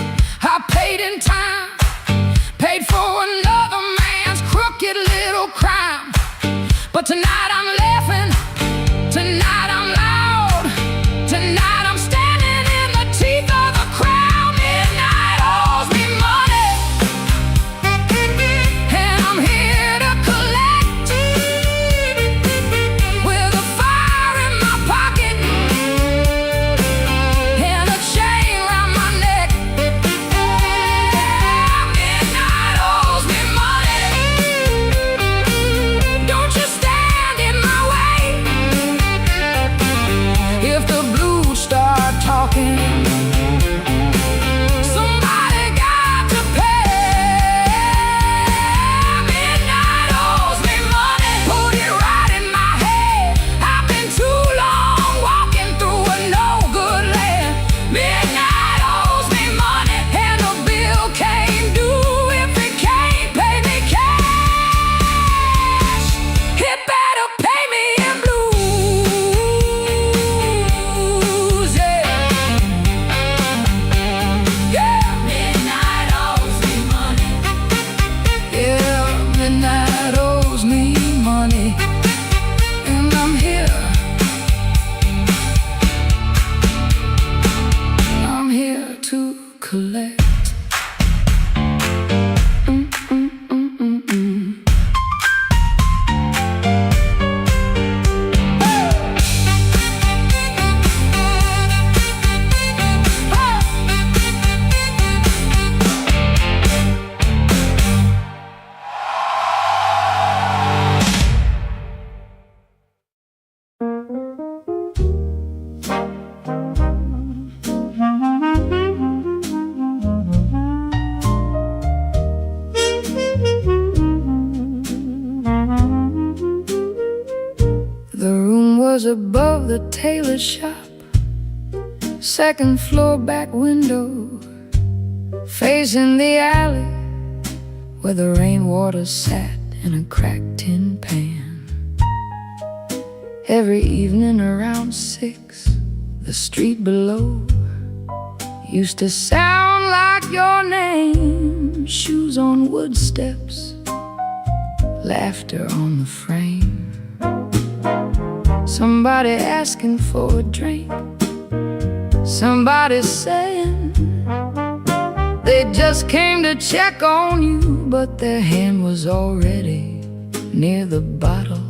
I paid in time, paid for another man's crooked little crime. But tonight I'm laughing, tonight I'm loud. Tonight I'm standing in the teeth of the crowd. Midnight owes me money, and I'm here to collect with a fire in my pocket and a chain around my neck. Midnight owes me money. Don't you stand in my was above the tailor shop, second floor back window, facing the alley where the rainwater sat in a cracked tin pan. Every evening around 6, the street below used to sound like your name. Shoes on wood steps, laughter on the frame, somebody asking for a drink, somebody saying they just came to check on you, but their hand was already near the bottle.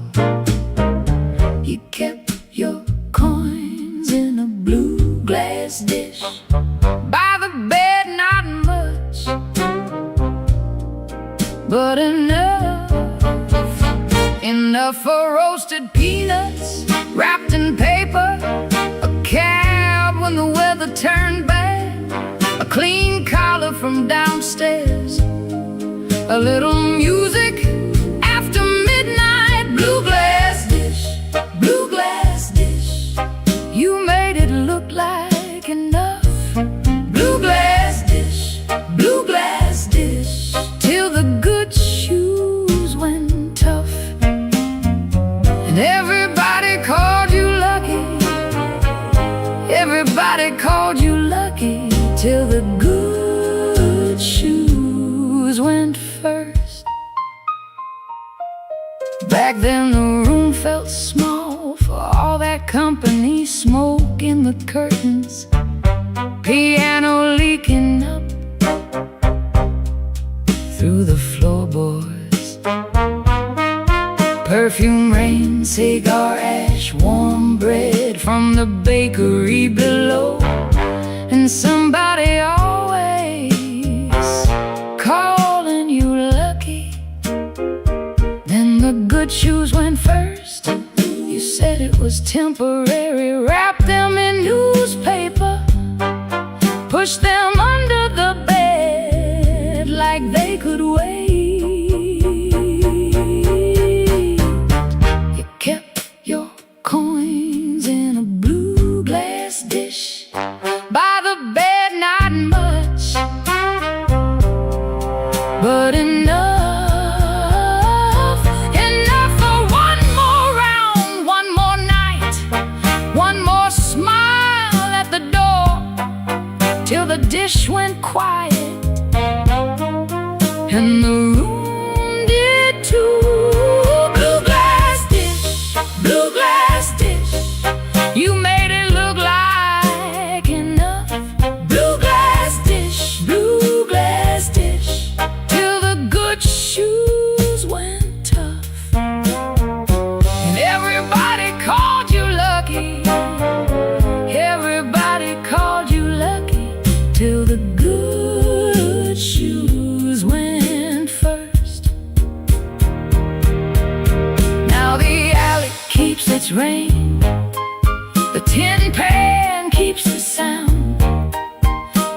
You kept your coins in a blue glass dish by the bed, not much, but enough for roasted peanuts wrapped in paper, a cab when the weather turned bad, a clean collar from downstairs, a little music after midnight. Blue glass dish, blue glass dish, you made it look like enough. Blue glass dish, blue glass dish, till the good shoes went tough, and everybody called you lucky. Everybody called you lucky, till the good shoes went first. Back then the room felt small for all that company, smoke in the curtains, piano leaking up through the floorboards, perfume rain, cigar ash, warm bread from the bakery below, and somebody always calling you lucky. Then the good shoes went first. You said it was temporary, wrap them in newspaper, push them under the bed like they could wait. You kept your coins in a blue glass dish by the bed, not much, but enough for one more round, one more night, one more smile at the door, till the dish went quiet and the room did too. Blue glass dish, blue glass dish, you made it look like enough. Blue glass dish, blue glass dish, till the good shoes went tough, and everybody called you lucky. Everybody called you lucky, till the good shoes went first. Now the alley keeps its rain, the tin pan keeps the sound,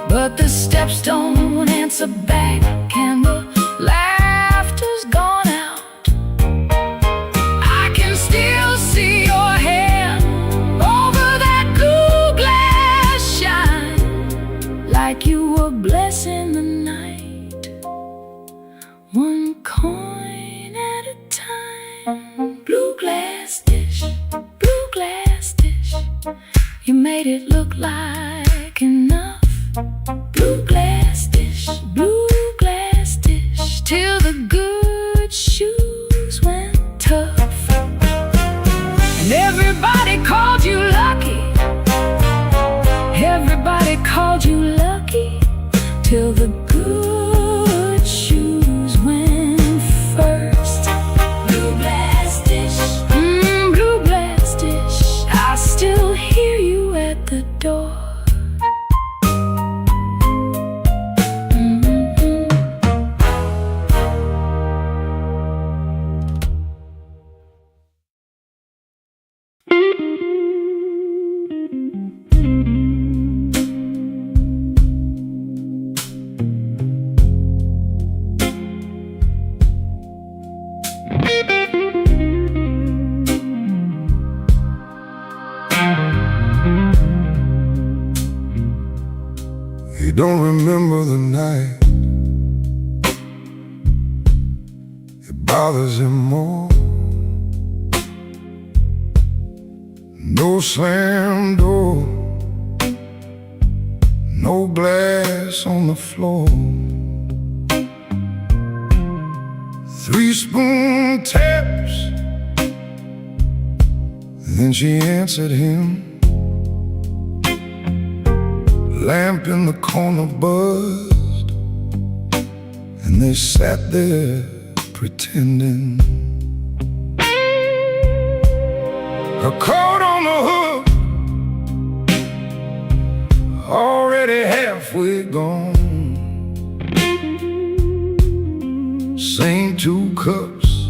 but the steps don't answer back, and the laughter's gone out. I can still see your hand over that blue glass shine, like you were blessing the night, one coin at a time. Blue glass dish, blue glass dish, you made it look like enough. Blue glass dish, blue glass dish, till the good shoes went tough, and everybody called you lucky. Everybody called you lucky, till the good shoes went first. Blue glass dish, blue glass dish, I still hear you at the door. don't remember the night. It bothers him more. No slam door, no glass on the floor. 3-spoon taps. Then she answered him. Lamp in the corner buzzed, and they sat there pretending. Her coat on the hook, already halfway gone. Same 2 cups,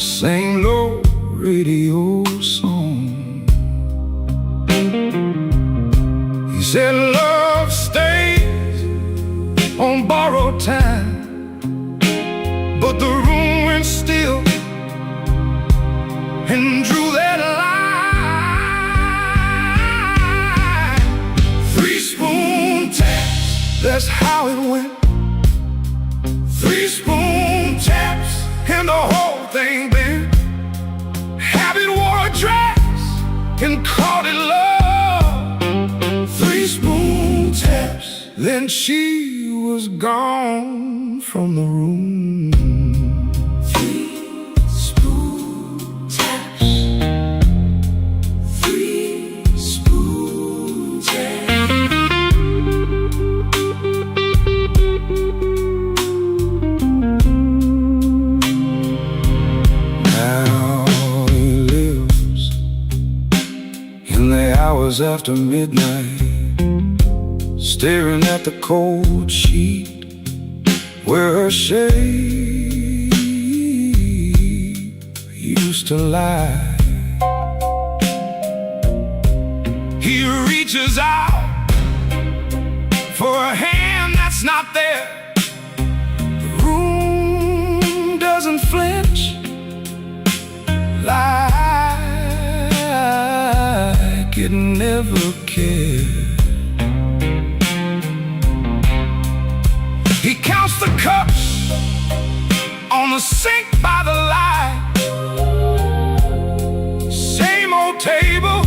same low radio song. He said love stays on borrowed time, but the room went still and drew that line. 3-spoon taps, that's how it went. 3-spoon taps and the whole thing bent. Habit wore a dress and called it love. 3-spoon taps, then she was gone from the room. 3-spoon taps. 3-spoon taps. Now he lives in the hours after midnight, staring at the cold sheet where her shape used to lie. He reaches out for a hand that's not there. The room doesn't flinch like it never cared. He counts the cups on the sink by the light. Same old table,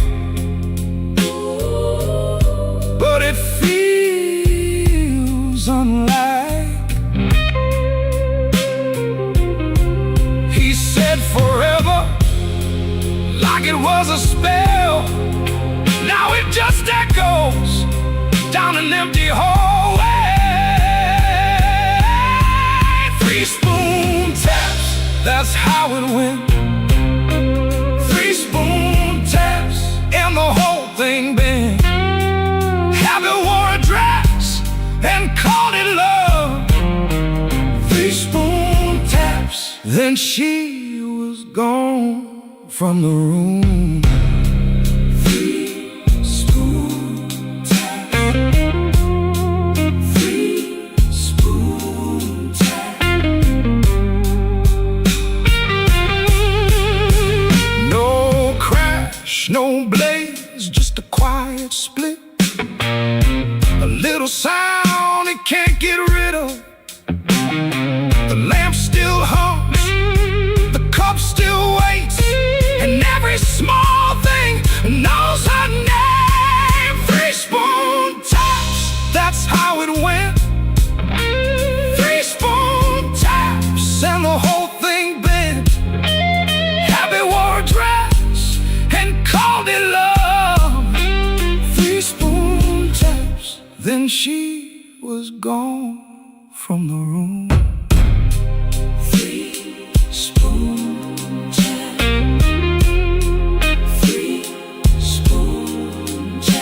but it feels unlike. He said forever, like it was a spell. Now it just echoes down an empty hallway. 3-spoon taps, that's how it went. 3-spoon taps, and the whole thing bent. Habit wore a dress and called it love. 3-spoon taps, then she was gone from the room. 3-spoon taps. 3-spoon taps. No crash, no blaze, just a quiet split. A little sound it can't get rid of. The lamp still hums, the cup still waits, and every small thing knows her name. 3-spoon taps, that's how it went. 3-spoon taps, and the whole thing bent. Habit wore a dress and called it love. 3-spoon taps, then she was gone from the room. 3-spoon taps. 3-spoon taps.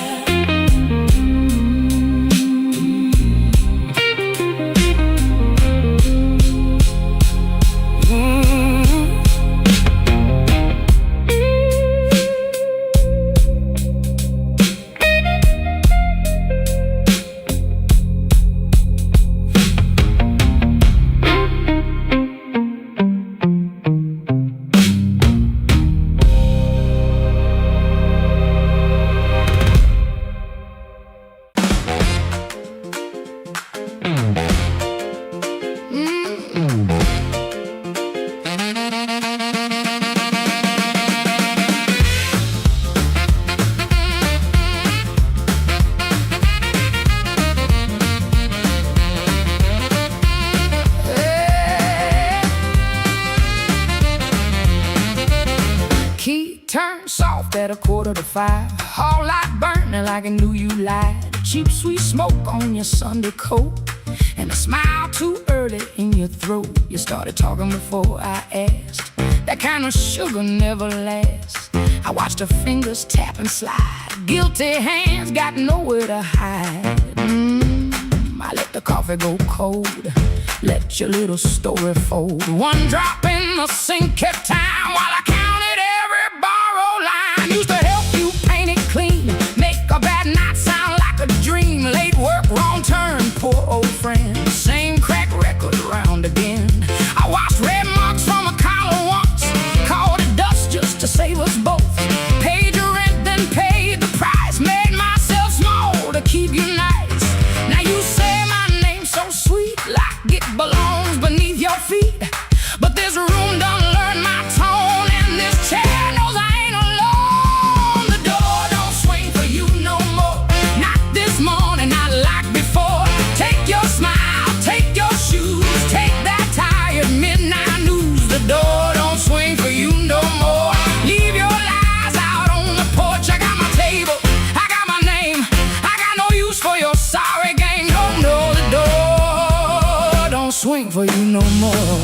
at 4:45. Hall light burning like I knew you lied. Cheap sweet smoke on your Sunday coat, and a smile too early in your throat. You started talking before I asked. That kind of sugar never lasts. I watched her fingers tap and slide. Guilty hands got nowhere to hide. I let the coffee go cold, let your little story fold. One drop in the sink kept time while I counted every borrowed line. Used to help you paint it clean, make a bad night sound like a dream. Late work, wrong turn, poor old friend. Same crack record round again. I washed red marks from a collar once, called it dust just to save us both. Paid your rent, then paid the price. Made myself small to keep you nice. Now you say my name's so sweet, like it belongs beneath your feet. But this room done learned my tone, and this chair knows I ain't alone. The door don't swing for you no more, not this morning, not like before. Take your smile, take your shoes, take that tired midnight news. The door don't swing for you no more. Leave your lies out on the porch. I got my table, I got my name, I got no use for your sorry game. No, no, the door don't swing for you no more.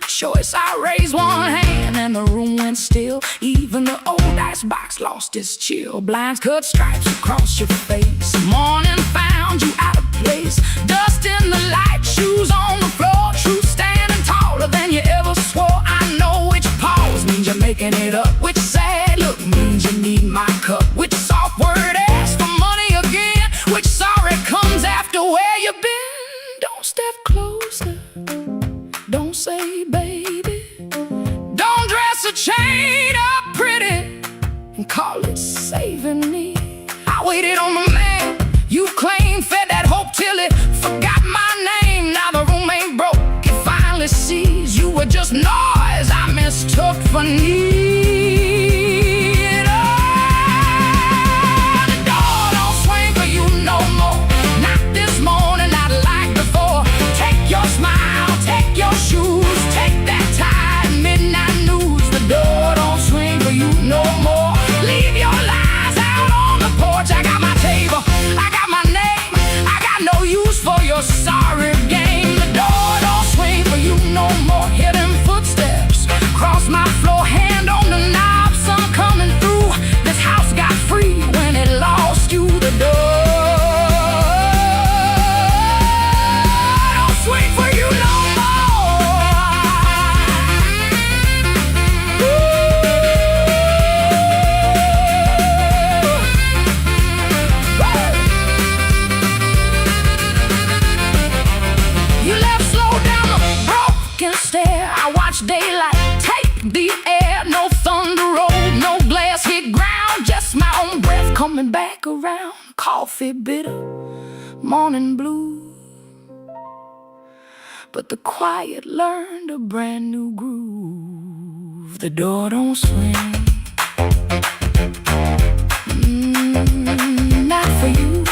Choice. I raised one hand and the room went still. Even the old icebox lost its chill. Blinds cut stripes across your face. Morning found you out of place. Dust in the light, shoes on the floor. Truth standing taller than you ever swore. I know which pause means you're making it up. Which sad look means you need my cup. Which soft word asks for money again. Which sorry comes after where you've been. Don't step closer, don't say baby, don't dress a chain up pretty and call it saving me. I waited on the man you claimed, fed that hope till it forgot my name. Now the room ain't broke, it finally sees you were just noise I mistook for need. Oh, the door don't swing for you no more, not this morning, not like before. Take your smile, take your shoes, take that tired midnight news. The door don't swing for you no more. Leave your lies out on the porch. I got my table, I got my name, I got no use for your sorry game. The door don't swing for you no more. Hear them footsteps cross my floor, hand on the knob, sun coming through. This house got free when it lost you. The door don't swing for you no daylight, take the air, no thunder roll, no glass hit ground, just my own breath coming back around. Coffee bitter, morning blue, but the quiet learned a brand new groove. The door don't swing, not for you.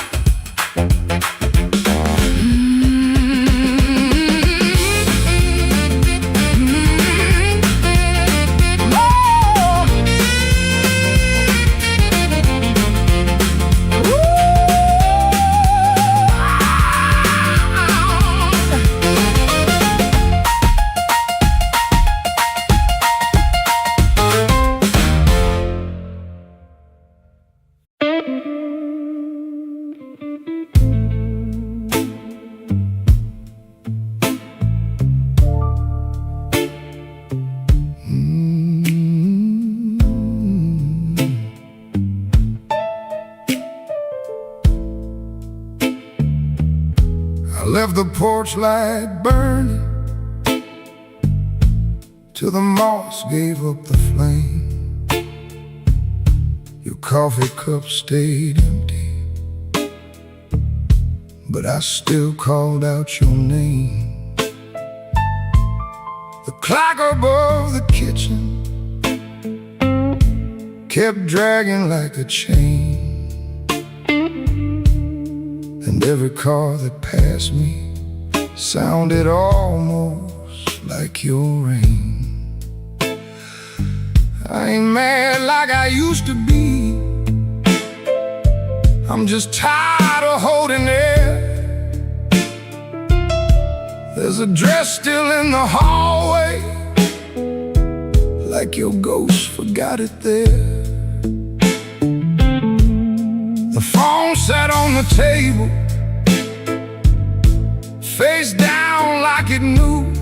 I left the porch light burning till the moss gave up the flame. Your coffee cup stayed empty, but I still called out your name. The clock above the kitchen kept dragging like a chain, and every car that passed me sounded almost like your rain. I ain't mad like I used to be, I'm just tired of holding it. There's a dress still in the hallway, like your ghost forgot it there. The phone sat on the table, face down like it knew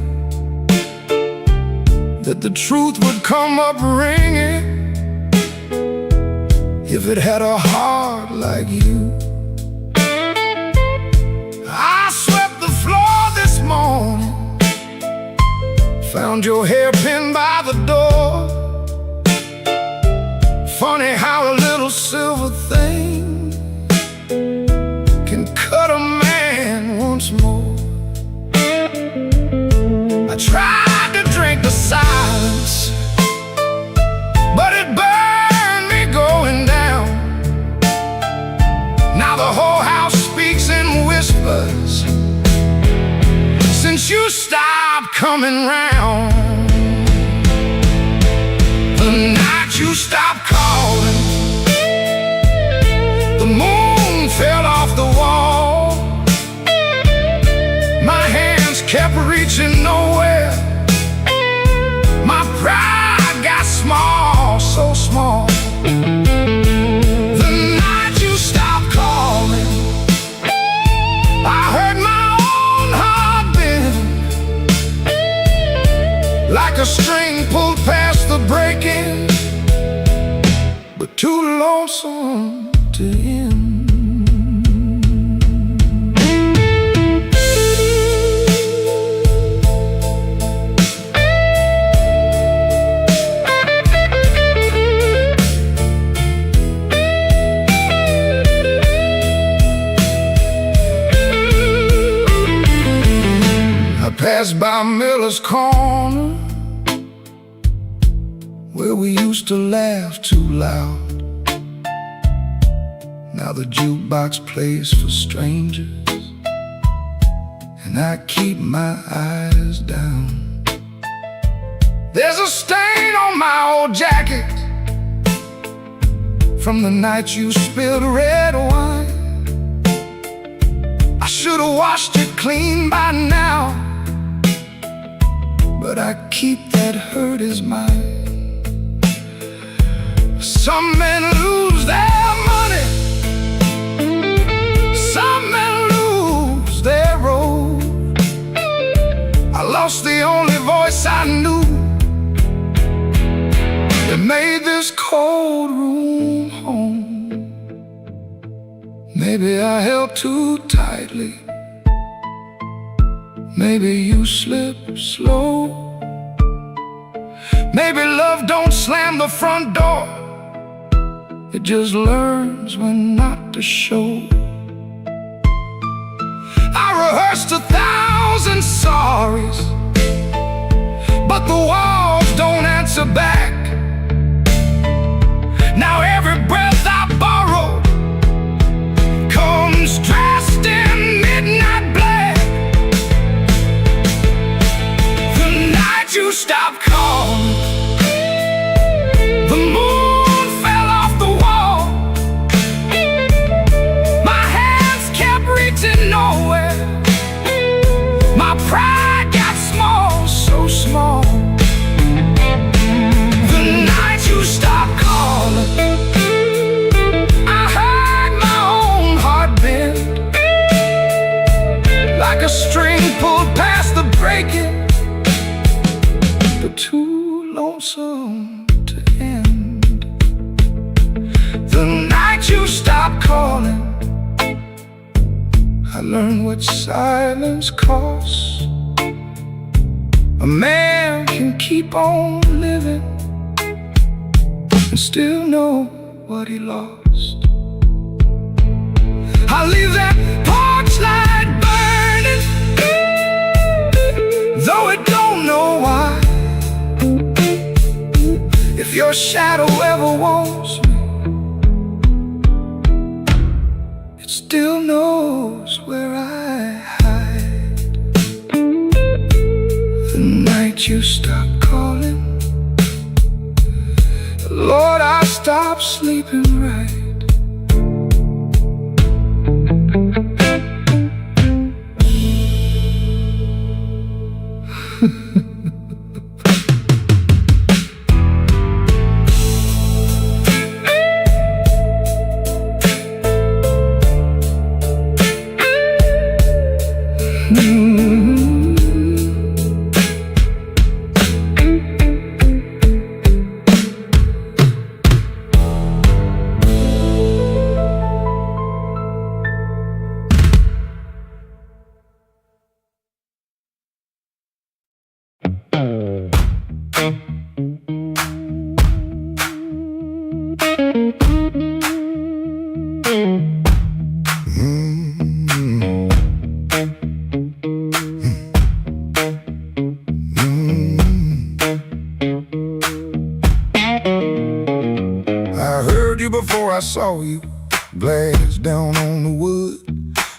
that the truth would come up ringing if it had a heart like you. I swept the floor this morning, found your hairpin by the door. Funny how a little silver thing can cut a man once more. I tried to drink the silence, but it burned me going down. Now the whole house speaks in whispers since you stopped coming round. The night you stopped calling, the moon fell off the wall. My hands kept reaching nowhere, my pride got small, so small. The night you stopped calling, I heard my own heart bend, like a string pulled past the breaking, but too lonesome to end. I passed by Miller's Corner, where we used to laugh too loud. Now the jukebox plays for strangers, and I keep my eyes down. There's a stain on my old jacket from the night you spilled red wine. I should've washed it clean by now, but I keep that hurt as mine. Some men lose their money, some men lose their road. I lost the only voice I knew that made this cold room home. Maybe I held too tightly, maybe you slip slow. Maybe love don't slam the front door, it just learns when not to show. I rehearsed 1,000 sorries, but the walls don't answer back. Now every breath I borrow comes dressed in midnight black. The night you stopped calling, the moon fell off the wall. My hands kept reaching nowhere, my pride got small, so small. The night you stopped calling, I heard my own heart bend, like a string pulled past the breaking, but too lonesome to end. The night you stopped calling, I learned what silence costs. A man can keep on living and still know what he lost. I leave that porch light burning, though it don't know why. If your shadow ever wants me, it still knows where I hide. The night you stopped calling, Lord, I stopped sleeping right. Before I saw you, glass down on the wood.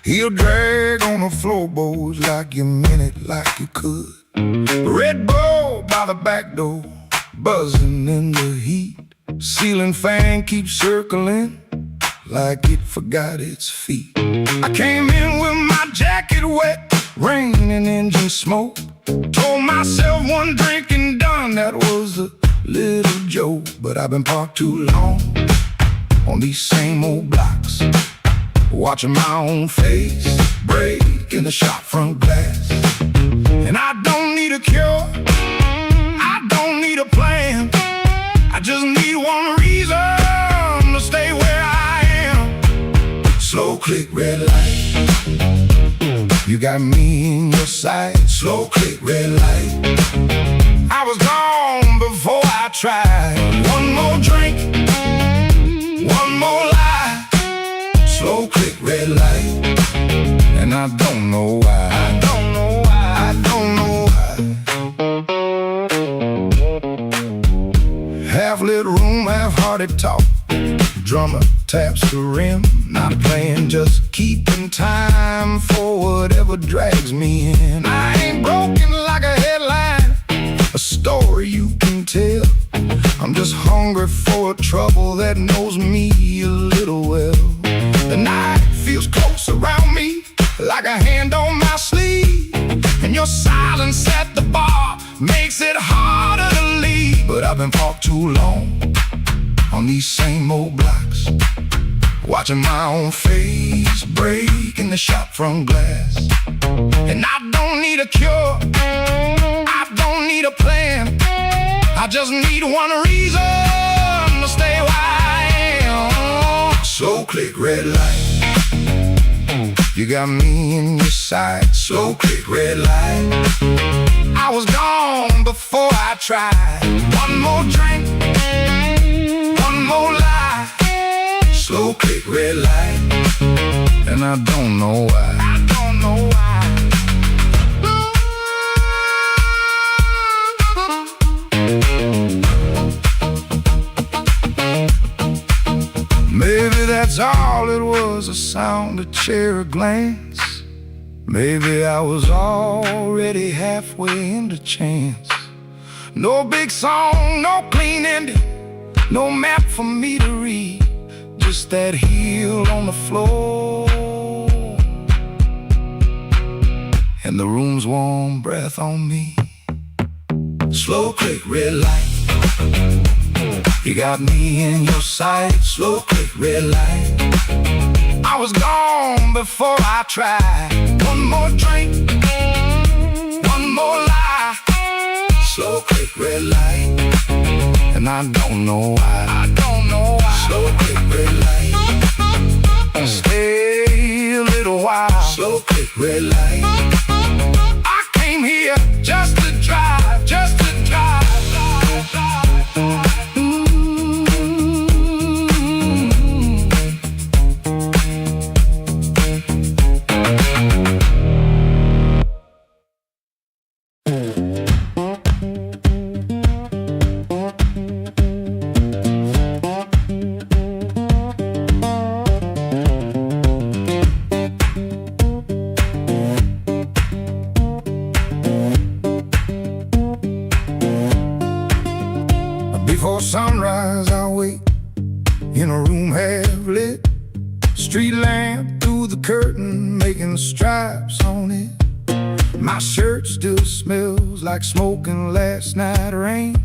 He'll drag on the floorboards like you meant it, like you could. Red Bull by the back door, buzzing in the heat. Ceiling fan keeps circling like it forgot its feet. I came in with my jacket wet, rain and engine smoke. Told myself one drink and done, that was a little joke. But I've been parked too long on these same old blocks, watching my own face break in the shop front glass. And I don't need a cure, I don't need a plan, I just need one reason to stay where I am. Slow click, red light, you got me in your sight. Slow click, red light, I was gone before I tried. One more drink, one more lie. Slow click, red light, and I don't know why. I don't know why. I don't know why. Half lit room, half-hearted talk. Drummer taps the rim, not playing, just keeping time for whatever drags me in. I ain't broken like a headline, a story you can tell. I'm just hungry for a trouble that knows me a little well. The night feels close around me, like a hand on my sleeve. And your silence at the bar makes it harder to leave. But I've been parked too long on these same old blocks, watching my own face break in the shop front glass. And I don't need a cure, I don't need a plan, I just need one reason to stay where I am. Slow click, red light, you got me in your sight. Slow click, red light, I was gone before I tried. One more drink, one more lie. Slow click, red light, and I don't know why. I don't know why. Maybe that's all it was, a sound, a chair, a glance. Maybe I was already halfway into chance. No big song, no clean ending, no map for me to read, just that heel on the floor and the room's warm breath on me. Slow click, red light, you got me in your sight. Slow click, red light, I was gone before I tried. One more drink, one more lie. Slow click, red light, and I don't know why. I don't know why. Slow click, red light, stay a little while. Slow click, red light, I came here just to drive, just to drive. before sunrise I'll wait in a room half lit, street lamp through the curtain making stripes on it. My shirt still smells like smoking last night rain.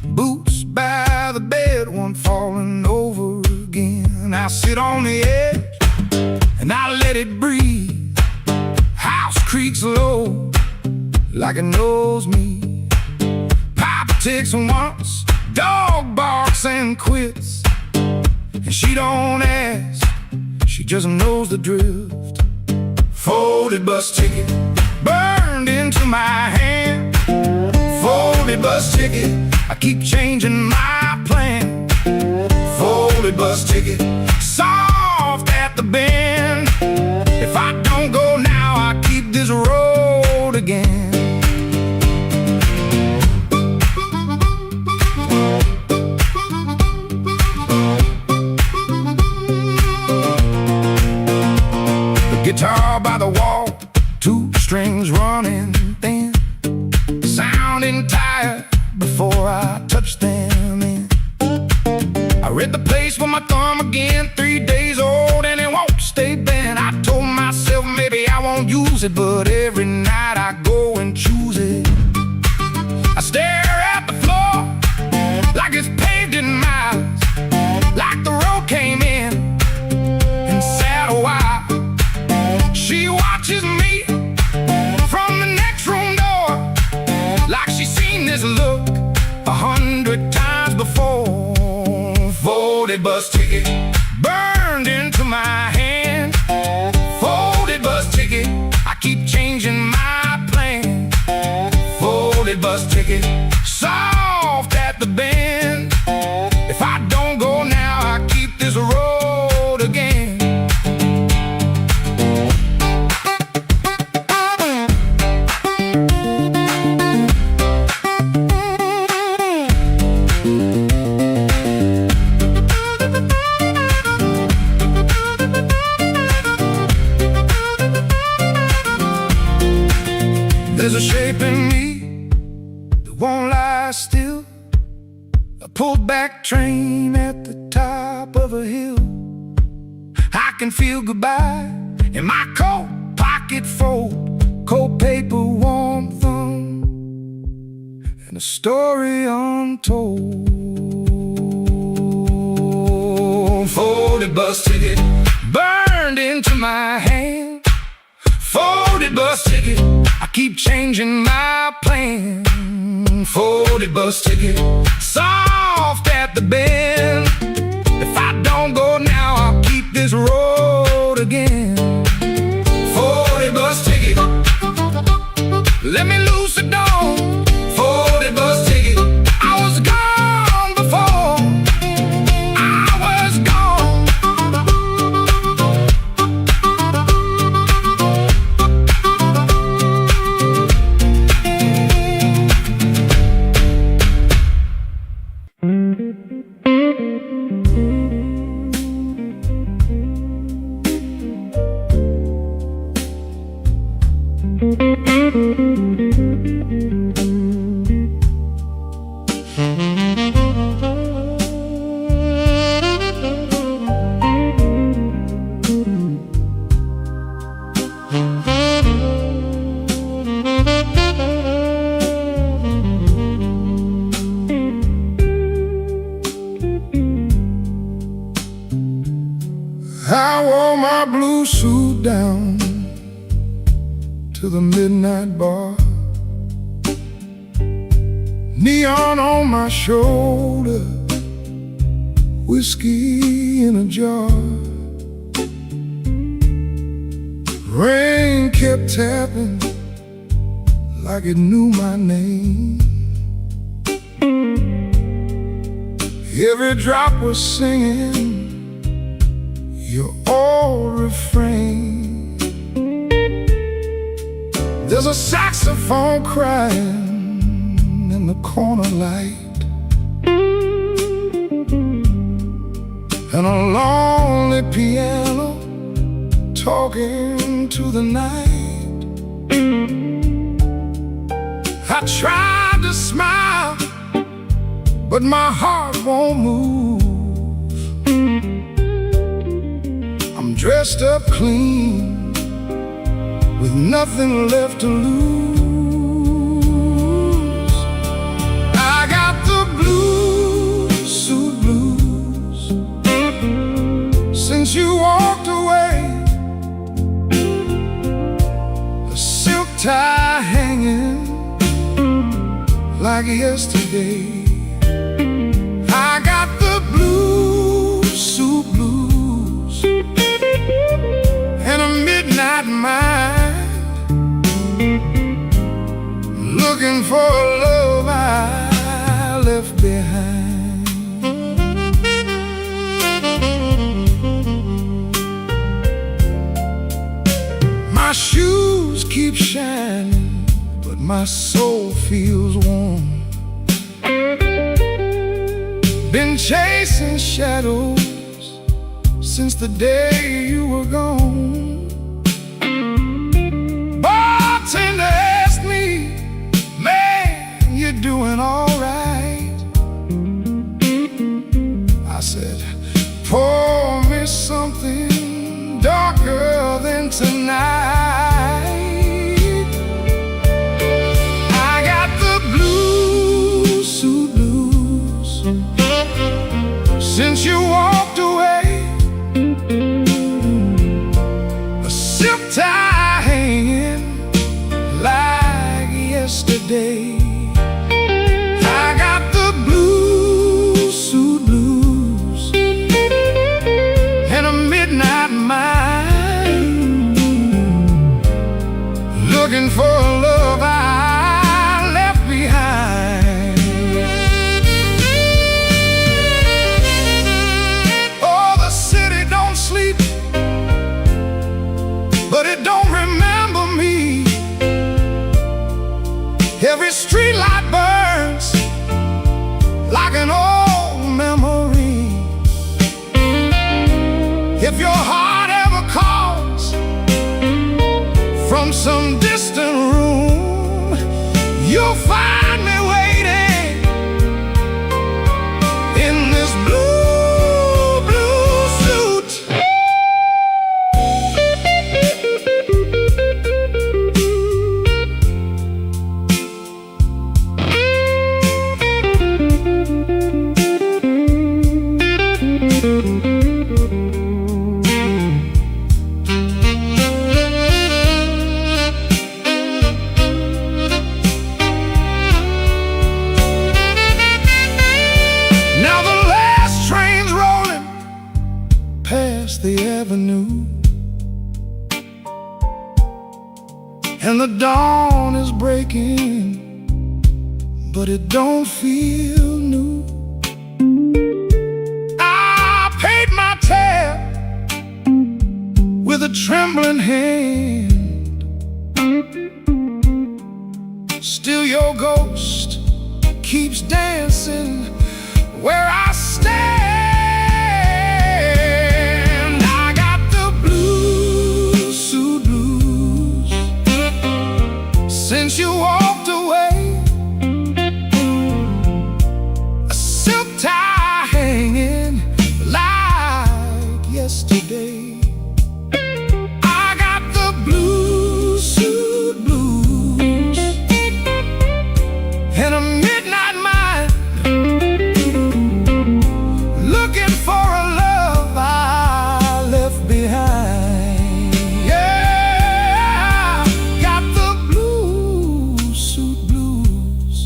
Boots by the bed, one falling over again. I sit on the edge and I let it breathe. House creaks low like it knows me. Papa ticks once, dog barks and quits. And she don't ask, she just knows the drift. Folded bus ticket burned into my hand. Folded bus ticket, I keep changing my plan. Folded bus ticket, soft at the bend. If I don't go now, I keep this road again. The guitar by the wall, two strings running thin, sounding tired before I touch them in. I read the place with my thumb again, 3 days old and it won't stay bent. I told myself maybe I won't use it, but every night I go and choose it. I stare at the floor like it's paved in miles, like the road came in and sat a while. She watches me from the next room door like she's seen this look 100 times before. Folded bus ticket burned into my hand. Folded bus ticket, I keep changing my plan. Folded bus ticket, soft at the bend. If I don't go now, I keep this road again. There's a shape in me that won't lie still, a pulled back train at the top of a hill. I can feel goodbye in my coat pocket fold, cold paper, warm thumb, and a story untold. Folded bus ticket burned into my hand. Folded bus ticket, I keep changing my plan. Folded bus ticket, soft at the bend. If I don't go now, I'll keep this road again. Folded bus ticket, let me loose the door. Folded bus ticket, I was gone before. I was gone. I wore my blue suit down to the midnight bar, neon on my shoulder, whiskey in a jar. Rain kept tapping like it knew my name. Every drop was singing your old refrain. There's a saxophone crying in the corner light, and a lonely piano talking to the night. I tried to smile, but my heart won't move. I'm dressed up clean, with nothing left to lose. I got the blues, suit blues, since you walked away. A silk tie hanging like yesterday. I got the blues, suit blues, and a midnight mind, looking for a love I left behind. My shoes keep shining, but my soul feels warm. Been chasing shadows since the day you were gone. Bartender asked me, man, you're doing all right. I said, pour me something darker than tonight. I got the blues, suit blues, since you walked away. A silk tie hanging like yesterday. I got the blues, suit blues, and a midnight mind, looking for a love I left behind. Oh, the city don't sleep, but it don't remember me. Every street light burns like an old memory. If your heart ever calls from some distant room, you'll find me waiting in this blue, blue suit. Now the last train's rolling past the avenue, and the dawn is breaking, but it don't feel new. I paid my tab with a trembling hand. Still your ghost keeps dancing where I stand. I got the blues, suit blues, since you walked away. A silk tie hanging like yesterday. I got the blues, suit blues, and a midnight mind, looking for a love I left behind. Yeah, got the blues, suit blues,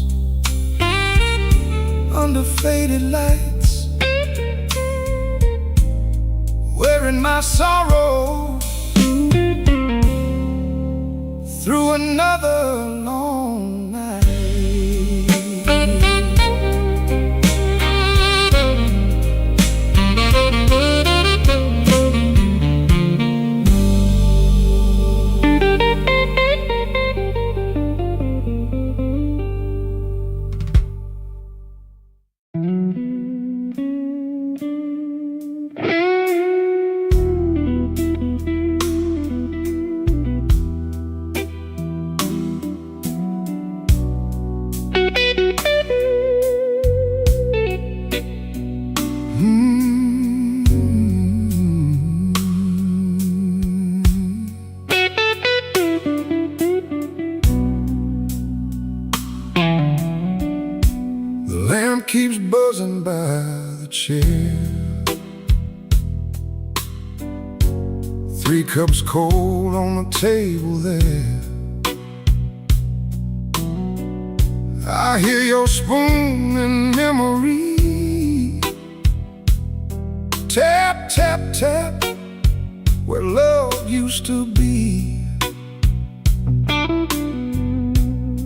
under faded lights, wearing my sorrow through another long night. The lamp keeps buzzing by the chair. 3 cups cold on the table there. I hear your spoon in memory. Tap, tap, tap, where love used to be.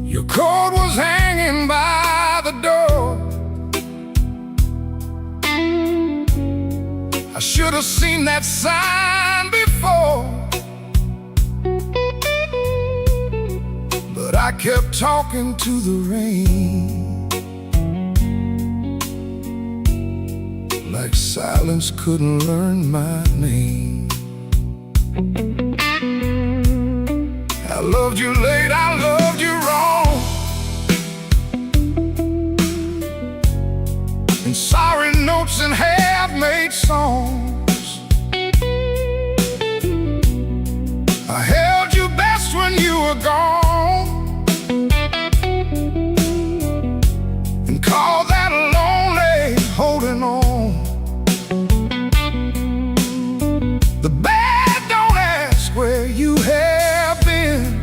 Your coat was hanging by the door. I should have seen that sign before, but I kept talking to the rain, like silence couldn't learn my name. I loved you late, I loved you wrong, and sorry notes and half-made songs. I held you best when you were gone, and called that lonely holding on. The bad don't ask where you have been.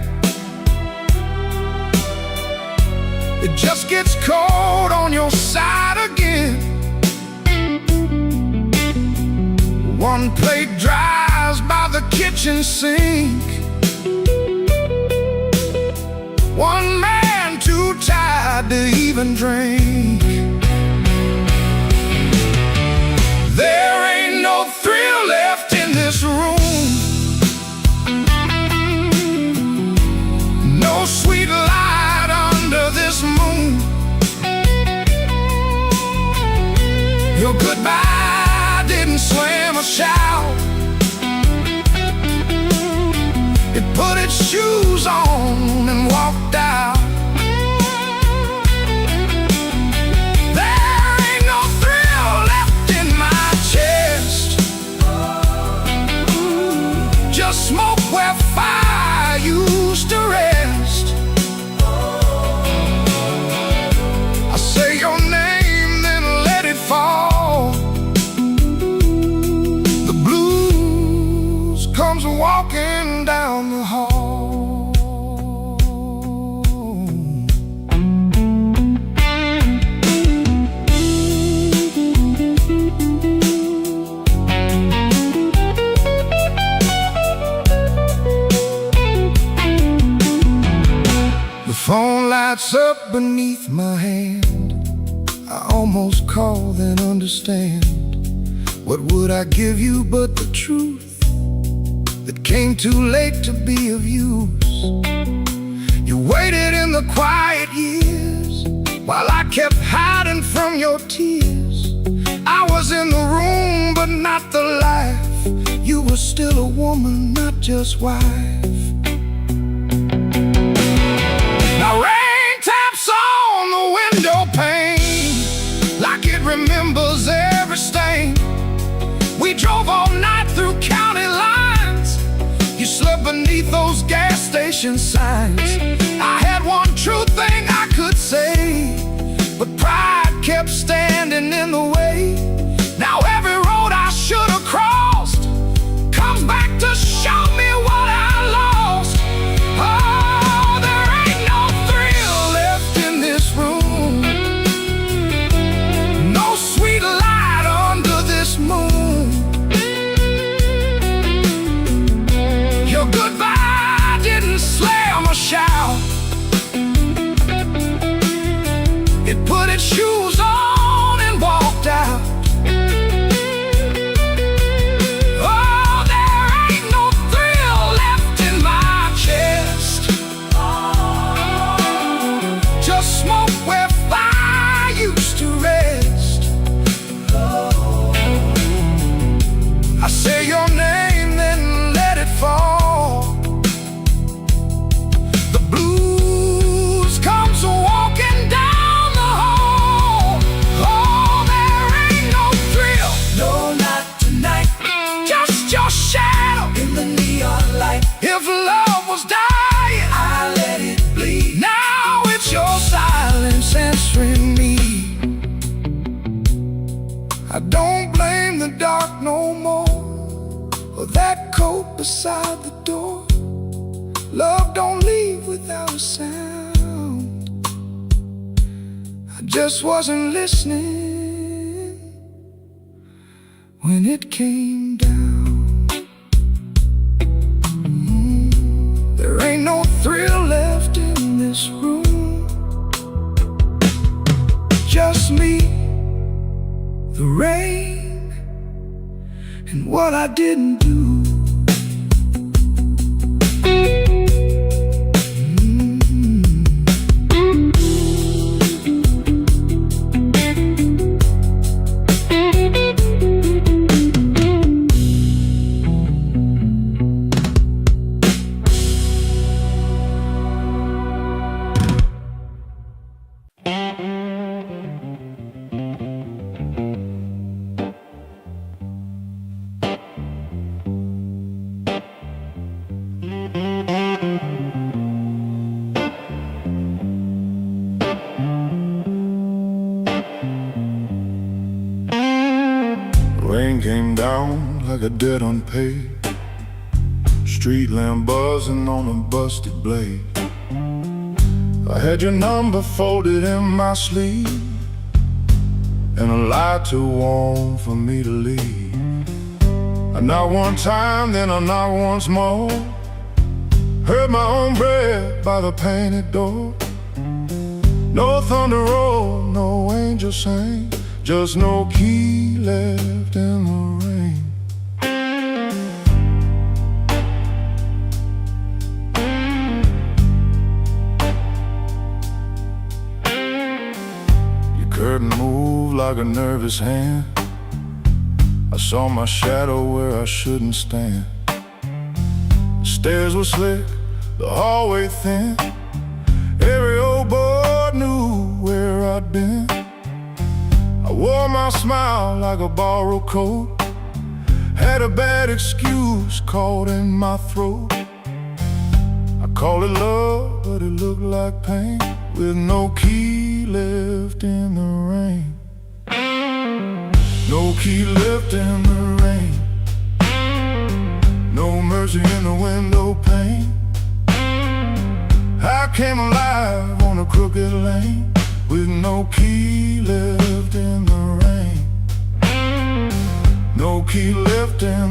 It just gets cold on your side again. One plate dries by the kitchen sink. One man too tired to even drink. There ain't no thrill left in this room. No sweet light under this moon. Your goodbye didn't slam or shout. It put its shoes on and walked out. There ain't no thrill left in my chest. Just smoke where fire used to rest. I say your name, then let it fall. The blues comes walking down the hall. The phone lights up beneath my hand. I almost call, then understand. What would I give you but the truth that came too late to be of use? You waited in the quiet years while I kept hiding from your tears. I was in the room but not the life. You were still a woman, not just wife. Now rain taps on the window pane like it remembers every stain. We drove all night through county lines. You slept beneath those gas station signs. I had one true thing I could say, but pride kept standing in the way. Now every road I should have crossed comes back to show me what I lost. Oh, there ain't no thrill left in this room. No sweet light under this moon. Your goodbye didn't slam or shout. It put its shoes on and walked out. I don't blame the dark no more, or that coat beside the door. Love don't leave without a sound. I just wasn't listening when it came down. There ain't no thrill left in this room. Just me, the rain, and what I didn't do. Rain came down like a debt unpaid, street lamp buzzing on a busted blade. I had your number folded in my sleeve, and a lie too warm for me to leave. I knocked one time, then I knocked once more, heard my own breath by the painted door. No thunder roll, no angel sang, just no key left in the rain. Your curtain moved like a nervous hand. I saw my shadow where I shouldn't stand. The stairs were slick, the hallway thin. Every old boy knew where I'd been. I wore my smile like a borrowed coat, had a bad excuse caught in my throat. I called it love, but it looked like pain, with no key left in the rain. No key left in the rain, no mercy in the window pane. I came alive on a crooked lane, with no key left in the rain. No key left in